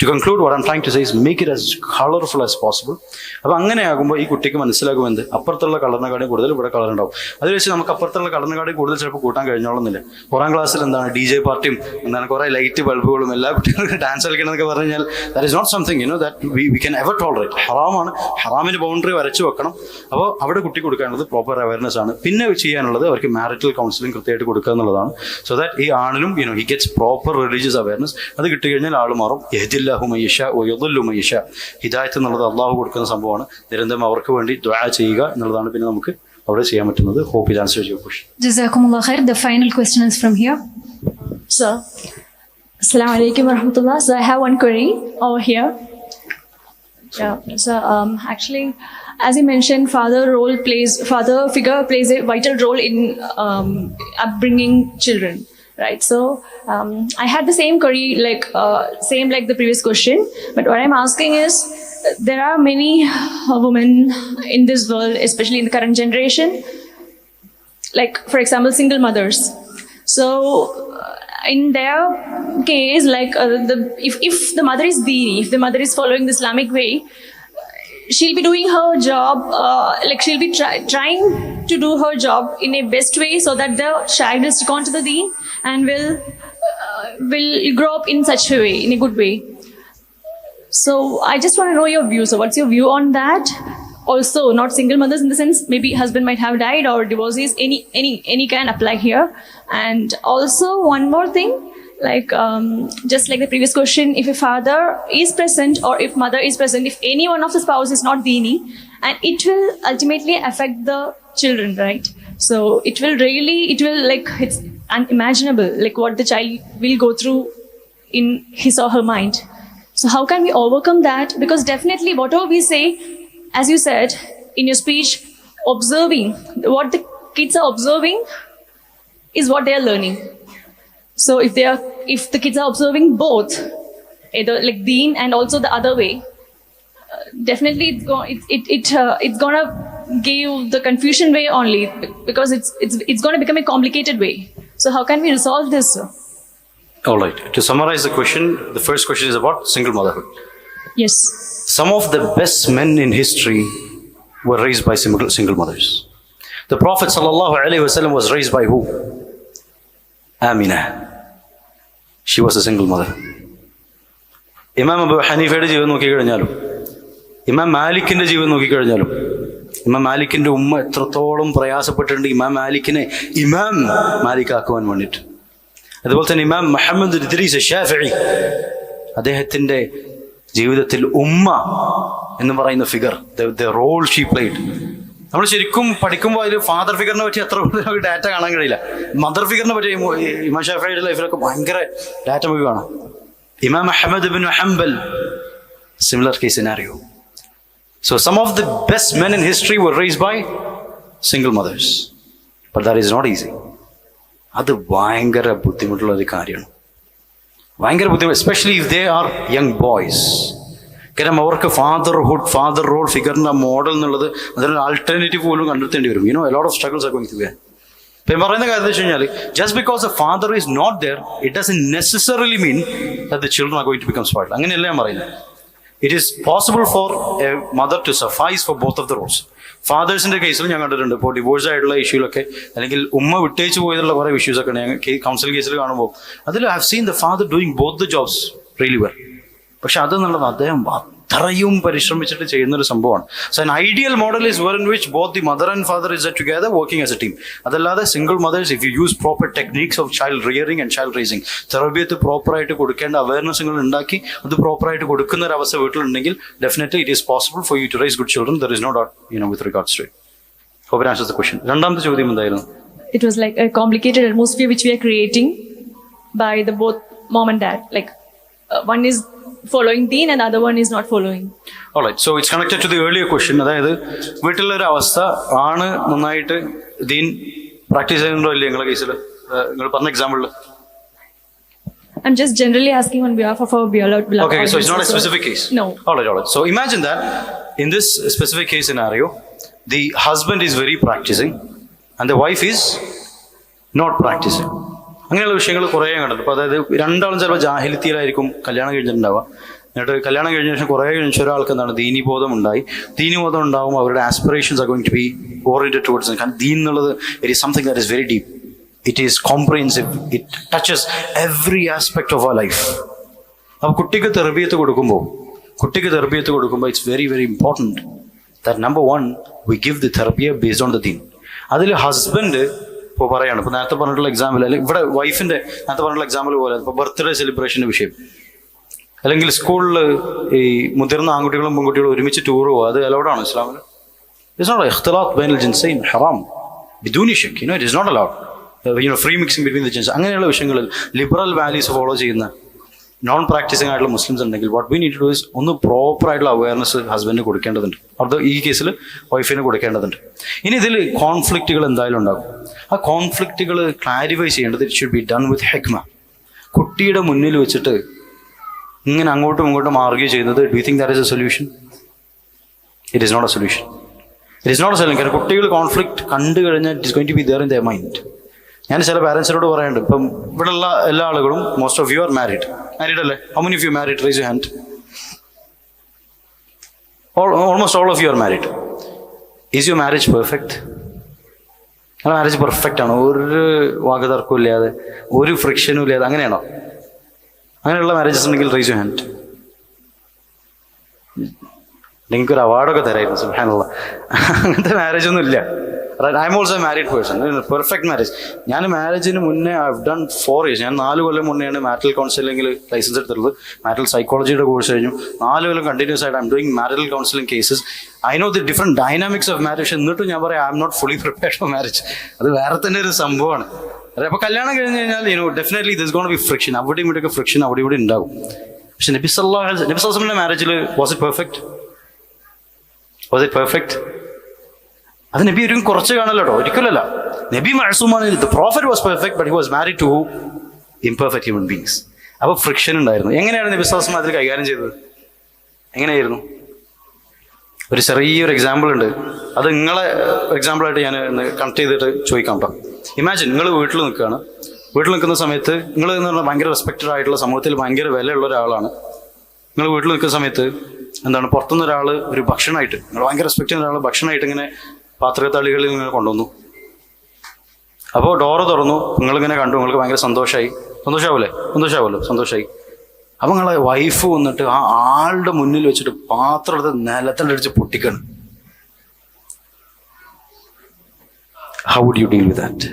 To conclude, what I'm trying to say is make it as colorful as possible. അപ്പോൾ അങ്ങനെയാകുമ്പോൾ ഈ കുട്ടിക്ക് മനസ്സിലാകുമെന്ത്, അപ്പുറത്തുള്ള കളറിനെക്കാളും കൂടുതൽ ഇവിടെ കളർ ഉണ്ടാവും. അത് വെച്ച് നമുക്ക് അപ്പുറത്തുള്ള കളറിനെക്കാളും കൂടുതൽ ചിലപ്പോൾ കൂട്ടാൻ കഴിഞ്ഞോളുന്നില്ല. പുറം ക്ലാസ്സിൽ എന്താണ് DJ പാർട്ടിയും എന്താണ് കുറേ ലൈറ്റ് ബൾബുകളും എല്ലാ കുട്ടികൾക്കും ഡാൻസ് കളിക്കണമെന്നൊക്കെ പറഞ്ഞു കഴിഞ്ഞാൽ that is not something that we can ever tolerate. ഹറാമാണ്. ഹറാമിന് ബൗണ്ടറി വരച്ചു വെക്കണം. അപ്പോൾ അവിടെ കുട്ടി കൊടുക്കാനുള്ളത് പ്രോപ്പർ അവയർനെസ് ആണ്. പിന്നെ ചെയ്യാനുള്ളത് അവർക്ക് മാരിറ്റൽ കൗൺസിലിംഗ് കൃത്യമായിട്ട് കൊടുക്കുക എന്നുള്ളതാണ്. സോ ദാറ്റ് ഈ ആണിനും he gets proper religious awareness. അത് കിട്ടിക്കഴിഞ്ഞാൽ ആൾ മാറും. ഹിദായത്ത് എന്നുള്ളത് അള്ളാഹു കൊടുക്കുന്ന സംഭവമാണ്. നിരന്തരം അവർക്ക് വേണ്ടി ദുആ ചെയ്യുക എന്നുള്ളതാണ് പിന്നെ നമുക്ക് അവിടെ ചെയ്യാൻ പറ്റുന്നത്. Hope it answers your question. Jazakumullah khair. The final question is from here. So, Assalamu alaikum warahmatullah. So I have one query over here. Yeah. So actually, as you mentioned, father figure plays a vital role in upbringing children. Right, so I had the same query, like the previous question, but what I'm asking is, there are many women in this world, especially in the current generation, like for example single mothers. So in their case, like if the mother is deeni, if the mother is following the Islamic way, she'll be doing her job, she'll be trying to do her job in a best way so that the child will stick on to the deen and will grow up in such a way, in a good way. So I just want to know your view. So what's your view on that? Also, not single mothers in the sense maybe husband might have died or divorcees, any can apply here. And also one more thing, just like the previous question, if a father is present or if mother is present, if any one of the spouse is not deeni, and it will ultimately affect the children, right? So it will it's unimaginable, what the child will go through in his or her mind. So how can we overcome that? Because definitely whatever we say, as you said in your speech, observing what the kids are observing is what they are learning. So if the kids are observing both, either deen and also the other way, definitely it's gonna give the confusion way only, because it's gonna become a complicated way. So how can we resolve this, sir? All right. To summarize the question, the first question is about single motherhood. Yes. some of the best men in history were raised by single mothers. The Prophet sallallahu alaihi wasallam was raised by who? Amina. She was a single mother. ഇമാം അബൂ ഹനീഫയുടെ ജീവൻ നോക്കിക്കഴിഞ്ഞാലും ഇമാം മാലിക്കിന്റെ ജീവൻ നോക്കിക്കഴിഞ്ഞാലും ഇമാം മാലിക്കിന്റെ ഉമ്മ എത്രത്തോളം പ്രയാസപ്പെട്ടിട്ടുണ്ട് ഇമാം മാലിക്കിനെ ഇമാം മാലിക്കാക്കുവാൻ വേണ്ടിയിട്ട്. അതുപോലെ തന്നെ ഇമാം മുഹമ്മദ് ഇദ്രീസ് ശാഫിഈ, അദ്ദേഹത്തിന്റെ ജീവിതത്തിൽ ഉമ്മ എന്ന് പറയുന്ന figure, the role she played. നമ്മൾ ശരിക്കും പഠിക്കുമ്പോൾ അതിൽ ഫാദർ ഫിഗറിനെ പറ്റി അത്ര ഡാറ്റ കാണാൻ കഴിയില്ല. മദർ ഫിഗറിനെ പറ്റി ഇമാം ഷാഫിഈയുടെ ലൈഫിലൊക്കെ ഭയങ്കര ഡാറ്റ നമുക്ക് കാണാം. Imam Ahmad ibn Hanbal, similar case scenario. So some of the best men in history were raised by single mothers. But that is not easy. അത് ഭയങ്കര ബുദ്ധിമുട്ടുള്ള ഒരു കാര്യമാണ്. ഭയങ്കര ബുദ്ധിമുട്ട്, especially if they are young boys. കാരണം അവർക്ക് ഫാദർ റോൾ ഫിഗറിൻ്റെ മോഡൽ എന്നുള്ളത് അതിനൊരു ആൾട്ടർനേറ്റീവ് പോലും കണ്ടെത്തേണ്ടി വരും. You know a lot of struggles are going to be. ഇപ്പം പറയുന്ന കാര്യം എന്ന് വെച്ച് കഴിഞ്ഞാൽ, just because a father is not there it doesn't necessarily mean that the children are going to become spoiled. അങ്ങനെയല്ല ഞാൻ പറയുന്നത്. It is possible for a mother to sacrifice for both of the roles. ഫാദേഴ്സിൻ്റെ കേസിൽ ഞാൻ കണ്ടിട്ടുണ്ട്, ഇപ്പോൾ ഡിവോഴ്സ് ആയിട്ടുള്ള ഇഷ്യൂലൊക്കെ അല്ലെങ്കിൽ ഉമ്മ വിട്ടേച്ച് പോയതുള്ള കുറേ ഇഷ്യൂസൊക്കെ ഞാൻ കൗൺസിലിംഗ് കേസിൽ കാണുമ്പോൾ അതിൽ I have seen the father doing both the jobs really well. പക്ഷെ അതെന്നുള്ളത് അദ്ദേഹം അത്രയും പരിശ്രമിച്ചിട്ട് ചെയ്യുന്നൊരു സംഭവമാണ്. So an ideal model is one in which both the mother and father is together working as a team. അതല്ലാതെ single mothers, if you use proper techniques of child rearing and child raising, തെറബിയത്ത് പ്രോപ്പറായിട്ട് കൊടുക്കേണ്ട അവയർനെസ്സുകൾ ഉണ്ടാക്കി അത് പ്രോപ്പറായിട്ട് കൊടുക്കുന്ന ഒരു അവസ്ഥ വീട്ടിലുണ്ടെങ്കിൽ definitely it is possible for you to raise good children. There is no doubt with regards to it. Hope it answers the question. രണ്ടാമത്തെ ചോദ്യം എന്തായിരുന്നു? It was like a complicated atmosphere which we are creating by the both mom and dad. Like one is following deen and the other one is not following. Alright, so it's connected to the earlier question. അതായത് വീട്ടിലൊരു അവസ്ഥ ആണ് നന്നായിട്ട് ദീൻ പ്രാക്ടീസ് ചെയ്യുന്നുണ്ടോ ഇല്ലേ നിങ്ങളുടെ കേസിൽ, നിങ്ങൾ പറഞ്ഞ എക്സാമ്പിളിൽ? I'm just generally asking on behalf of our beloved. Okay, so it's not a specific case. No. Alright. So imagine that in this specific case scenario, the husband is very practicing and the wife is not practicing. അങ്ങനെയുള്ള വിഷയങ്ങൾ കുറേ കണ്ടിട്ടുണ്ട്. അപ്പോൾ അതായത് രണ്ടാളും ചിലപ്പോൾ ജാഹിലിയത്തിലായിരിക്കും കല്യാണം കഴിഞ്ഞിട്ടുണ്ടാവുക. എന്നിട്ട് കല്യാണം കഴിഞ്ഞ ശേഷം കുറേ കഴിഞ്ഞ ഒരാൾക്ക് എന്താണ് ദീനിബോധം ഉണ്ടായി. ദീനിബോധം ഉണ്ടാവും, അവരുടെ aspirations are going to be oriented towards. കാരണം ദീൻ എന്നുള്ളത് it is something that is very deep. It is comprehensive. It touches every aspect of our life. അപ്പോൾ കുട്ടിക്ക് തെർബിയത്ത് കൊടുക്കുമ്പോൾ it's very very important that number one we give the തെറബിയ ബേസ്ഡ് ഓൺ ദ ദീൻ. അതിൽ ഹസ്ബൻഡ് ഇപ്പോൾ പറയാണ്, ഇപ്പോൾ നേരത്തെ പറഞ്ഞിട്ടുള്ള എക്സാമ്പിൾ, അല്ലെങ്കിൽ ഇവിടെ വൈഫിൻ്റെ നേരത്തെ പറഞ്ഞിട്ടുള്ള എക്സാമ്പിൾ പോലെ ഇപ്പോൾ ബർത്ത്ഡേ സെലിബ്രേഷൻ്റെ വിഷയം, അല്ലെങ്കിൽ സ്കൂളിൽ ഈ മുതിർന്ന ആൺകുട്ടികളും പെൺകുട്ടികളും ഒരുമിച്ച് ടൂർ പോകുക, അത് അലൗഡാണ് ഇസ്ലാമിൽ? ഇറ്റ്സ് നോട്ട് ഇഖ്തിലാത്ത് ബൈനൽ ജിൻസൈൻ ഹറാം ബിദൂനി ശക്ക്. It is not allowed. Free mixing between the ജിൻസ്. അങ്ങനെയുള്ള വിഷയങ്ങളിൽ ലിബറൽ വാല്യൂസ് ഫോളോ ചെയ്യുന്ന നോൺ പ്രാക്ടീസിങ് ആയിട്ടുള്ള മുസ്ലിംസ് ഉണ്ടെങ്കിൽ what we need to do is ഒന്ന് പ്രോപ്പറായിട്ടുള്ള അവയർനെസ് ഹസ്ബൻഡിന് കൊടുക്കേണ്ടതുണ്ട്, അത് ഈ കേസിൽ വൈഫിന് കൊടുക്കേണ്ടതുണ്ട്. ഇനി ഇതിൽ കോൺഫ്ലിക്റ്റുകൾ എന്തായാലും ഉണ്ടാകും. ആ കോൺഫ്ലിക്റ്റുകൾ ക്ലാരിഫൈ ചെയ്യേണ്ടത് it should be done with ഹിക്മ. കുട്ടിയുടെ മുന്നിൽ വെച്ചിട്ട് ഇങ്ങനെ അങ്ങോട്ടും ഇങ്ങോട്ടും ആർഗ്യൂ ചെയ്യുന്നത്, do you think that is a solution? It is not a solution. It is not a solution. കാരണം കുട്ടികൾ കോൺഫ്ലിക്റ്റ് കണ്ടു കഴിഞ്ഞാൽ it is going to be there in their mind. ഞാൻ ചില പാരൻസിനോട് പറയാറുണ്ട്, ഇപ്പം ഇവിടെയുള്ള എല്ലാ ആളുകളും most of you are married അല്ലേ? How many of you married? Rice your hand. Almost all of you are married. Is your marriage perfect? നിങ്ങളുടെ മാരേജ് പെർഫെക്റ്റ് ആണോ? ഒരു വാക്കുതർക്കവും ഇല്ലാതെ, ഒരു ഫ്രിക്ഷനും ഇല്ലാതെ, അങ്ങനെയാണോ? അങ്ങനെയുള്ള മാരേജസ് ഉണ്ടെങ്കിൽ റൈസ് യുവർ ഹാൻഡ്. എനിക്കൊരു അവാർഡൊക്കെ തരായിരുന്നു സുബ്ഹാനല്ലാഹ്. അങ്ങനത്തെ മാരേജ് ഒന്നും ഇല്ല. I am also A married person. Perfect marriage. ഞാൻ മാരേജിന് മുന്നേ ഐ ഹവ് ഡൺ 4 years. ഞാൻ 4 കൊല്ലം മുന്നെയാണ് മാരിറ്റൽ കൗൺസിലിംഗിൽ ലൈസൻസ് എടുത്തിട്ടുള്ളത്. മാരിറ്റൽ സൈക്കോളജിയുടെ കോഴ്സ് കഴിഞ്ഞു. 4 കൊല്ലം കണ്ടിന്യൂസ് ആയിട്ട് I'm doing marital counselling cases. I know the different dynamics of marriage. എന്നിട്ടും ഞാൻ പറയാം I'm not fully prepared for marriage. അത് വേറെ തന്നെ ഒരു സംഭവമാണ്. അപ്പോൾ കല്യാണം കഴിഞ്ഞ് കഴിഞ്ഞാൽ definitely this gonna be friction. അവിടെയും ഇവിടെയൊക്കെ ഫ്രിക്ഷൻ അവിടെ ഇവിടെ ഉണ്ടാകും. പക്ഷെ നബി സല്ലല്ലാഹു അലൈഹി വസല്ലമയുടെ മാരേജിൽ വാസ് ഇറ്റ് പെർഫെക്റ്റ്? അത് നബി ഒരിക്കലും കുറച്ച് കാണല്ലോ കേട്ടോ, ഒരിക്കലല്ല. നബി മഅ്സൂമാണ്. The prophet was perfect but he was married to imperfect human beings. അപ്പോൾ ഫ്രിക്ഷൻ ഉണ്ടായിരുന്നു. എങ്ങനെയാണ് നബി സല്ലല്ലാഹു അലൈഹി വസല്ലം അതിൽ കൈകാര്യം ചെയ്തത്? എങ്ങനെയായിരുന്നു? ഒരു ചെറിയൊരു എക്സാമ്പിൾ ഉണ്ട്. അത് നിങ്ങളെ എക്സാമ്പിളായിട്ട് ഞാൻ കണക്ട് ചെയ്തിട്ട് ചോദിക്കാം കേട്ടോ. ഇമാജിൻ നിങ്ങൾ വീട്ടിൽ നിൽക്കുന്ന സമയത്ത്, നിങ്ങൾ എന്ന് പറഞ്ഞാൽ ഭയങ്കര റെസ്പെക്റ്റഡ് ആയിട്ടുള്ള സമൂഹത്തിൽ ഭയങ്കര വിലയുള്ള ഒരാളാണ്. നിങ്ങൾ വീട്ടിൽ നിൽക്കുന്ന സമയത്ത് എന്താണ് പുറത്തുനിന്ന് ഒരാൾ ഒരു ഭക്ഷണമായിട്ട്, നിങ്ങൾ ഭയങ്കര റെസ്പെക്ട് ചെയ്യുന്ന ഒരാൾ ഭക്ഷണമായിട്ട് ഇങ്ങനെ പാത്രത്തളികളിൽ ഇങ്ങനെ കൊണ്ടുവന്നു. അപ്പോൾ ഡോറ് തുറന്നു, നിങ്ങളിങ്ങനെ കണ്ടു, നിങ്ങൾക്ക് ഭയങ്കര സന്തോഷമാവുമല്ലോ. അപ്പം നിങ്ങളെ വൈഫ് വന്നിട്ട് ആ ആളുടെ മുന്നിൽ വെച്ചിട്ട് പാത്രം എടുത്ത് നിലത്തടിച്ച് പൊട്ടിക്കാണ്. How would you deal with that?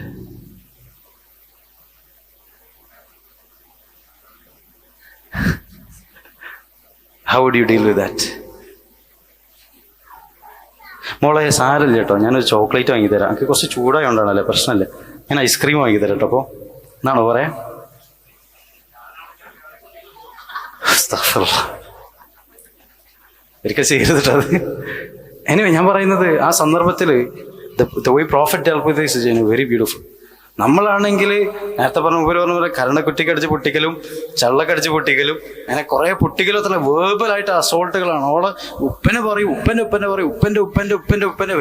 How would you deal with that? മോളെ സാരമില്ല കേട്ടോ, ഞാനൊരു ചോക്ലേറ്റ് വാങ്ങി തരാം, എനിക്ക് കുറച്ച് ചൂടായി കൊണ്ടാണല്ലേ, പ്രശ്നമില്ല, ഞാൻ ഐസ്ക്രീം വാങ്ങി തരാം കേട്ടോ. അപ്പോൾ എന്നാണോ പറയാ? ഒരിക്കൽ ചെയ്തിട്ട് അത് എനിവേ ഞാൻ പറയുന്നത് ആ സന്ദർഭത്തിൽ the way Prophet dealt with this is very beautiful. നമ്മളാണെങ്കിൽ നേരത്തെ പറഞ്ഞ പോലെ കരണക്കുറ്റിക്കടിച്ച് പൊട്ടിക്കലും ചള്ളക്കടിച്ച് പൊട്ടിക്കലും അങ്ങനെ കുറേ പൊട്ടിക്കലും തന്നെ വേർബലായിട്ട് അസോൾട്ടുകളാണ്. ഓളെ ഉപ്പനെ പറയും, ഉപ്പൻ്റെ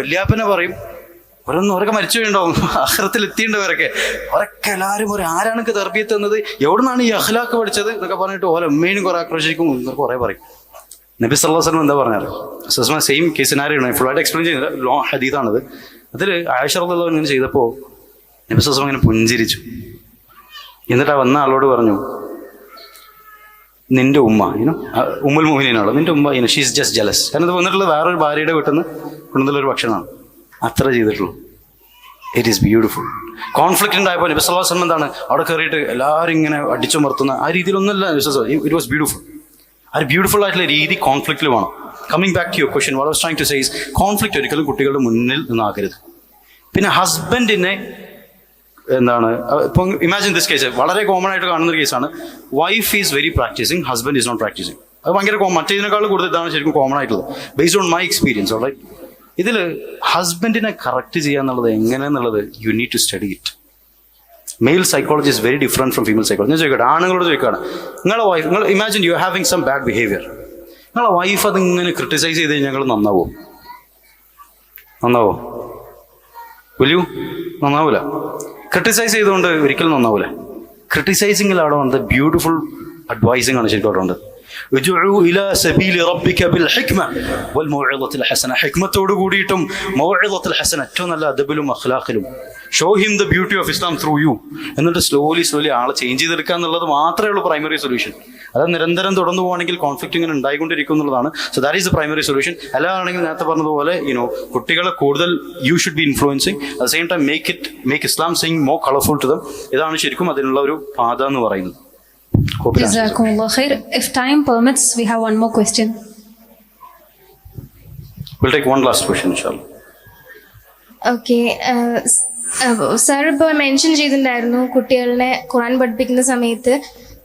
വല്യാപ്പനെ പറയും. അവരൊക്കെ മരിച്ചു വീണ്ടാവും, ആഖിറത്തിൽ എത്തിയിട്ടുണ്ടവരൊക്കെ. അവരൊക്കെ എല്ലാവരും പറയും ആരാണ് എനിക്ക് തർബീയത്ത് തന്നത്, എവിടെ നിന്നാണ് ഈ അഖ്ലാഖ് പഠിച്ചത് എന്നൊക്കെ പറഞ്ഞിട്ട് ഓരോ അമ്മേനും കുറെ ആക്രോശിക്കും, കുറേ പറയും. നബി സല്ലല്ലാഹു അലൈഹി വസല്ലം എന്താ പറഞ്ഞാൽ സെയിം കേസ് സിനാരിയോ ഫുള്ളായിട്ട് എക്സ്പ്ലെയിൻ ചെയ്യുന്നത് ലോങ് ഹദീഥാണത്. അതിൽ ആയിഷ റളിയല്ലാഹു ഇങ്ങനെ ചെയ്തപ്പോൾ നബി സല്ലല്ലാഹു അലൈഹി വസല്ലം ഇങ്ങനെ പുഞ്ചിരിച്ചു. എന്നിട്ട് ആ വന്ന ആളോട് പറഞ്ഞു, നിന്റെ ഉമ്മ ഉമ്മുൽ മുഅ്മിനീനാണ്, നിന്റെ ഉമ്മ ഷീസ് ജസ്റ്റ് ജലസ്. കാരണം ഇത് വന്നിട്ടുള്ളത് വേറൊരു ഭാര്യയുടെ വീട്ടിൽ നിന്ന് കൊണ്ടുവന്നുള്ളൊരു ഭക്ഷണമാണ്, അത്ര ചെയ്തിട്ടുള്ളൂ. It is beautiful. കോൺഫ്ലിക്റ്റ് ഉണ്ടായപ്പോൾ നബി സല്ലല്ലാഹു അലൈഹി വസല്ലം എന്താണ് അവിടെ കയറിയിട്ട് എല്ലാവരും ഇങ്ങനെ അടിച്ചുമർത്തുന്ന ആ രീതിയിലൊന്നുമല്ല. It was beautiful. ആ ഒരു ബ്യൂട്ടിഫുൾ ആയിട്ടുള്ള രീതി കോൺഫ്ലിക്റ്റിൽ വേണം. Coming back to your question, what I was trying to say is conflict ഒരിക്കലും കുട്ടികളുടെ മുന്നിൽ നിന്നാകരുത്. പിന്നെ ഹസ്ബൻഡിനെ എന്താണ് ഇപ്പം ഇമാജിൻ ദിസ് കേസ് വളരെ കോമൺ ആയിട്ട് കാണുന്ന ഒരു കേസാണ്. Wife is very practising, husband is not practising. അത് ഭയങ്കര മറ്റേതിനേക്കാൾ കൂടുതൽ ഇതാണ് ശരിക്കും കോമൺ ആയിട്ടുള്ളത്, based on my experience. Alright, ഇതിൽ ഹസ്ബൻഡിനെ കറക്റ്റ് ചെയ്യുക എന്നുള്ളത് എങ്ങനെയെന്നുള്ളത് you need to study it. Male psychology is very different from female psychology. ഞാൻ ചോദിക്കട്ടെ, ആണുങ്ങളോട് ചോദിക്കുകയാണ്, നിങ്ങളെ വൈഫ്, നിങ്ങൾ imagine you are having some bad behaviour, നിങ്ങളെ വൈഫ് അതിങ്ങനെ ക്രിട്ടിസൈസ് ചെയ്ത് കഴിഞ്ഞാൽ ഞങ്ങൾ നന്നാവോ? നന്നാവൂല. ക്രിട്ടിസൈസ് ചെയ്തുകൊണ്ട് ഒരിക്കലും നന്നാവൂല. ക്രിട്ടിസൈസിങ്ങിൽ അവിടെ വന്നത് ബ്യൂട്ടിഫുൾ അഡ്വൈസിങ് ആണ് ശരിക്കും അവിടെ ഉണ്ട്. ഹിക്മത്തോട് കൂടിയിട്ടും മൗഇദത്തുൽ ഹസന, ഏറ്റവും നല്ല അദബിലും അഖ്ലാഖിലും. Show him the beauty of Islam through you. എന്നിട്ട് സ്ലോലി ആളെ ചേഞ്ച് ചെയ്തെടുക്കുക എന്നുള്ളത് മാത്രമേ ഉള്ളൂ പ്രൈമറി സൊല്യൂഷൻ. അത് നിരന്തരം തുടർന്നു പോകണമെങ്കിൽ കോൺഫ്ലിക്റ്റ് ഇങ്ങനെ ഉണ്ടായിക്കൊണ്ടിരിക്കും എന്നുള്ളതാണ്. So that is the primary solution. അല്ലാതാണെങ്കിൽ നേരത്തെ പറഞ്ഞതുപോലെ കുട്ടികളെ കൂടുതൽ you should be influencing, at the same time make Islam saying more colourful to them. ഇതാണ് ശരിക്കും അതിനുള്ള ഒരു പാത എന്ന് പറയുന്നത്. Jazakumullah khair. If time permits, we have one more question. We'll take one last question, inshallah. Okay. Sir ഇപ്പോൾ മെൻഷൻ ചെയ്തിട്ടുണ്ടായിരുന്നു കുട്ടികളെ ഖുർആൻ പഠിപ്പിക്കുന്ന സമയത്ത്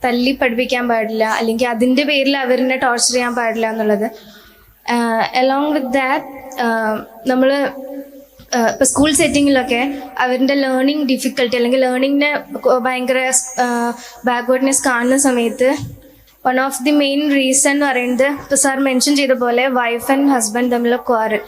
തല്ലി പഠിപ്പിക്കാൻ പാടില്ല, അല്ലെങ്കിൽ അതിൻ്റെ പേരിൽ അവരെ ടോർച്ചർ ചെയ്യാൻ പാടില്ല എന്നുള്ളത്. അലോങ് വിത്ത് ദാറ്റ് നമ്മൾ ഇപ്പോൾ സ്കൂൾ സെറ്റിങ്ങിലൊക്കെ അവരുടെ ലേണിംഗ് ഡിഫിക്കൽട്ടി അല്ലെങ്കിൽ ലേണിങ്ങിന് ഭയങ്കര ബാക്ക്വേർഡ്നെസ് കാണുന്ന സമയത്ത് one of the main reason എന്ന് പറയുന്നത് ഇപ്പോൾ സാർ മെൻഷൻ ചെയ്ത പോലെ വൈഫ് ആൻഡ് ഹസ്ബൻഡ് തമ്മിലുള്ള ക്വാറൽ,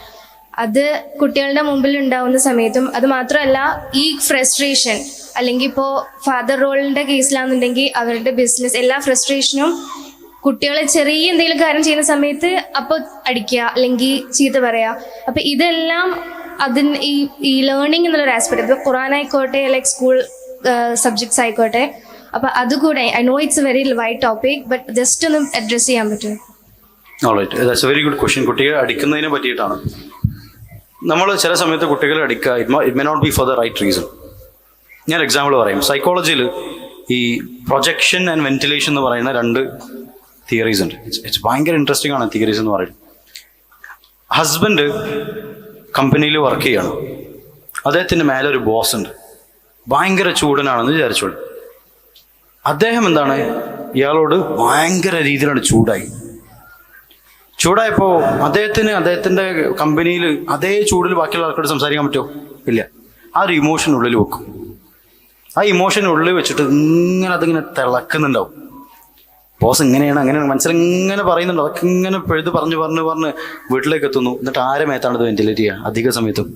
അത് കുട്ടികളുടെ മുമ്പിൽ ഉണ്ടാവുന്ന സമയത്തും, അത് മാത്രമല്ല ഈ ഫ്രസ്ട്രേഷൻ, അല്ലെങ്കിൽ ഇപ്പോൾ ഫാദർ റോളിൻ്റെ കേസിലാണെന്നുണ്ടെങ്കിൽ അവരുടെ ബിസിനസ് എല്ലാ ഫ്രസ്ട്രേഷനും കുട്ടികളെ ചെറിയ എന്തെങ്കിലും കാര്യം ചെയ്യുന്ന സമയത്ത് അപ്പോൾ അടിക്കുക അല്ലെങ്കിൽ ചീത്ത പറയുക. അപ്പം ഇതെല്ലാം അതിന് ഈ ലേണിംഗ് എന്നുള്ളൊരു ആസ്പെക്ട്, ഇപ്പോൾ ഖുർആൻ ആയിക്കോട്ടെ ലൈക്ക് സ്കൂൾ സബ്ജക്ട്സ് ആയിക്കോട്ടെ, അപ്പം അതുകൂടെ I know it's a very wide topic, but just ഒന്ന് അഡ്രസ് ചെയ്യാൻ പറ്റും. Alright, that's a very good question. കുട്ടികളെ അടിക്കുന്നതിനെ പറ്റിയിട്ടാണ്. നമ്മൾ ചില സമയത്ത് കുട്ടികളെ അടിക്കുക, it may not be for the right reason. ഞാൻ എക്സാമ്പിൾ പറയും. സൈക്കോളജിയിൽ ഈ പ്രൊജക്ഷൻ ആൻഡ് വെന്റിലേഷൻ എന്ന് പറയുന്ന രണ്ട് തിയറീസ് ഉണ്ട്. ഇറ്റ്സ് ഭയങ്കര ഇൻട്രസ്റ്റിംഗ് ആണ് തിയറീസ് എന്ന് പറയുന്നത്. ഹസ്ബൻഡ് കമ്പനിയിൽ വർക്ക് ചെയ്യാണ്, അദ്ദേഹത്തിൻ്റെ മേലെ ഒരു ബോസ് ഉണ്ട്, ഭയങ്കര ചൂടനാണെന്ന് വിചാരിച്ചോളൂ. അദ്ദേഹം എന്താണ് ഇയാളോട് ഭയങ്കര രീതിയിലാണ് ചൂടായപ്പോൾ അദ്ദേഹത്തിൻ്റെ കമ്പനിയിൽ അതേ ചൂടിൽ ബാക്കിയുള്ള ആൾക്കാരോട് സംസാരിക്കാൻ പറ്റുമോ? ഇല്ല. ആ ഒരു ഇമോഷൻ ഉള്ളിൽ വെക്കും. ആ ഇമോഷൻ ഉള്ളിൽ വെച്ചിട്ട് ഇങ്ങനെ അതിങ്ങനെ തിളക്കുന്നുണ്ടാവും. ബോസ് അങ്ങനെയാണ് മനസ്സിലിങ്ങനെ പറയുന്നുണ്ട്. അതൊക്കെ ഇങ്ങനെ പെഴുത് പറഞ്ഞ് വീട്ടിലേക്ക് എത്തുന്നു. എന്നിട്ട് ആരെ മേത്താണ് ഇത് വെന്റിലേറ്റ് ചെയ്യുക അധിക സമയത്തും?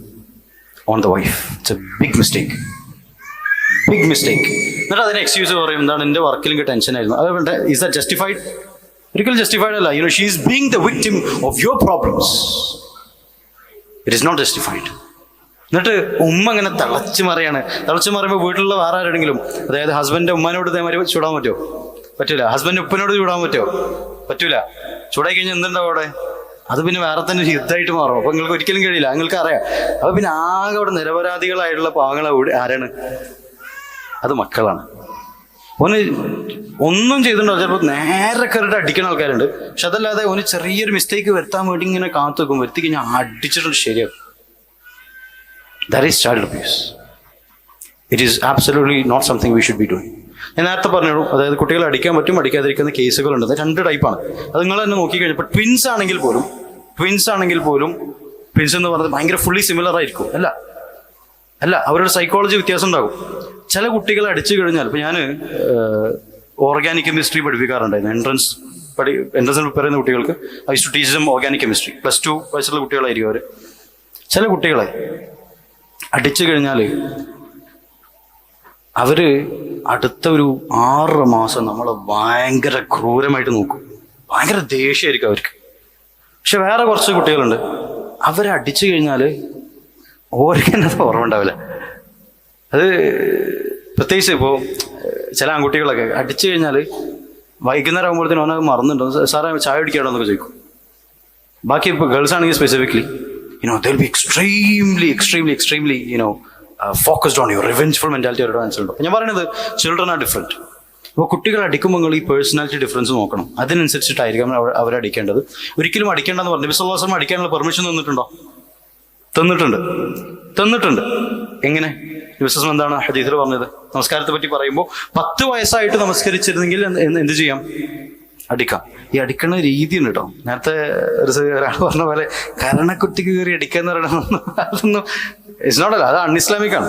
On the wife. It's a big mistake. എന്നിട്ട് അതിന് എക്സ്ക്യൂസ് പറയും, എന്താണ് എൻ്റെ വർക്കിൽ എനിക്ക് ടെൻഷനായിരുന്നു. അതുകൊണ്ട് ഈസ് ദാറ്റ് ജസ്റ്റിഫൈഡ്? ഒരിക്കലും ജസ്റ്റിഫൈഡ് അല്ല. She is being the victim of your problems. It is not justified. എന്നിട്ട് ഉമ്മ ഇങ്ങനെ തിളച്ച് മറിയുമ്പോൾ വീട്ടിലുള്ള വേറെ ആരെങ്കിലും, അതായത് ഹസ്ബൻഡിന്റെ ഉമ്മാനോട് ഇതേമാതിരി ചൂടാൻ പറ്റുമോ? പറ്റൂല. ഹസ്ബൻഡ് ഉപ്പനോട് ചൂടാൻ പറ്റുമോ? പറ്റൂല. ചൂടായി കഴിഞ്ഞാൽ എന്തുണ്ടാവും അവിടെ? അത് പിന്നെ വേറെ തന്നെ യുദ്ധമായിട്ട് മാറും. അപ്പൊ നിങ്ങൾക്ക് ഒരിക്കലും കഴിയില്ല, നിങ്ങൾക്ക് അറിയാം. അപ്പൊ പിന്നെ ആകെ അവിടെ നിരപരാധികളായിട്ടുള്ള പാവങ്ങൾ ആരാണ്? അത് മക്കളാണ്. ഓന് ഒന്നും ചെയ്തിട്ടുണ്ടാവും, ചിലപ്പോൾ നേരെ കയറിയിട്ട് അടിക്കുന്ന ആൾക്കാരുണ്ട്. പക്ഷെ അതല്ലാതെ ഓന് ചെറിയൊരു മിസ്റ്റേക്ക് വരുത്താൻ വേണ്ടി ഇങ്ങനെ കാത്തു വെക്കും. വരുത്തി കഴിഞ്ഞാൽ അടിച്ചിട്ടുണ്ട് ശരിയാക്കും. That is child abuse. It is absolutely not something we should be doing. ഞാൻ നേരത്തെ പറഞ്ഞു, അതായത് കുട്ടികളെ അടിക്കാൻ പറ്റും, അടിക്കാതിരിക്കുന്ന കേസുകളുണ്ട്. അത് 2 ടൈപ്പാണ്. അത് നിങ്ങൾ തന്നെ നോക്കിക്കഴിഞ്ഞപ്പോൾ ട്വിൻസ് ആണെങ്കിൽ പോലും ട്വിൻസ് എന്ന് പറയുന്നത് ഭയങ്കര ഫുള്ളി സിമിലർ ആയിരിക്കും. അല്ല അവരുടെ സൈക്കോളജി വ്യത്യാസം ഉണ്ടാകും. ചില കുട്ടികളെ അടിച്ചു കഴിഞ്ഞാൽ, ഇപ്പം ഞാൻ ഓർഗാനിക് കെമിസ്ട്രി പഠിപ്പിക്കാറുണ്ടായിരുന്നു. എൻട്രൻസിൽ പറയുന്ന കുട്ടികൾക്ക് I to teach them organic chemistry. +2 വയസ്സുള്ള കുട്ടികളായിരിക്കും അവർ. ചില കുട്ടികളെ അടിച്ചു കഴിഞ്ഞാൽ അവര് അടുത്ത ഒരു 6 മാസം നമ്മളെ ഭയങ്കര ക്രൂരമായിട്ട് നോക്കും. ഭയങ്കര ദേഷ്യമായിരിക്കും അവർക്ക്. പക്ഷെ വേറെ കുറച്ച് കുട്ടികളുണ്ട്, അവരെ അടിച്ചു കഴിഞ്ഞാൽ ഓർക്കെന്നത് ഓർമ്മ ഉണ്ടാവില്ല. അത് പ്രത്യേകിച്ച് ഇപ്പോൾ ചില ആൺകുട്ടികളൊക്കെ അടിച്ചു കഴിഞ്ഞാൽ വൈകുന്നേരം ആകുമ്പോഴത്തേനും അവനത് മറന്നുണ്ടോ, സാറേ ചായ കുടിക്കാണോ എന്നൊക്കെ ചോദിക്കും. ബാക്കി ഇപ്പോൾ ഗേൾസ് ആണെങ്കിൽ specifically they'll be extremely focused on your revengeful mentality അവരുടെ മനസ്സിലുണ്ട്. ഞാൻ പറയുന്നത് ചിൽഡ്രൻ ആർ ഡിഫറെൻറ്റ്. അപ്പോൾ കുട്ടികൾ അടിക്കുമ്പോൾ നിങ്ങൾ ഈ പേഴ്സണാലിറ്റി ഡിഫറൻസ് നോക്കണം. അതിനനുസരിച്ചിട്ടായിരിക്കും അവർ അടിക്കേണ്ടത്. ഒരിക്കലും അടിക്കേണ്ടെന്ന് പറഞ്ഞു വിശ്വാസം അടിക്കാനുള്ള പെർമിഷൻ തന്നിട്ടുണ്ട്. എങ്ങനെ? വിശ്വാസം എന്താണ് ഹദീസിൽ പറഞ്ഞത്? നമസ്കാരത്തെ പറ്റി പറയുമ്പോൾ 10 വയസ്സായിട്ട് നമസ്കരിച്ചിരുന്നെങ്കിൽ എന്ത് ചെയ്യാം? അടിക്കാം. ഈ അടിക്കുന്ന രീതി ഉണ്ട് കേട്ടോ. നേരത്തെ ഒരാൾ പറഞ്ഞ പോലെ കരണക്കുട്ടിക്ക് കയറി അടിക്കാന്ന് പറയണമെന്ന് അതൊന്നും ഇറ്റ്സ് നോട്ട് അല്ല, അത് അൺഇസ്ലാമിക്കാണ്.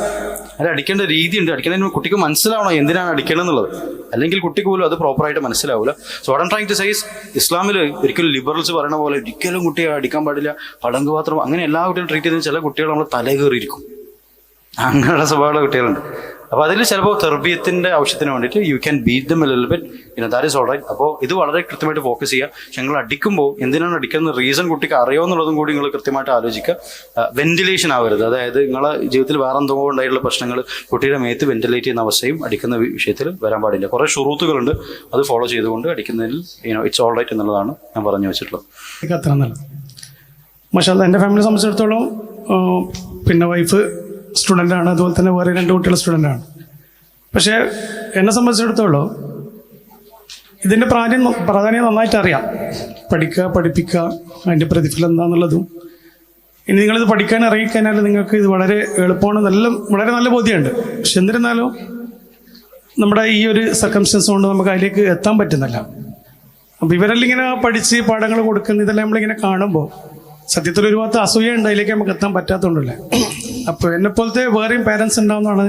അത് അടിക്കേണ്ട രീതിയുണ്ട്. അടിക്കുന്നതിന് കുട്ടിക്ക് മനസ്സിലാവണം എന്തിനാണ് അടിക്കണം എന്നുള്ളത്. അല്ലെങ്കിൽ കുട്ടിക്ക് പോലും അത് പ്രോപ്പറായിട്ട് മനസ്സിലാവില്ല. So what I am trying to say is, ഇസ്ലാമിൽ ഒരിക്കലും ലിബറൽസ് പറയുന്ന പോലെ ഒരിക്കലും കുട്ടിയെ അടിക്കാൻ പാടില്ല, പടങ്ക് പാത്രം അങ്ങനെ എല്ലാ കുട്ടികളും ട്രീറ്റ് ചെയ്യുന്നത്. ചില കുട്ടികൾ നമ്മൾ തല കയറിയിരിക്കും, അങ്ങനെയുള്ള സ്വഭാവമുള്ള കുട്ടികളുണ്ട്. അപ്പോൾ അതിൽ ചിലപ്പോൾ തെർബിയത്തിന്റെ ആവശ്യത്തിന് വേണ്ടിയിട്ട് you can beat them a little bit, that is all right. അപ്പോൾ ഇത് വളരെ കൃത്യമായിട്ട് ഫോക്കസ് ചെയ്യുക. പക്ഷെ നിങ്ങൾ അടിക്കുമ്പോൾ എന്തിനാണ് അടിക്കുന്നത് റീസൺ കുട്ടിക്ക് അറിയാമെന്നുള്ളതും കൂടി നിങ്ങൾ കൃത്യമായിട്ട് ആലോചിക്കുക. വെന്റിലേഷൻ ആവരുത്. അതായത് നിങ്ങളെ ജീവിതത്തിൽ വേറെ എന്തോ ഉണ്ടായിട്ടുള്ള പ്രശ്നങ്ങൾ കുട്ടിയുടെ മേത്ത് വെന്റിലേറ്റ് ചെയ്യുന്ന അവസ്ഥയും അടിക്കുന്ന വിഷയത്തിൽ വരാൻ പാടില്ല. കുറേ ഷുറൂത്തുകളുണ്ട്, അത് ഫോളോ ചെയ്തുകൊണ്ട് അടിക്കുന്നതിൽ ഇറ്റ്സ് ഓൾ റൈറ്റ് എന്നുള്ളതാണ് ഞാൻ പറഞ്ഞു വെച്ചിട്ടുള്ളത്. അത്ര നല്ലത്. മാഷാഅല്ലാഹ്. എൻ്റെ ഫാമിലിയെ സംബന്ധിച്ചിടത്തോളം പിന്നെ വൈഫ് സ്റ്റുഡൻ്റാണ്, അതുപോലെ തന്നെ വേറെ 2 കുട്ടികൾ സ്റ്റുഡൻ്റാണ്. പക്ഷേ എന്നെ സംബന്ധിച്ചിടത്തോളം ഇതിൻ്റെ പ്രാധാന്യം നന്നായിട്ട് അറിയാം. പഠിപ്പിക്കുക, അതിൻ്റെ പ്രതിഫലം എന്താണെന്നുള്ളതും. ഇനി നിങ്ങളിത് പഠിക്കാൻ ഇറങ്ങിക്കഴിഞ്ഞാൽ നിങ്ങൾക്ക് ഇത് വളരെ എളുപ്പമാണ്, വളരെ നല്ല ബോധ്യമുണ്ട്. പക്ഷെ എന്നിരുന്നാലും നമ്മുടെ ഈ ഒരു സർക്കംസ്റ്റൻസ് കൊണ്ട് നമുക്ക് അതിലേക്ക് എത്താൻ പറ്റുന്നില്ല. അപ്പോൾ ഇവരെല്ലാം ഇങ്ങനെ പഠിച്ച് പാഠങ്ങൾ കൊടുക്കുന്ന ഇതെല്ലാം നമ്മളിങ്ങനെ കാണുമ്പോൾ സത്യത്തിൽ ഒരു ഭാഗത്ത് അസൂയ ഉണ്ട്, അതിലേക്ക് നമുക്ക് എത്താൻ പറ്റാത്തതുകൊണ്ടല്ലേ. അപ്പോൾ എന്നെപ്പോലത്തെ വേറെയും പാരൻസ് ഉണ്ടാവുമെന്നാണ്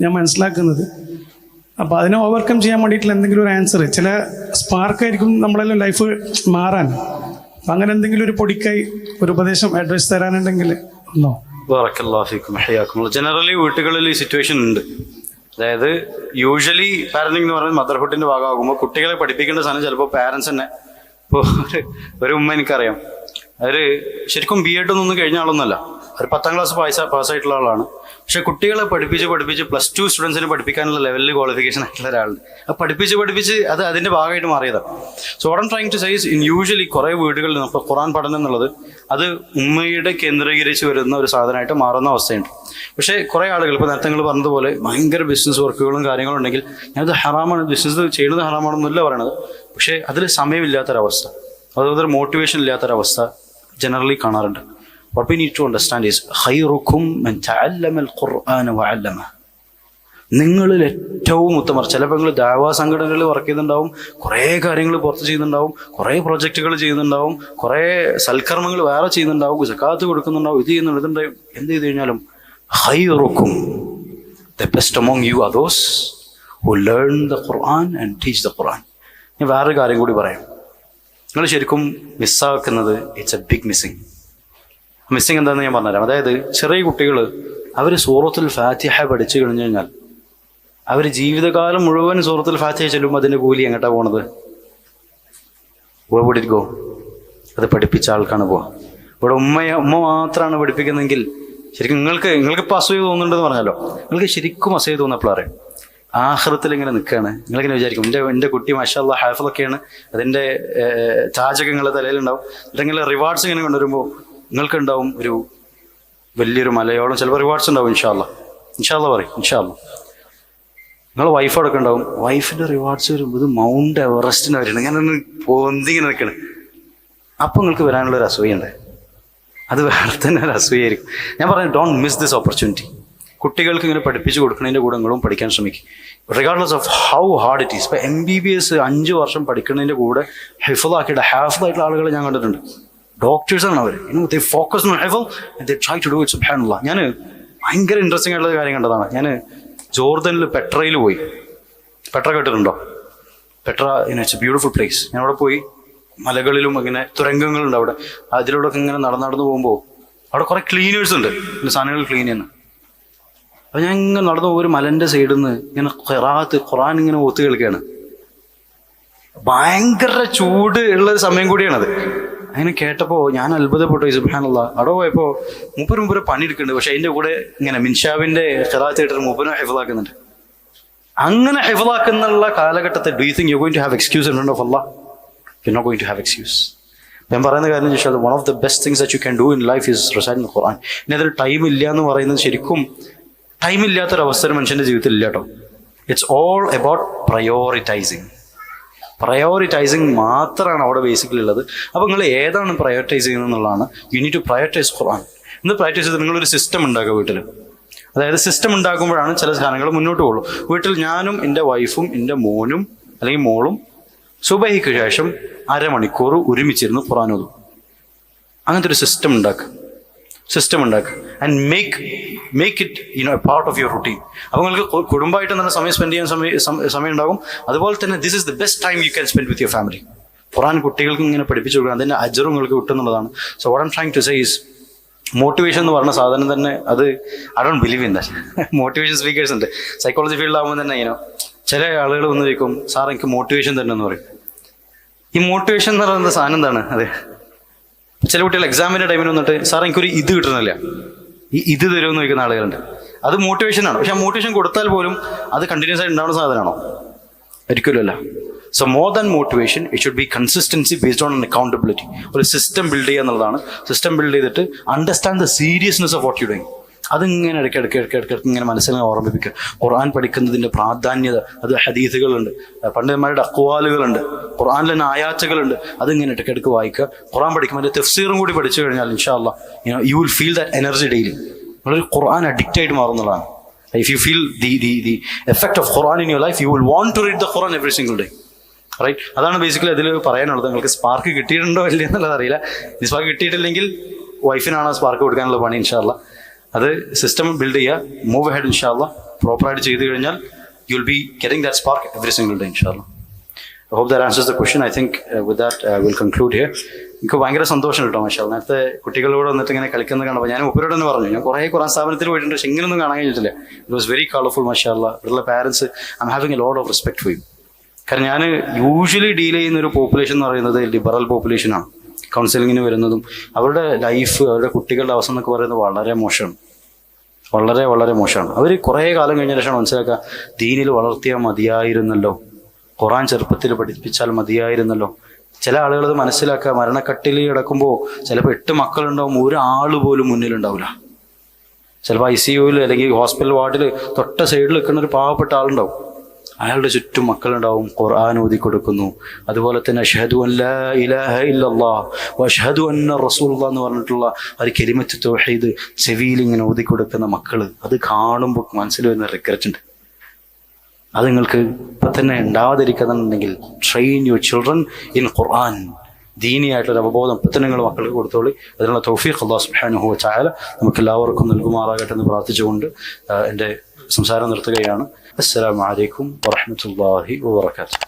ഞാൻ മനസ്സിലാക്കുന്നത്. അപ്പോൾ അതിനെ ഓവർകം ചെയ്യാൻ വേണ്ടിയിട്ടുള്ള എന്തെങ്കിലും ഒരു ആൻസർ, ചില സ്പാർക്കായിരിക്കും നമ്മളെല്ലാം ലൈഫ് മാറാൻ. അപ്പം അങ്ങനെ എന്തെങ്കിലും ഒരു പൊടിക്കായി ഒരു ഉപദേശം അഡ്വൈസ് തരാനുണ്ടെങ്കിൽ ഒന്നോ. ജനറലി വീട്ടുകളിൽ ഈ സിറ്റുവേഷൻ ഉണ്ട്. അതായത് യൂഷ്വലി പാരന്റിംഗ് എന്ന് പറയുന്നത് മദർഹുഡിന്റെ ഭാഗമാകുമ്പോൾ കുട്ടികളെ പഠിപ്പിക്കേണ്ട സാധനം ചിലപ്പോൾ പാരൻസ് തന്നെ. ഇപ്പോൾ ഒരു ഉമ്മ എനിക്കറിയാം, അവർ ശരിക്കും BEd ഒന്നും കഴിഞ്ഞ ആളൊന്നുമല്ല, ഒരു 10ാം ക്ലാസ് പാസ്സായിട്ടുള്ള ആളാണ്. പക്ഷെ കുട്ടികളെ പഠിപ്പിച്ച് +2 സ്റ്റുഡൻസിനെ പഠിപ്പിക്കാനുള്ള ലെവലിൽ ക്വാളിഫിക്കേഷൻ ആയിട്ടുള്ള ഒരാളുണ്ട്. അത് പഠിപ്പിച്ച് അത് അതിൻ്റെ ഭാഗമായിട്ട് മാറിയതാണ്. So what I am trying to say is, usually കുറേ വീടുകളിൽ ഇപ്പോൾ ഖുർആൻ പഠനം എന്നുള്ളത് അത് ഉമ്മയുടെ കേന്ദ്രീകരിച്ച് വരുന്ന ഒരു സാധനമായിട്ട് മാറുന്ന അവസ്ഥയുണ്ട്. പക്ഷേ കുറേ ആളുകൾ ഇപ്പോൾ നേരത്തെ നിങ്ങൾ പറഞ്ഞതുപോലെ ഭയങ്കര ബിസിനസ് വർക്കുകളും കാര്യങ്ങളും ഉണ്ടെങ്കിൽ ഞാനത് ഹറാമാണ്, ബിസിനസ് ചെയ്യുന്നത് ഹറാമാണെന്നല്ല പറയണത്. പക്ഷേ അതിൽ സമയമില്ലാത്തൊരവസ്ഥ, അതുപോലെ മോട്ടിവേഷൻ ഇല്ലാത്തൊരവസ്ഥ ജനറലി കാണാറുണ്ട്. What we need to understand is khayrukum man ta'allama al-Qur'ana wa 'allama. നിങ്ങളിൽ ഏറ്റവും ഉത്തമർ. ചിലപ്പോൾ നിങ്ങൾ ദാവാ സംഘടനകളിൽ വർക്ക് ചെയ്യുന്നുണ്ടാവും, കുറേ കാര്യങ്ങൾ പുറത്ത് ചെയ്യുന്നുണ്ടാവും, കുറേ പ്രൊജക്റ്റുകൾ ചെയ്യുന്നുണ്ടാവും, കുറേ സൽക്കർമ്മങ്ങൾ വേറെ ചെയ്യുന്നുണ്ടാവും, സക്കാത്ത് കൊടുക്കുന്നുണ്ടാവും, ഇത് ചെയ്യുന്നുണ്ടാവും. എന്ത് ചെയ്ത് കഴിഞ്ഞാലും khayrukum, the best among you are those who learn the Quran and teach the Quran. ഞാൻ വേറൊരു കാര്യം കൂടി പറയാം. നിങ്ങൾ ശരിക്കും മിസ്സാക്കുന്നത് ഇറ്റ്സ് എ ബിഗ് മിസ്സിങ് എന്താണെന്ന് ഞാൻ പറഞ്ഞുതരാം. അതായത് ചെറിയ കുട്ടികൾ അവർ സൂറത്തുൽ ഫാത്തിഹ പഠിച്ചു കഴിഞ്ഞു കഴിഞ്ഞാൽ അവർ ജീവിതകാലം മുഴുവൻ സൂറത്തുൽ ഫാത്തിഹ ചെല്ലുമ്പോൾ അതിൻ്റെ കൂലി എങ്ങോട്ടാണ് പോണത്? where would it go? അത് പഠിപ്പിച്ച ആൾക്കാണ് പോവുക. ഇവിടെ ഉമ്മ മാത്രമാണ് പഠിപ്പിക്കുന്നതെങ്കിൽ ശരിക്കും നിങ്ങൾക്ക് ഇപ്പോൾ അസൂയ തോന്നുന്നുണ്ടെന്ന് പറഞ്ഞല്ലോ, നിങ്ങൾക്ക് ശരിക്കും അസൂയ തോന്നപ്പോൾ അറിയാം. ആഖിറത്തിൽ ഇങ്ങനെ നിൽക്കുകയാണ്, നിങ്ങളിങ്ങനെ വിചാരിക്കും എൻ്റെ കുട്ടി മാഷാ അല്ലാഹ് ഹാഫിളൊക്കെയാണ്, അതിൻ്റെ ചാചകങ്ങളുടെ തലയിലുണ്ടാവും. അല്ലെങ്കിൽ റിവാർഡ്സ് ഇങ്ങനെ കൊണ്ടുവരുമ്പോൾ നിങ്ങൾക്കുണ്ടാവും ഒരു വലിയൊരു മലയോളം ചിലപ്പോൾ റിവാർഡ്സ് ഉണ്ടാവും. ഇൻഷാ അല്ലാഹ് പറയും. ഇൻഷാ അല്ലാഹ് നിങ്ങൾ വൈഫോടൊക്കെ ഉണ്ടാവും, വൈഫിൻ്റെ റിവാർഡ്സ് വരുമ്പോൾ ഇത് മൗണ്ട് എവറസ്റ്റിന് വരുന്നത് ഇങ്ങനെ പൊന്തിങ്ങനെ നിൽക്കണേ. അപ്പം നിങ്ങൾക്ക് വരാനുള്ളൊരു അസൂയുണ്ട്, അത് വേറെ തന്നെ ഒരു അസൂയായിരിക്കും. ഞാൻ പറഞ്ഞു, ഡോണ്ട് മിസ് ദിസ് ഓപ്പർച്യൂണിറ്റി. കുട്ടികൾക്ക് ഇങ്ങനെ പഠിപ്പിച്ച് കൊടുക്കുന്നതിൻ്റെ കൂടെ നിങ്ങളും പഠിക്കാൻ ശ്രമിക്കും, regardless of how hard it is. ഇപ്പോൾ MBBS 5 വർഷം പഠിക്കുന്നതിൻ്റെ കൂടെ ഹാഫിളായിട്ടുള്ള ആളുകളെ ഞാൻ കണ്ടിട്ടുണ്ട്. ഡോക്ടേഴ്സാണ് അവർ, ദേ ഫോക്കസ് ഓൺ ഹിഫ്ള് and they try to do it. സുബ്ഹാനല്ലാഹ്. ഞാൻ ഭയങ്കര ഇൻട്രസ്റ്റിംഗ് ആയിട്ടുള്ള കാര്യം കണ്ടതാണ്. ഞാൻ ജോർദനിൽ പെട്രയിൽ പോയി. പെട്ര കേട്ടിട്ടുണ്ടോ? Petra it's a beautiful place. ഞാൻ അവിടെ പോയി, മലകളിലും ഇങ്ങനെ തുരങ്കങ്ങളുണ്ട് അവിടെ, അതിലൂടെ ഇങ്ങനെ നടന്നു പോകുമ്പോൾ അവിടെ കുറേ ക്ലീനേഴ്സ് ഉണ്ട്, സാധനങ്ങൾ ക്ലീൻ ചെയ്യുന്ന. അപ്പോൾ ഞാൻ ഇങ്ങനെ നടന്നു പോകും, ഒരു മലൻ്റെ സൈഡിൽ നിന്ന് ഇങ്ങനെ ഖുർആൻ ഇങ്ങനെ ഒത്തു കേൾക്കുകയാണ്. ഭയങ്കര ചൂട് ഉള്ളൊരു സമയം കൂടിയാണത്. അങ്ങനെ കേട്ടപ്പോൾ ഞാൻ അത്ഭുതപ്പെട്ടു. സുബ്ഹാനല്ലാഹ്. അവിടെ പോയപ്പോൾ മുപ്പര് പണിയെടുക്കുന്നുണ്ട്, പക്ഷെ അതിൻ്റെ കൂടെ ഇങ്ങനെ മിൻഷാവിൻ്റെ ഖിറാഅത്ത് കേട്ടിട്ട് മുപ്പരും ഹിഫ്ളാക്കുന്നുണ്ട്. അങ്ങനെ ഹിഫ്ളാക്കുന്നുള്ള കാലഘട്ടത്തിൽ do you think you going to have excuse in front of Allah? You're not going to have excuse. ഞാൻ പറയുന്ന കാര്യം വെച്ചാൽ one of the best things that you can do in life is reciting the Quran. ഇനി അതിൽ ടൈം ഇല്ല എന്ന് പറയുന്നത് ശരിക്കും ടൈം ഇല്ലാത്തൊരവസരം മനുഷ്യൻ്റെ ജീവിതത്തിൽ ഇല്ല കേട്ടോ. ഇറ്റ്സ് ഓൾ അബൌട്ട് പ്രയോറിറ്റൈസിങ് മാത്രമാണ് അവിടെ ബേസിക്കലി ഉള്ളത്. അപ്പോൾ നിങ്ങൾ ഏതാണ് പ്രയോറിറ്റൈസ് ചെയ്യുന്നത് എന്നുള്ളതാണ്. യു നീഡ് ടു പ്രയോറിറ്റൈസ് ഖുർആൻ. ഇന്ന് പ്രയോറിറ്റൈസ് ചെയ്ത് നിങ്ങളൊരു സിസ്റ്റം ഉണ്ടാക്കുക വീട്ടിൽ. അതായത് സിസ്റ്റം ഉണ്ടാക്കുമ്പോഴാണ് ചില സാധനങ്ങൾ മുന്നോട്ട് പോകുള്ളൂ. വീട്ടിൽ ഞാനും എൻ്റെ വൈഫും എൻ്റെ മോനും അല്ലെങ്കിൽ മോളും സുബഹിക്ക് ശേഷം അരമണിക്കൂർ ഒരുമിച്ചിരുന്ന് ഖുർആൻ ഓതും. അങ്ങനത്തെ ഒരു സിസ്റ്റം ഉണ്ടാക്കുക and make it A part of your routine. അപ്പോൾ നിങ്ങൾക്ക് കുടുംബമായിട്ട് തന്നെ സമയം സ്പെൻഡ് ചെയ്യാൻ സമയം ഉണ്ടാകും. അതുപോലെ തന്നെ this is the best time you can spend with your family. Quran കുട്ടികൾക്ക് ഇങ്ങനെ പഠിപ്പിച്ചു കൊടുക്കണം, അതിൻ്റെ അജറും നിങ്ങൾക്ക് കിട്ടുന്നുള്ളതാണ്. So what I'm trying to say is motivation എന്ന് പറഞ്ഞ സാധനം തന്നെ അത് I don't believe in that. Motivation speakers ഉണ്ട് സൈക്കോളജി ഫീൽഡിലാകുമ്പോൾ തന്നെ ചില ആളുകൾ വന്ന് ചോദിക്കും, സാർ എനിക്ക് മോട്ടിവേഷൻ തന്നെ എന്ന് പറയും. ഈ മോട്ടിവേഷൻ എന്ന് പറയുന്ന സാധനം എന്താണ്? അതെ, ചില കുട്ടികൾ എക്സാമിൻ്റെ ടൈമിൽ വന്നിട്ട് സാർ എനിക്കൊരു ഇത് കിട്ടുന്നില്ല, ഇത് തരുമെന്ന് ചോദിക്കുന്ന ആളുകളുണ്ട്. അത് മോട്ടിവേഷനാണ്. പക്ഷെ ആ മോട്ടിവേഷൻ കൊടുത്താൽ പോലും അത് കണ്ടിന്യൂസ് ആയിട്ട് ഉണ്ടാവുന്ന സാധനമാണോ? ഒരിക്കലുമല്ല. So more than motivation it should B consistency based on accountability. ഒരു സിസ്റ്റം ബിൽഡ് ചെയ്യുക എന്നുള്ളതാണ്. സിസ്റ്റം ബിൽഡ് ചെയ്തിട്ട് understand the seriousness of what you doing. അതിങ്ങനെ ഇടയ്ക്കിടയ്ക്ക് ഇങ്ങനെ മനസ്സിനെ ഓർമ്മിപ്പിക്കുക. ഖുർആൻ പഠിക്കുന്നതിൻ്റെ പ്രാധാന്യത, അത് ഹദീസുകളുണ്ട്, പണ്ഡിതന്മാരുടെ അഖ്വാലുകളുണ്ട്, ഖുർആനിൽ തന്നെ ആയാത്തുകളുണ്ട്. അതിങ്ങനെ ഇടയ്ക്കിടയ്ക്ക് വായിക്കുക. ഖുർആൻ പഠിക്കുമ്പോൾ അതിൻ്റെ തഫ്സീറും കൂടി പഠിച്ചു കഴിഞ്ഞാൽ ഇൻഷാ അല്ലാഹ് you will feel that energy daily. നിങ്ങളൊരു ഖുർആൻ അഡിക്റ്റ് ആയിട്ട് മാറുന്നതാണ്. If you feel the effect of Quran in your life you will want to read the Quran every single day. Right? അതാണ് ബേസിക്കലി അതിൽ പറയാനുള്ളത്. നിങ്ങൾക്ക് സ്പാർക്ക് കിട്ടിയിട്ടുണ്ടോ ഇല്ല എന്നുള്ളത് അറിയില്ല. ഈ സ്പാർക്ക് കിട്ടിയിട്ടില്ലെങ്കിൽ വൈഫിനാണ് സ്പാർക്ക് കൊടുക്കാനുള്ള പണി. ഇൻഷാ അല്ലാഹ് അത് സിസ്റ്റം ബിൽഡ് ചെയ്യുക, മൂവ് അഹെഡ് ഇൻഷാ അല്ലാഹ്. പ്രോപ്പറായിട്ട് ചെയ്ത് കഴിഞ്ഞാൽ you will be getting that spark every single day ഇൻഷാ അല്ലാഹ്. I hope that answers the question. I think with that we'll conclude here. എനിക്ക് ഭയങ്കര സന്തോഷം കേട്ടോ മാഷാ അല്ലാഹ്. നേരത്തെ കുട്ടികളോട് വന്നിട്ട് ഇങ്ങനെ കളിക്കുന്നത് കാണുമ്പോൾ ഞാൻ ഉപ്പരോട് തന്നെ പറഞ്ഞു, ഞാൻ കുറേ ഖുർആൻ സ്ഥാപനത്തിൽ പോയിട്ടുണ്ട്, പക്ഷെ ഇങ്ങനെയൊന്നും കാണാൻ കഴിഞ്ഞിട്ടില്ല. ഇറ്റ് വാസ് വെരി കളർഫുൾ മാഷാ അല്ലാഹ്. ഇവിടെയുള്ള parents I M having A lot of respect for you. കാരണം ഞാൻ യൂഷ്വലി ഡീൽ ചെയ്യുന്ന ഒരു പോപ്പുലേഷൻ എന്ന് പറയുന്നത് ലിബറൽ പോപ്പുലേഷനാണ്. കൗൺസിലിങ്ങിന് വരുന്നതും അവരുടെ ലൈഫ്, അവരുടെ കുട്ടികളുടെ അവസ്ഥ എന്നൊക്കെ പറയുന്നത് വളരെ മോശമാണ്. വളരെ മോശമാണ്. അവർ കുറേ കാലം കഴിഞ്ഞ ശേഷം മനസ്സിലാക്കുക, ദീനിൽ വളർത്തിയാൽ മതിയായിരുന്നല്ലോ, ഖുർആൻ ചെറുപ്പത്തിൽ പഠിപ്പിച്ചാൽ മതിയായിരുന്നല്ലോ. ചില ആളുകൾ അത് മനസ്സിലാക്കുക, മരണക്കട്ടിൽ കിടക്കുമ്പോൾ ചിലപ്പോൾ 8 മക്കളുണ്ടാവും, ഒരാൾ പോലും മുന്നിലുണ്ടാവില്ല. ചിലപ്പോൾ ICUവിൽ അല്ലെങ്കിൽ ഹോസ്പിറ്റൽ വാർഡിൽ തൊട്ട സൈഡിൽ നിൽക്കുന്ന ഒരു പാവപ്പെട്ട ആളുണ്ടാവും, അയാളുടെ ചുറ്റും മക്കളുണ്ടാവും, ഖുർആൻ ഓതി കൊടുക്കുന്നു. അതുപോലെ തന്നെ അഷ്ഹദു അൻ ലാ ഇലാഹ ഇല്ലല്ലാഹ് വഅഷ്ഹദു അന്ന റസൂലുള്ളാഹ് എന്ന് പറഞ്ഞിട്ടുള്ള ഒരു കലിമത്ത് തൗഹീദ് ചെവിയിൽ ഇങ്ങനെ ഓതി കൊടുക്കുന്ന മക്കൾ, അത് കാണുമ്പോൾ മനസ്സിൽ വരുന്ന റിഗ്രറ്റ് ഉണ്ട്. അത് നിങ്ങൾക്ക് ഇപ്പം തന്നെ ഉണ്ടാവാതിരിക്കുന്നുണ്ടെങ്കിൽ ട്രെയിൻ യുവർ ചിൽഡ്രൻ ഇൻ ഖുർആൻ. ദീനിയായിട്ടൊരു അവബോധം ഇപ്പം തന്നെ നിങ്ങൾ മക്കൾക്ക് കൊടുത്തോളി. അതിനുള്ള തൗഫീഖ് അല്ലാഹു സുബ്ഹാനഹു വ തആല നമുക്ക് എല്ലാവർക്കും നൽകുമാറാകട്ടെ എന്ന് പ്രാർത്ഥിച്ചുകൊണ്ട് എൻ്റെ സംസാരം നിർത്തുകയാണ്. അസ്സലാമു അലൈക്കും വറഹ്മത്തുള്ളാഹി വബറകാതുഹു.